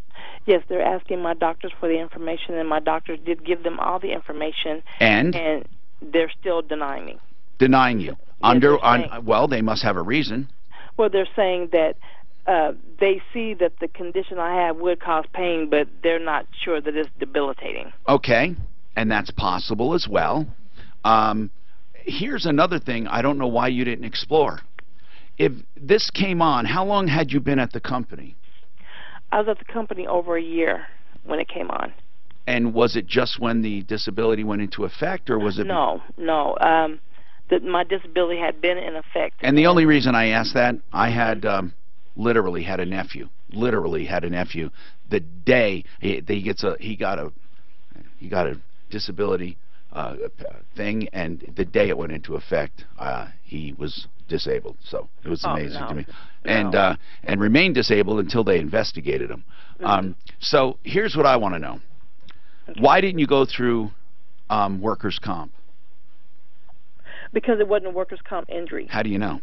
Yes, they're asking my doctors for the information, and my doctors did give them all the information. And they're still denying me. Denying you? Well, they must have a reason. Well, they're saying that they see that the condition I have would cause pain, but they're not sure that it's debilitating. Okay, and that's possible as well. Here's another thing I don't know why you didn't explore. If this came on, how long had you been at the company? I was at the company over a year when it came on. And was it just when the disability went into effect, or was it... No. My disability had been in effect. And the only reason I asked that, I had literally had a nephew. The day he got a disability thing, and the day it went into effect, he was disabled. So it was amazing to me, and remained disabled until they investigated him. So here's what I want to know: why didn't you go through workers' comp? Because it wasn't a workers' comp injury. How do you know?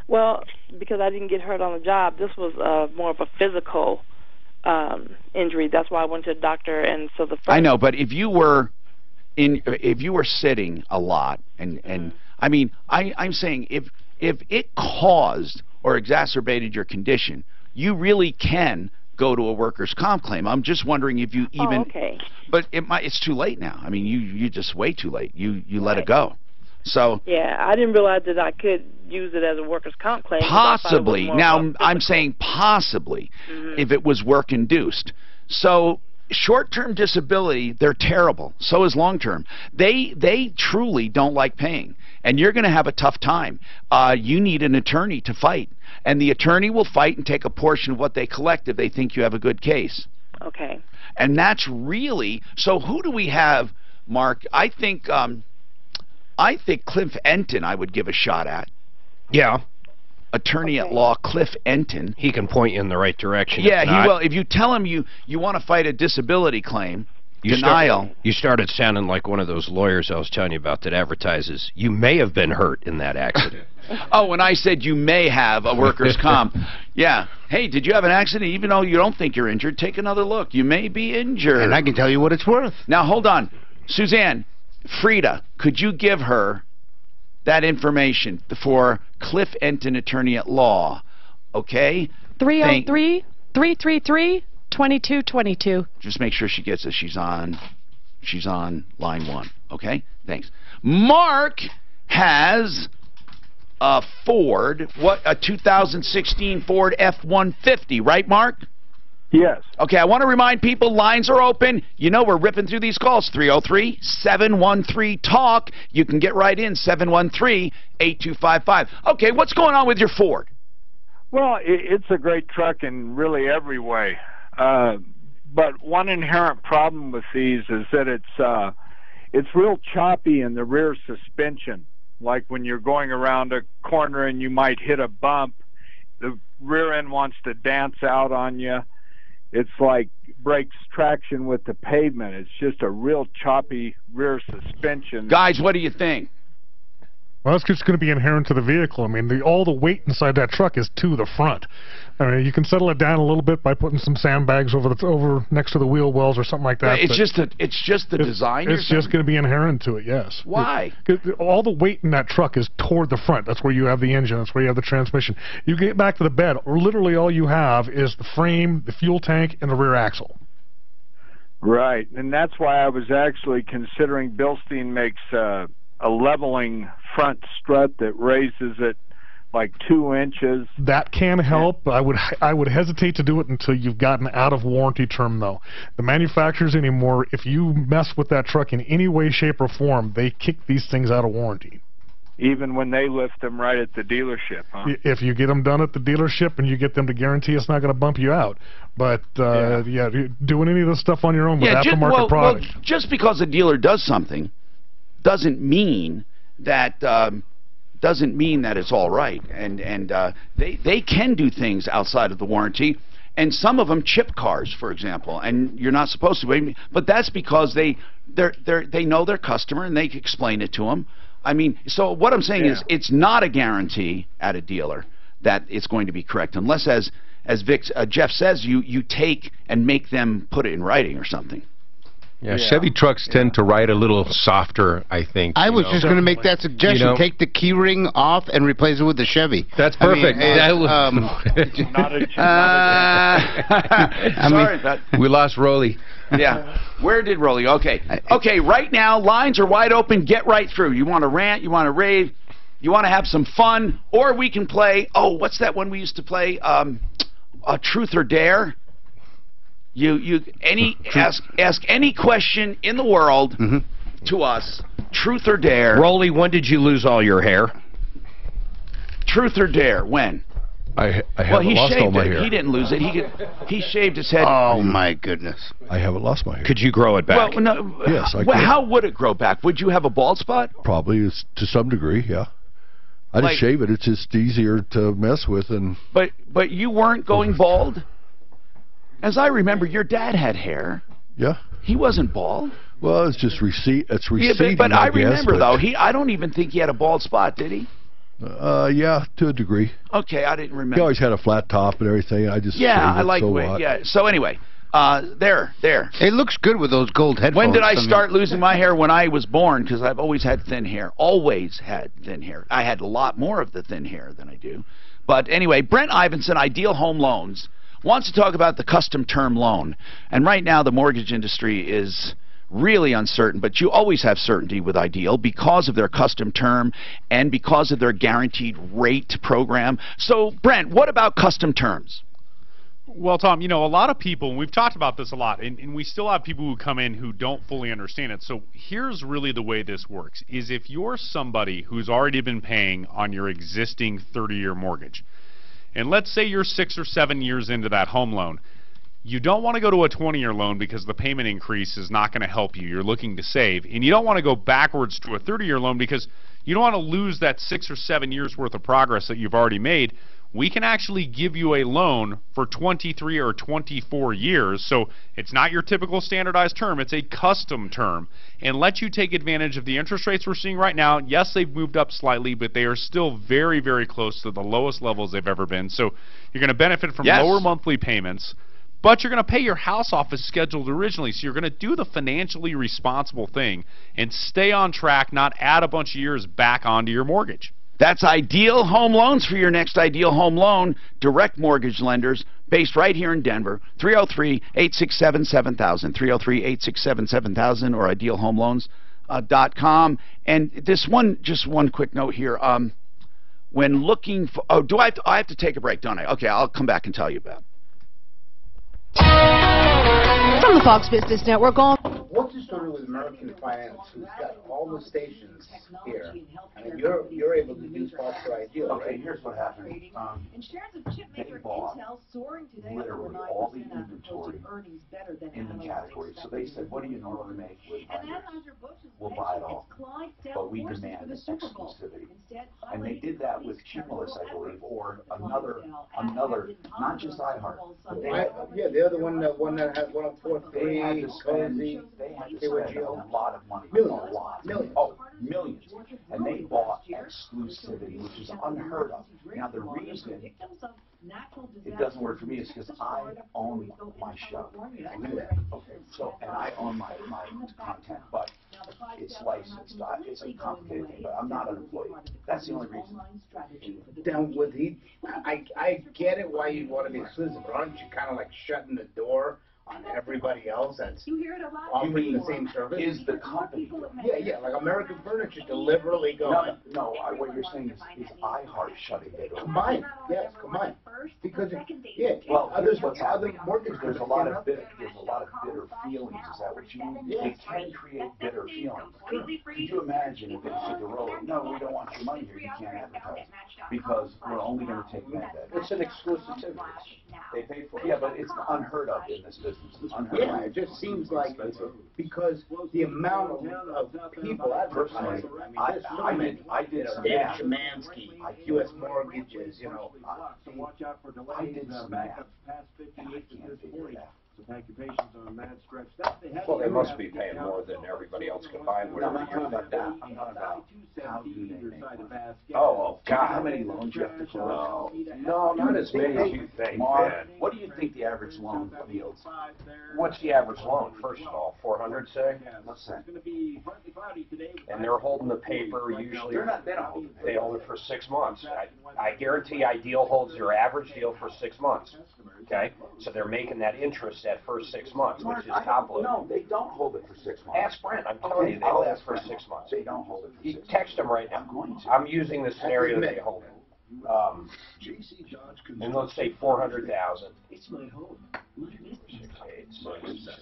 Well, because I didn't get hurt on the job. This was more of a physical injury. That's why I went to the doctor. And so the first... I know, but if you were sitting a lot, and I mean, I'm saying if it caused or exacerbated your condition, you really can go to a workers' comp claim. I'm just wondering if you even... Oh, okay. But it's too late now. I mean, you just way too late. You let it go. So yeah, I didn't realize that I could use it as a workers' comp claim. Possibly. Now, I'm saying possibly if it was work-induced. So short-term disability, they're terrible. So is long-term. They truly don't like paying, and you're going to have a tough time. You need an attorney to fight, and the attorney will fight and take a portion of what they collect if they think you have a good case. Okay. And that's really, so who do we have, Mark? I think Cliff Enton I would give a shot at. Yeah. Attorney at law Cliff Enton. He can point you in the right direction. Yeah, he will. If you tell him you want to fight a disability claim, denial. You started sounding like one of those lawyers I was telling you about that advertises, you may have been hurt in that accident. Oh, when I said you may have a workers' comp. Yeah. Hey, did you have an accident? Even though you don't think you're injured, take another look. You may be injured. And I can tell you what it's worth. Now, hold on. Suzanne, Frida, could you give her that information for Cliff Enton, attorney at law? Okay? 303-333-2222. Just make sure she gets it. She's on line 1. Okay? Thanks. Mark has a Ford, a 2016 Ford F-150, right, Mark? Yes. Okay, I want to remind people, lines are open. You know we're ripping through these calls. 303-713-TALK. You can get right in, 713-8255. Okay, what's going on with your Ford? Well, it's a great truck in really every way. But one inherent problem with these is that it's real choppy in the rear suspension. Like when you're going around a corner and you might hit a bump, the rear end wants to dance out on you. It's like breaks traction with the pavement. It's just a real choppy rear suspension. Guys, what do you think? Well, that's just going to be inherent to the vehicle. I mean, all the weight inside that truck is to the front. I mean, you can settle it down a little bit by putting some sandbags over next to the wheel wells or something like that. It's just the design. It's just going to be inherent to it. Yes. Why? All the weight in that truck is toward the front. That's where you have the engine. That's where you have the transmission. You get back to the bed, or literally all you have is the frame, the fuel tank, and the rear axle. Right, and that's why I was actually considering Bilstein makes a leveling front strut that raises it like 2 inches. That can help. I would hesitate to do it until you've gotten out of warranty term, though. The manufacturers anymore, if you mess with that truck in any way, shape, or form, they kick these things out of warranty. Even when they lift them right at the dealership, huh? If you get them done at the dealership and you get them to guarantee it's not going to bump you out. But, yeah, doing any of this stuff on your own with aftermarket products. Well, just because a dealer does something doesn't mean that it's all right, and they can do things outside of the warranty, and some of them chip cars, for example, and you're not supposed to. But that's because they know their customer and they explain it to them. I mean, so what I'm saying is it's not a guarantee at a dealer that it's going to be correct, unless as Jeff says, you take and make them put it in writing or something. Yeah, Chevy trucks tend to ride a little softer, I think. I was just going to make that suggestion. Take the key ring off and replace it with the Chevy. That's perfect. We lost Rolly. Yeah. Where did Rolly? Okay. Okay, right now, lines are wide open. Get right through. You want to rant, you want to rave, you want to have some fun, or we can play, what's that one we used to play? Truth or Dare? Ask any question in the world to us. Truth or dare. Rolly, when did you lose all your hair? Truth or dare. When? I haven't lost all my hair. He didn't lose it. He shaved his head. Oh my goodness! I haven't lost my hair. Could you grow it back? Well, no. Yes, I could. How would it grow back? Would you have a bald spot? Probably to some degree. Yeah. I just shave it. It's just easier to mess with and. But you weren't going bald. As I remember, your dad had hair. Yeah. He wasn't bald. Well, it's just it's receding. Yeah, but I remember, though, I don't even think he had a bald spot, did he? Yeah, to a degree. Okay, I didn't remember. He always had a flat top and everything. I just I like the way. Yeah. So anyway, there. It looks good with those gold headphones. When did I start losing my hair? When I was born, because I've always had thin hair. Always had thin hair. I had a lot more of the thin hair than I do. But anyway, Brent Ivinson, Ideal Home Loans, wants to talk about the custom term loan. And right now the mortgage industry is really uncertain, but you always have certainty with Ideal because of their custom term and because of their guaranteed rate program. So, Brent, what about custom terms? Well, Tom, you know, a lot of people, and we've talked about this a lot, and we still have people who come in who don't fully understand it. So here's really the way this works, is if you're somebody who's already been paying on your existing 30-year mortgage, and let's say you're 6 or 7 years into that home loan, you don't want to go to a 20-year loan because the payment increase is not going to help you. You're looking to save. And you don't want to go backwards to a 30-year loan because you don't want to lose that 6 or 7 years worth of progress that you've already made. We can actually give you a loan for 23 or 24 years, so it's not your typical standardized term, it's a custom term, and let you take advantage of the interest rates we're seeing right now. Yes, they've moved up slightly, but they are still very, very close to the lowest levels they've ever been, so you're going to benefit from lower monthly payments, but you're going to pay your house off as scheduled originally, so you're going to do the financially responsible thing and stay on track, not add a bunch of years back onto your mortgage. That's Ideal Home Loans for your next Ideal Home Loan. Direct mortgage lenders based right here in Denver. 303-867-7000. 303-867-7000 or idealhomeloans.com. And this one, just one quick note here. When looking for, I have to take a break, don't I? Okay, I'll come back and tell you about it. From the Fox Business Network on. What's the story with American Finance, who's got all the stations here? I mean, you're able to use parts for Ideal, okay, right? here's what happened. They bought literally all the inventory in the category. So they said, what do you normally make with We'll buy it all. But we demand exclusivity. And they did that with Cumulus, I believe, or another, not just iHeart. But Yeah, the other one, the one that had 143, they had to spend a lot of money. Millions. And they bought exclusivity, which is unheard of. Now, the reason it doesn't work for me is because I own my show. Okay, so, and I own my content, but it's licensed. It's a complicated thing, but I'm not an employee. That's the only reason. Then with I get it why you want to be exclusive, but aren't you kind of like shutting the door on everybody else that's offering the same service? Is the company? Yeah, like American Furniture deliberately going. No, what you're saying is iHeart shutting it down. Combined, yes, combined. Because well, there's other mortgage. There's a lot of bitter feelings. Is that what you mean? Yeah. It can create bitter feelings. Could you imagine if they said to Roller, no, we don't want your money here. You can't advertise because we're only going to take that. It's an exclusivity. They pay for it. Yeah, but it's unheard of in this business. Yeah, it just seems like because the amount of people advertising. I did some David math. Szymanski, U.S. Mortgages, I did some math. I can't figure it out. Well, they must be paying more than everybody else combined. No, I'm not talking about that. I'm talking about how do they make money. Oh, God. How many loans you have to close? No, not as many as you think, Mark, man. what do you think the average loan yields? What's the average loan, first of all? 400, say? Let's say. And they're holding the paper usually. They don't hold it. They hold it for 6 months. I guarantee Ideal holds your average deal for 6 months. Okay? So they're making that interest that first 6 months, which is top load. No, they don't hold it for 6 months. Ask Brent. I'm telling you, they hold it for 6 months. They don't hold it for 6 months. Text them right now. I'm going to. I'm using the scenario that they hold it. And let's say 400,000.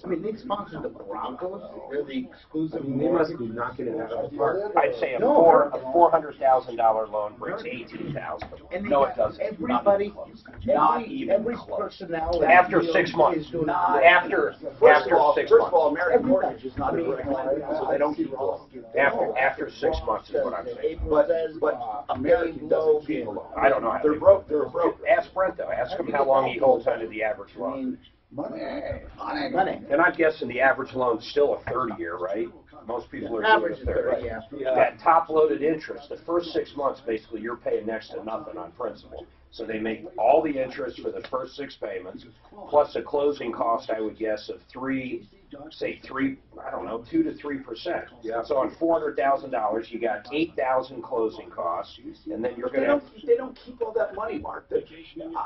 I mean, they sponsor the Broncos. They're the exclusive. They must be knocking it out of the park. I'd say a $400,000 loan brings 18,000. No, it doesn't. Everybody, every personality. After 6 months. After 6 months. First of all, American Mortgage is not a direct lender, so they don't keep going. After 6 months is what I'm saying. But American doesn't keep alone. I don't know how they're broke. They're broke. Ask Brent though. Ask him how long he holds onto the average loan. Money. And I'm guessing the average loan's still a 30-year, right? Most people are doing a 30. That top-loaded interest, the first 6 months, basically, you're paying next to nothing on principal. So they make all the interest for the first 6 payments, plus a closing cost, I would guess, of 3 say I don't know, 2 to 3%. Yeah. So on $400,000, you got $8,000 closing costs, and then you're going to. They don't keep all that money, Mark.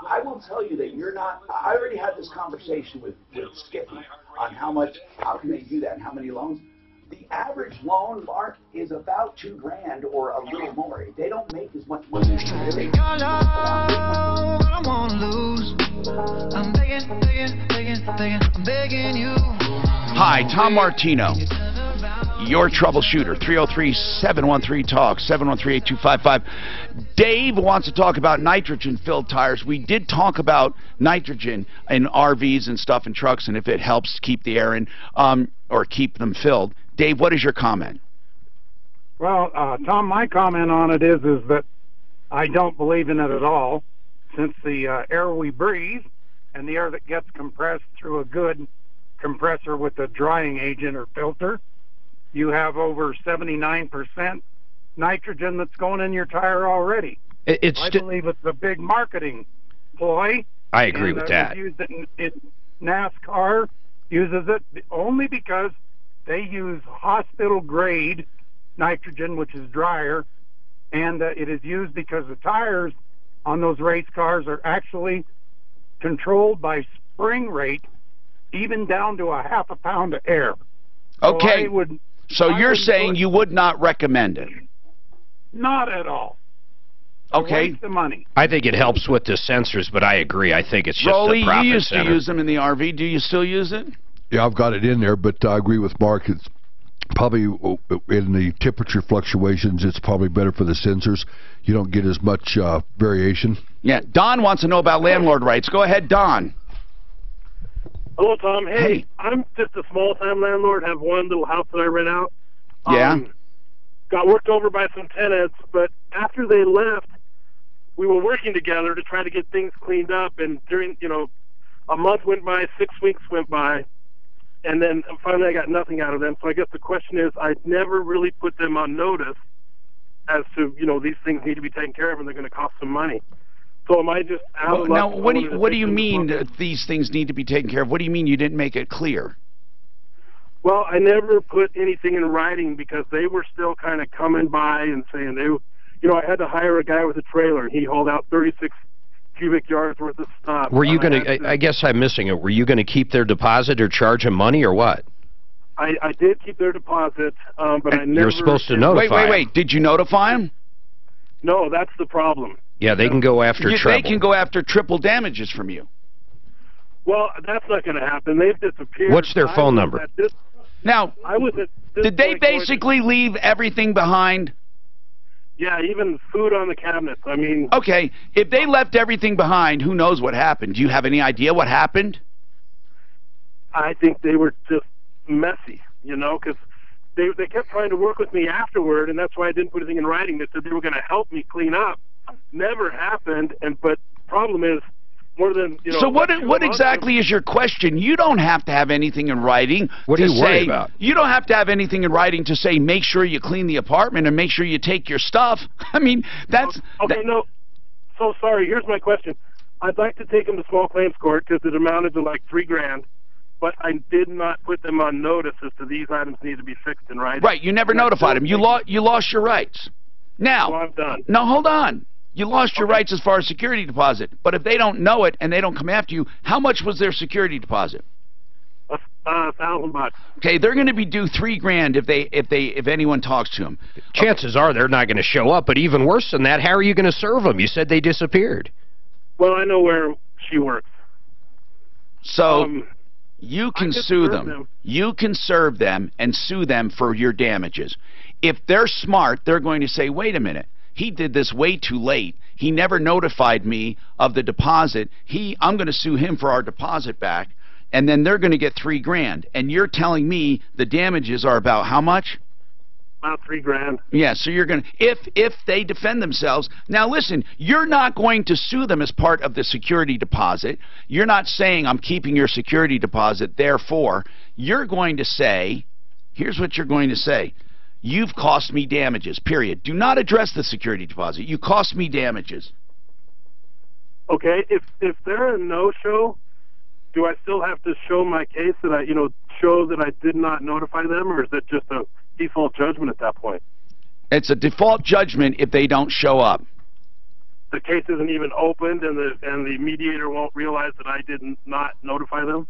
I will tell you that you're not. I already had this conversation with Skippy on how can they do that, and how many loans. The average loan, Mark, is about $2,000 or a little more. They don't make as much money as they do. Hi, Tom Martino, your troubleshooter. 303-713-TALK, 713-8255. Dave wants to talk about nitrogen-filled tires. We did talk about nitrogen in RVs and stuff and trucks, and if it helps keep the air in or keep them filled. Dave, what is your comment? Well, Tom, my comment on it is that I don't believe in it at all, since the air we breathe and the air that gets compressed through a good compressor with a drying agent or filter, you have over 79% nitrogen that's going in your tire already. I believe it's a big marketing ploy. I agree with that. NASCAR uses it only because they use hospital-grade nitrogen, which is drier, and it is used because the tires on those race cars are actually controlled by spring rate, even down to a half a pound of air. Okay, so you're saying you would not recommend it? Not at all. Okay. Waste the money. I think it helps with the sensors, but I agree. I think it's just Rolly, a profit you used center. to use them in the RV. Do you still use it? Yeah, I've got it in there, but I agree with Mark. It's probably in the temperature fluctuations, it's probably better for the sensors. You don't get as much variation. Yeah, Don wants to know about landlord rights. Go ahead, Don. Hello, Tom. Hey, I'm just a small-time landlord. Have one little house that I rent out. Yeah. Got worked over by some tenants, but after they left, we were working together to try to get things cleaned up. And during, a month went by, 6 weeks went by, and then finally I got nothing out of them. So I guess the question is, I never really put them on notice as to, these things need to be taken care of and they're going to cost some money. So am I just out of luck? Now, what do you mean that these things need to be taken care of? What do you mean you didn't make it clear? Well, I never put anything in writing because they were still kind of coming by and saying I had to hire a guy with a trailer, and he hauled out 36 cubic yards worth of stuff. Were you going to, I guess I'm missing it, were you going to keep their deposit or charge them money or what? I did keep their deposit, but I never... You're supposed to notify Wait. Did you notify them? No, that's the problem. Yeah, they can go after treble. They can go after triple damages from you. Well, that's not going to happen. They've disappeared. What's their phone number? Now, did they basically leave everything behind? Yeah, even food on the cabinets. I mean... Okay, if they left everything behind, who knows what happened? Do you have any idea what happened? I think they were just messy, because they kept trying to work with me afterward, and that's why I didn't put anything in writing. They said they were going to help me clean up. Never happened, but problem is, more than, So what exactly is your question? You don't have to have anything in writing. What are you worried about? You don't have to have anything in writing to say make sure you clean the apartment and make sure you take your stuff. I mean, that's... Okay, no. So sorry, here's my question. I'd like to take them to small claims court because it amounted to like $3,000, but I did not put them on notice as to these items need to be fixed in writing. Right, you never notified them. You lost your rights. Now, I'm done. No, hold on. You lost your rights as far as security deposit. But if they don't know it and they don't come after you, how much was their security deposit? $1,000. Okay, they're going to be due $3,000 if anyone talks to them. Chances are they're not going to show up. But even worse than that, how are you going to serve them? You said they disappeared. Well, I know where she works. So you can sue them. You can serve them and sue them for your damages. If they're smart, they're going to say, wait a minute. He did this way too late. He never notified me of the deposit. I'm going to sue him for our deposit back, and then they're going to get $3,000. And you're telling me the damages are about how much? About $3,000. Yeah, so you're going to, if they defend themselves. Now listen, you're not going to sue them as part of the security deposit. You're not saying I'm keeping your security deposit, therefore, you're going to say, here's what you're going to say. You've cost me damages, period. Do not address the security deposit. You cost me damages. Okay, if they're a no-show, do I still have to show my case that show that I did not notify them, or is it just a default judgment at that point? It's a default judgment if they don't show up. The case isn't even opened, and the mediator won't realize that I did not notify them?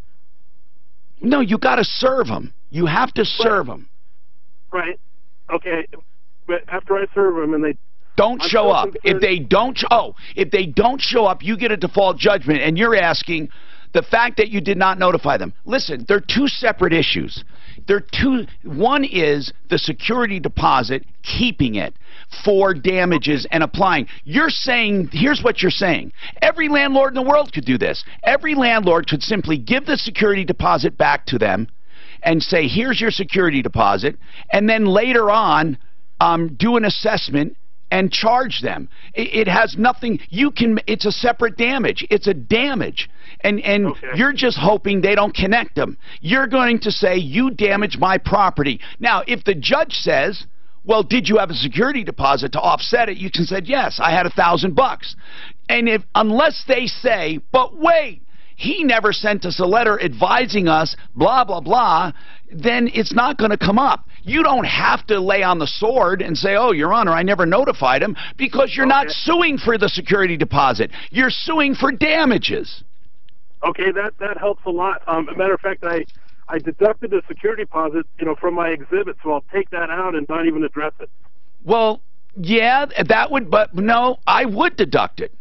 No, you got to serve them. You have to serve them. Right. Okay. But after I serve them and they don't show up. If they don't show up, you get a default judgment, and you're asking the fact that you did not notify them. Listen, they're two separate issues. One is the security deposit, keeping it for damages and applying. You're saying, here's what you're saying. Every landlord in the world could do this. Every landlord could simply give the security deposit back to them and say, here's your security deposit, and then later on do an assessment and charge them. It has nothing, it's a separate damage. It's a damage. And okay. You're just hoping they don't connect them. You're going to say, you damaged my property. Now, if the judge says, well, did you have a security deposit to offset it? You can say, yes, I had $1,000. And unless they say, but wait, he never sent us a letter advising us, blah, blah, blah, then it's not going to come up. You don't have to lay on the sword and say, oh, Your Honor, I never notified him, because you're not suing for the security deposit. You're suing for damages. Okay, that helps a lot. As a matter of fact, I deducted the security deposit, from my exhibit, so I'll take that out and not even address it. Well, yeah, that would, but no, I would deduct it.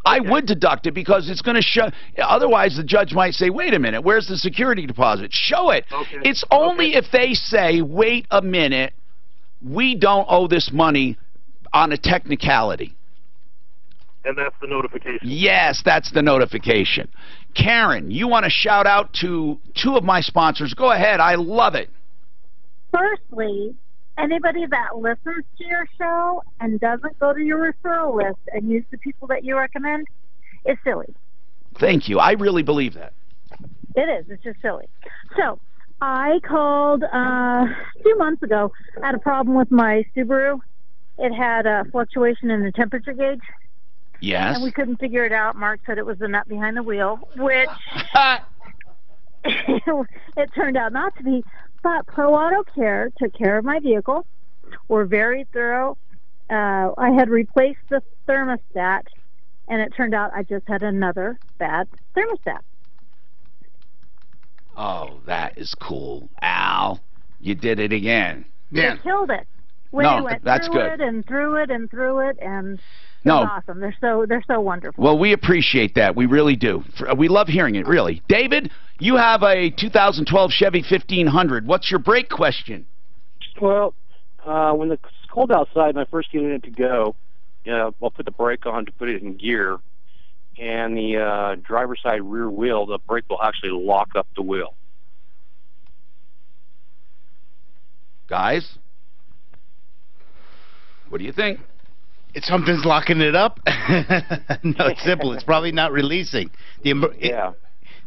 I would deduct it because it's going to show. Otherwise, the judge might say, wait a minute, where's the security deposit? Show it. Okay. It's only if they say, wait a minute, we don't owe this money on a technicality. And that's the notification. Yes, that's the notification. Karen, you want to shout out to two of my sponsors. Go ahead. I love it. Firstly, anybody that listens to your show and doesn't go to your referral list and use the people that you recommend is silly. Thank you. I really believe that. It is. It's just silly. So I called a few months ago. I had a problem with my Subaru. It had a fluctuation in the temperature gauge. Yes. And we couldn't figure it out. Mark said it was the nut behind the wheel, which it turned out not to be. But Pro Auto Care took care of my vehicle. Were very thorough. I had replaced the thermostat, and it turned out I just had another bad thermostat. Oh, that is cool. Al, you did it again. Yeah. They killed it. We went through it and through it and through it, and it's awesome. They're so wonderful. Well, we appreciate that. We really do. We love hearing it, really. David, you have a 2012 Chevy 1500. What's your brake question? Well, when it's cold outside and I first get it to go, I'll put the brake on to put it in gear, and the driver's side rear wheel, the brake will actually lock up the wheel. Guys, what do you think? Something's locking it up? No, it's simple. It's probably not releasing. Yeah.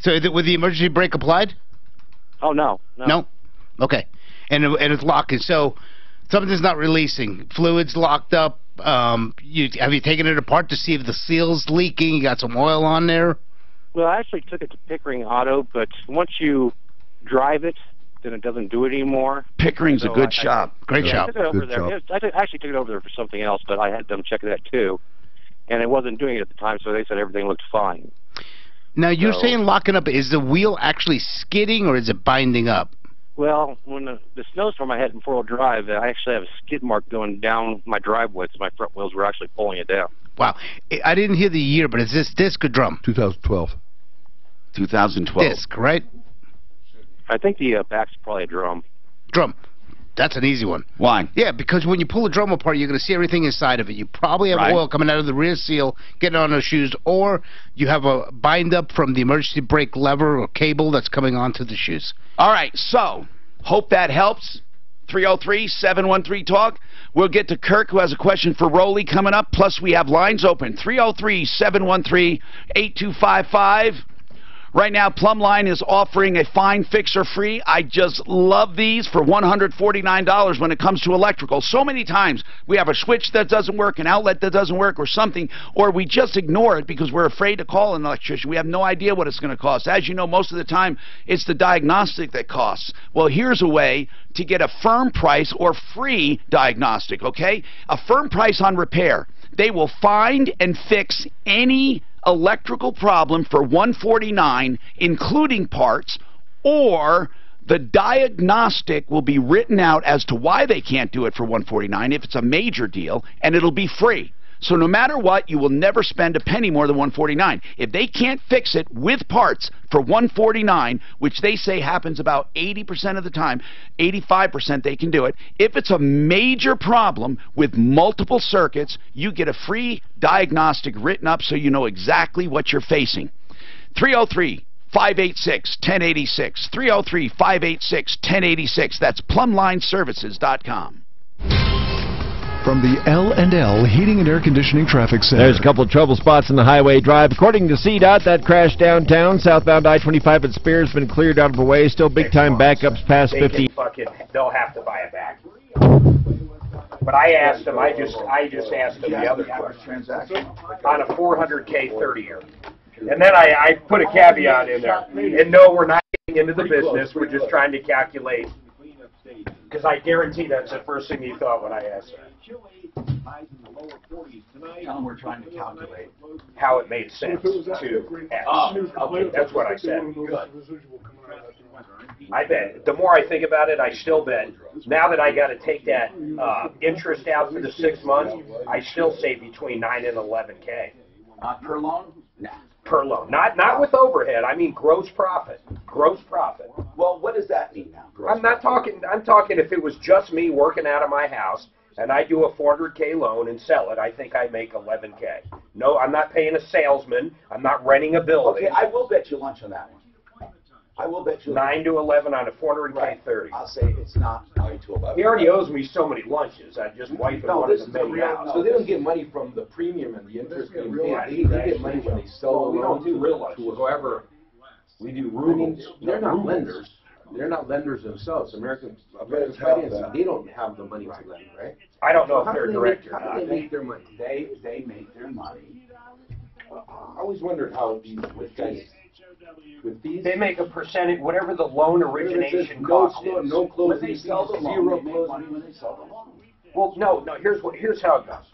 So was the emergency brake applied? Oh, no. No? Okay. And it's locking. So something's not releasing. Fluid's locked up. Have you taken it apart to see if the seal's leaking? You got some oil on there? Well, I actually took it to Pickering Auto, but once you drive it, then it doesn't do it anymore. Pickering's a good shop. Great shop. I took it over there. I actually took it over there for something else, but I had them check that too. And it wasn't doing it at the time, so they said everything looked fine. Now, you're saying locking up, is the wheel actually skidding or is it binding up? Well, when the snowstorm I had in four-wheel drive, I actually have a skid mark going down my driveway, so my front wheels were actually pulling it down. Wow. I didn't hear the year, but is this disc or drum? 2012. 2012. Disc, right? I think the back's probably a drum. Drum. That's an easy one. Why? Yeah, because when you pull the drum apart, you're going to see everything inside of it. You probably have oil coming out of the rear seal, getting on the shoes, or you have a bind-up from the emergency brake lever or cable that's coming onto the shoes. All right, so hope that helps. 303-713-TALK. We'll get to Kirk, who has a question for Roley coming up. Plus, we have lines open. 303-713-8255. Right now, Plumline is offering a Find Fixer free. I just love these for $149 when it comes to electrical. So many times we have a switch that doesn't work, an outlet that doesn't work, or something, or we just ignore it because we're afraid to call an electrician. We have no idea what it's going to cost. As you know, most of the time, it's the diagnostic that costs. Well, here's a way to get a firm price or free diagnostic, okay? A firm price on repair. They will find and fix any electrical problem for $149, including parts, or the diagnostic will be written out as to why they can't do it for $149 if it's a major deal, and it'll be free. So no matter what, you will never spend a penny more than $149. If they can't fix it with parts for $149, which they say happens about 80% of the time, 85% they can do it. If it's a major problem with multiple circuits, you get a free diagnostic written up so you know exactly what you're facing. 303-586-1086. 303-586-1086. That's plumlineservices.com. From the L&L Heating and Air Conditioning Traffic Center. There's a couple of trouble spots in the highway drive. According to CDOT, that crash downtown, southbound I-25 at Spears, been cleared out of the way. Still big-time backups past 50. They'll have to buy it back. But I asked them, I just asked them the other question. On a 400K 30-year. And then I put a caveat in there. And no, we're not getting into the business. We're just trying to calculate. Because I guarantee that's the first thing he thought when I asked him. Tell them we're trying to calculate how it made sense to X. Okay, that's what I said. Good. I bet. The more I think about it, I still bet. Now that I got to take that interest out for the 6 months, I still save between 9 and 11K. Per loan? Nah. Per loan. Not with overhead. I mean gross profit. Gross profit. Well, what does that mean now? I'm talking if it was just me working out of my house and I do a 400K loan and sell it, I think I make 11K. No, I'm not paying a salesman. I'm not renting a building. Okay, I will bet you lunch on that one. I will bet you 9 to 11 on a 400K 30. I'll say it's not 9 to 11. He already owes me so many lunches. I just wipe him one of the many out. So they don't get money from the premium and the interest. They get money when they sell the we don't do real lunches. Whoever. We do rooms. They're not lenders. They're not lenders themselves. American Finance, they don't have the money to lend, right? I don't know if they're direct or not. How do they make their money? They make their money. I always wondered how these with these. They make a percentage, whatever the loan origination cost is. No closing fees, zero closing. When they sell the loan. Well, no. Here's how it goes.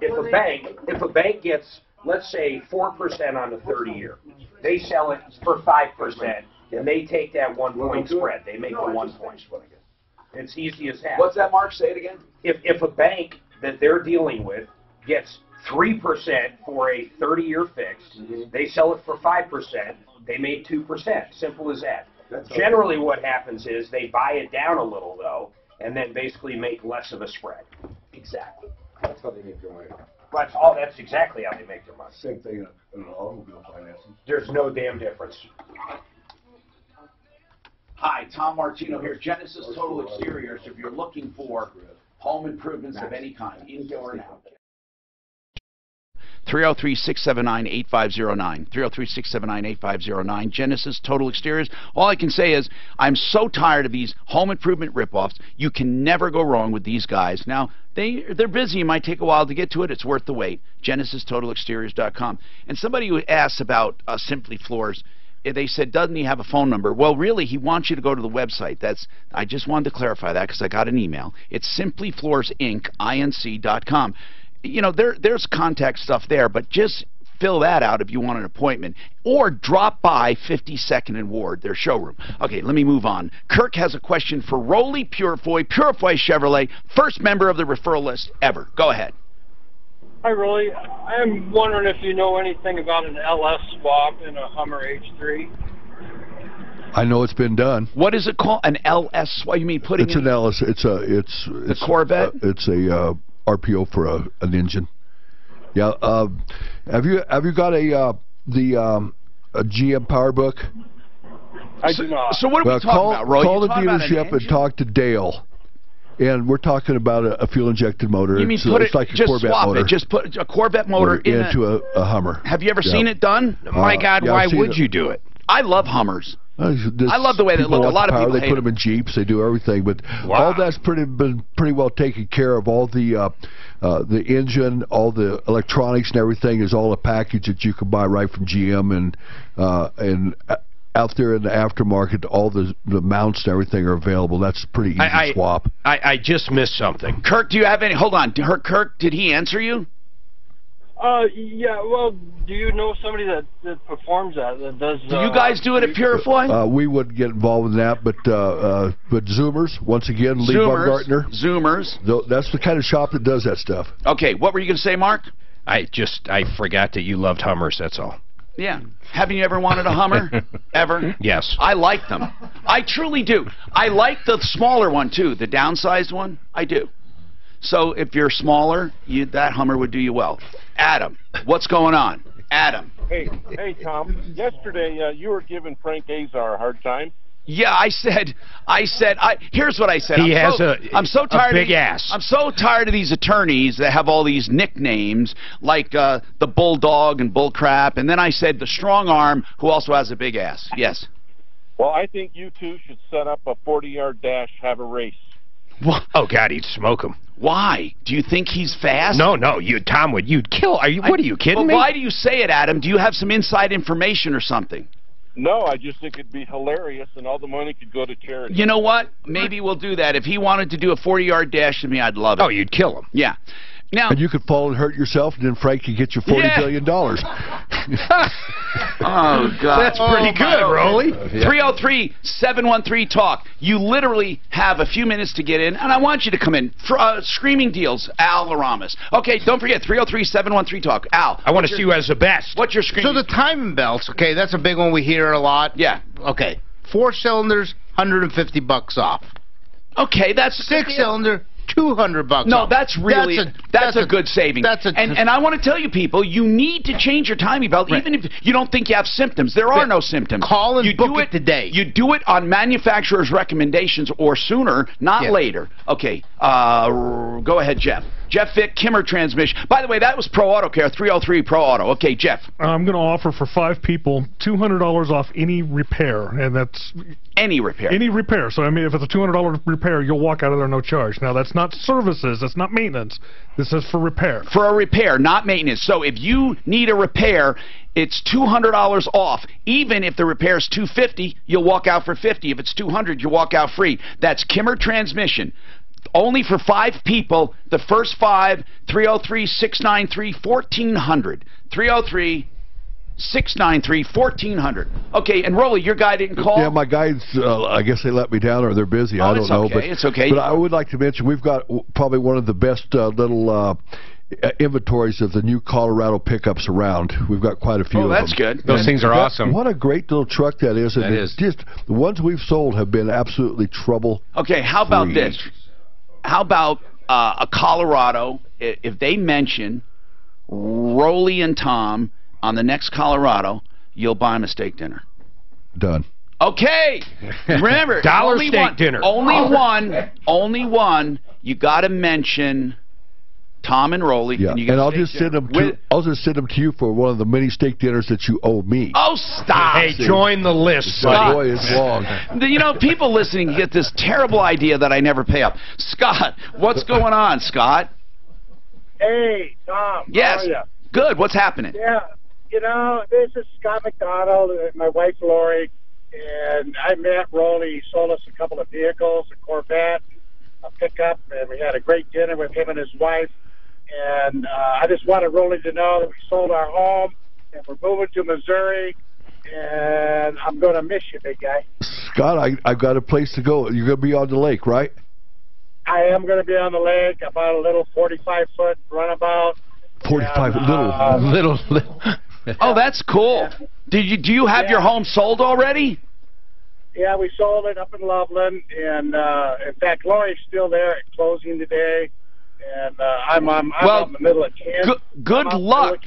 If a bank gets, let's say, 4% on the 30-year, they sell it for 5%, and they take that 1 point spread. They make the 1 point spread. It's easy as that. What's that, Mark? Say it again. If a bank that they're dealing with gets 3% for a 30-year fixed, they sell it for 5%. They made 2%. Simple as that. Generally, what happens is they buy it down a little, though, and then basically make less of a spread. Exactly. That's how they make their money. That's exactly how they make their money. Same thing in automobile financing. There's no damn difference. Hi, Tom Martino here, Genesis Total Exteriors. If you're looking for home improvements of any kind, indoor and out. 303-679-8509. 303-679-8509. Genesis Total Exteriors. All I can say is I'm so tired of these home improvement ripoffs. You can never go wrong with these guys. Now, they're busy. It might take a while to get to it. It's worth the wait. GenesisTotalExteriors.com. And somebody who asked about Simply Floors, they said, doesn't he have a phone number? Well, really, he wants you to go to the website. I just wanted to clarify that because I got an email. It's simplyfloorsinc.com. You know, there's contact stuff there, but just fill that out if you want an appointment. Or drop by 52nd and Ward, their showroom. Okay, let me move on. Kirk has a question for Rolly Purifoy Chevrolet, first member of the referral list ever. Go ahead. Hi, Rolly. I'm wondering if you know anything about an LS swap in a Hummer H3. I know it's been done. What is it called? An LS swap? You mean putting it's an LS. It's a Corvette. It's a RPO for an engine. Yeah. Have you got a GM Power Book? I do not. So what are we talking about, Roy? Call the dealership and talk to Dale. And we're talking about a fuel-injected motor. You mean It's like a just Corvette swap motor. it? Just put a Corvette motor into a Hummer. Have you ever seen it done? My God, why would you do it? I love Hummers. I love the way they look. A lot of people they hate put them in Jeeps. They do everything, but all that's been pretty well taken care of. All the engine, all the electronics, and everything is all a package that you can buy right from GM, and out there in the aftermarket, all the mounts and everything are available. That's a pretty easy swap. I just missed something. Kirk, do you have any? Hold on, Kirk, did he answer you? Yeah, well, do you know somebody that performs that does... Do you guys do it at Purifloy? We wouldn't get involved in that, but Zoomers, once again, Lee Baumgartner. Zoomers. That's the kind of shop that does that stuff. Okay, what were you going to say, Mark? I forgot that you loved Hummers, that's all. Yeah. Haven't you ever wanted a Hummer? Ever? Yes. I like them. I truly do. I like the smaller one, too, the downsized one. I do. So if you're smaller, that Hummer would do you well. Adam, what's going on? Adam. Hey, Tom. Yesterday, you were giving Frank Azar a hard time. Yeah, here's what I said. I'm so tired big ass. I'm so tired of these attorneys that have all these nicknames like the Bulldog and Bullcrap, and then I said the Strong Arm, who also has a big ass. Yes. Well, I think you two should set up a 40-yard dash, have a race. What? Oh God, he'd smoke him. Why? Do you think he's fast? No, Tom you'd kill. What are you kidding me? Why do you say it, Adam? Do you have some inside information or something? No, I just think it'd be hilarious, and all the money could go to charity. You know what? Maybe we'll do that. If he wanted to do a 40-yard dash to me, I'd love it. Oh, you'd kill him. Yeah. Now, and you could fall and hurt yourself, and then Frank could get you $40 billion. Oh, God. That's pretty good, Rolly. 303-713-TALK. You literally have a few minutes to get in, and I want you to come in. Screaming deals, Al Laramis. Okay, don't forget, 303-713-TALK. Al. I want to see who has the best. What's your screaming? So the timing belts, okay, that's a big one we hear a lot. Yeah. Okay. 4 cylinders, $150 off. Okay, that's 6 cylinder, $200 No, off. that's really that's a good saving. And I want to tell you people, you need to change your timing belt even if you don't think you have symptoms. There are no symptoms. Call and book it today. You do it on manufacturer's recommendations or sooner, not later. Okay, go ahead, Jeff. Jeff Vick, Kimmer Transmission. By the way, that was Pro Auto Care, 303 Pro Auto. Okay, Jeff. I'm going to offer for 5 people $200 off any repair, and that's... Any repair? Any repair. So, I mean, if it's a $200 repair, you'll walk out of there no charge. Now, that's not services. That's not maintenance. This is for repair. For a repair, not maintenance. So, if you need a repair, it's $200 off. Even if the repair is $250, you'll walk out for $50. If it's $200, you walk out free. That's Kimmer Transmission. Only for 5 people. The first 5, 303-693-1400. 303-693-1400. Okay, and Rolly, your guy didn't call? Yeah, my guys, I guess they let me down or they're busy. I don't know. Okay. But it's okay. But I would like to mention we've got probably one of the best little inventories of the new Colorado pickups around. We've got quite a few of them. Oh, that's good. Those things are awesome. What a great little truck that is. That is. Just, the ones we've sold have been absolutely trouble. Okay, how about this? How about a Colorado, if they mention Rolly and Tom on the next Colorado, you'll buy them a steak dinner. Done. Okay. Remember, dollar steak dinner. Only one. You got to mention Tom and Rolly. Yeah, and I'll just send them to you for one of the many steak dinners that you owe me. Oh, stop! Hey, join the list. Scott. Boy, it's long. You know, people listening get this terrible idea that I never pay up. Scott, what's going on, Scott? Hey, Tom. Yes. How are you? Good. What's happening? Yeah. You know, this is Scott McDonald and my wife Lori, and I met Rolly. He sold us a couple of vehicles, a Corvette, a pickup, and we had a great dinner with him and his wife. And I just wanted Rolly to know that we sold our home and we're moving to Missouri, and I'm going to miss you, big guy. Scott, I've got a place to go. You're going to be on the lake, right? I am going to be on the lake, about a little 45-foot runabout. 45 little. Oh, that's cool. Do you have your home sold already? Yeah, we sold it up in Loveland, and in fact, Lori's still there at closing today, and I'm in the middle of Kansas. Good luck.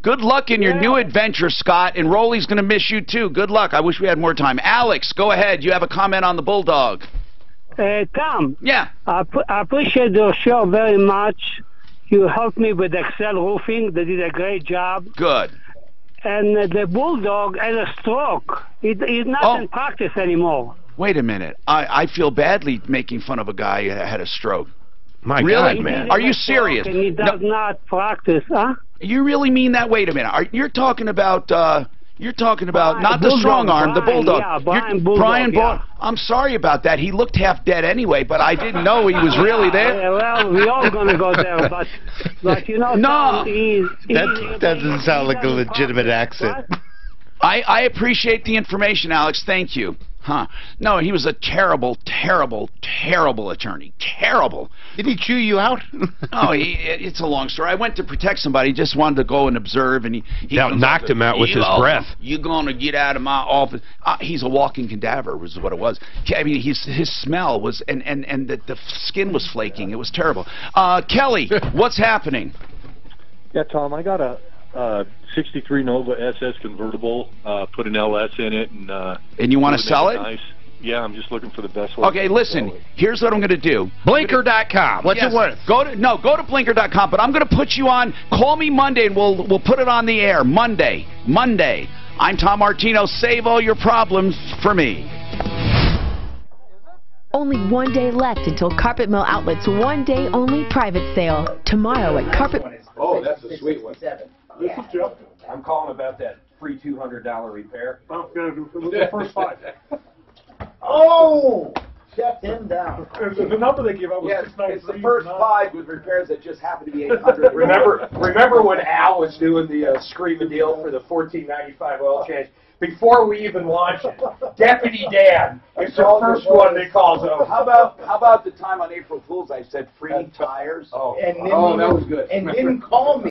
Good luck in your new adventure, Scott, and Rolly's going to miss you too. Good luck. I wish we had more time. Alex, go ahead. You have a comment on the Bulldog. Tom. Yeah. I appreciate your show very much. You helped me with Excel Roofing. They did a great job. Good. And the Bulldog had a stroke. He's not in practice anymore. Wait a minute. I feel badly making fun of a guy who had a stroke. My really? God, man. Are you serious? And he does not practice, huh? You really mean that? Wait a minute. You're talking about not the Bulldog, strong arm, the Bulldog. Yeah, Brian Bulldog. Brian Bulldog. I'm sorry about that. He looked half dead anyway, but I didn't know he was really there. Yeah, well, we're all going to go there, but you know, no. That doesn't sound like a legitimate accent. I appreciate the information, Alex. Thank you. Huh. No, he was a terrible, terrible, terrible attorney. Terrible. Did he chew you out? Oh, it's a long story. I went to protect somebody. He just wanted to go and observe, and he knocked him out with his breath. You're going to get out of my office. He's a walking cadaver, was what it was. I mean, his smell was, and the skin was flaking. It was terrible. Kelly, what's happening? Yeah, Tom, I got a 63 Nova SS convertible, put an LS in it, and you want to sell it? Nice. Yeah, I'm just looking for the best way. Okay, listen. Here's what I'm going to do. Blinker.com. What's it worth? Go to Blinker.com. But I'm going to put you on. Call me Monday, and we'll put it on the air. Monday. I'm Tom Martino. Save all your problems for me. Only one day left until Carpet Mill Outlet's one-day-only private sale. Tomorrow at Carpet... Oh, that's a sweet one. This is Jeff. I'm calling about that free $200 repair. Oh, we'll do the first 5. Oh! Shut him down. The number they give out was 693. It's the first 5 with repairs that just happen to be 800. Remember when Al was doing the screaming deal for the $14.95 oil change? Before we even launched it, Deputy Dan is the first one that calls over. How about the time on April Fool's I said free tires? Oh, and that was good. And didn't call me.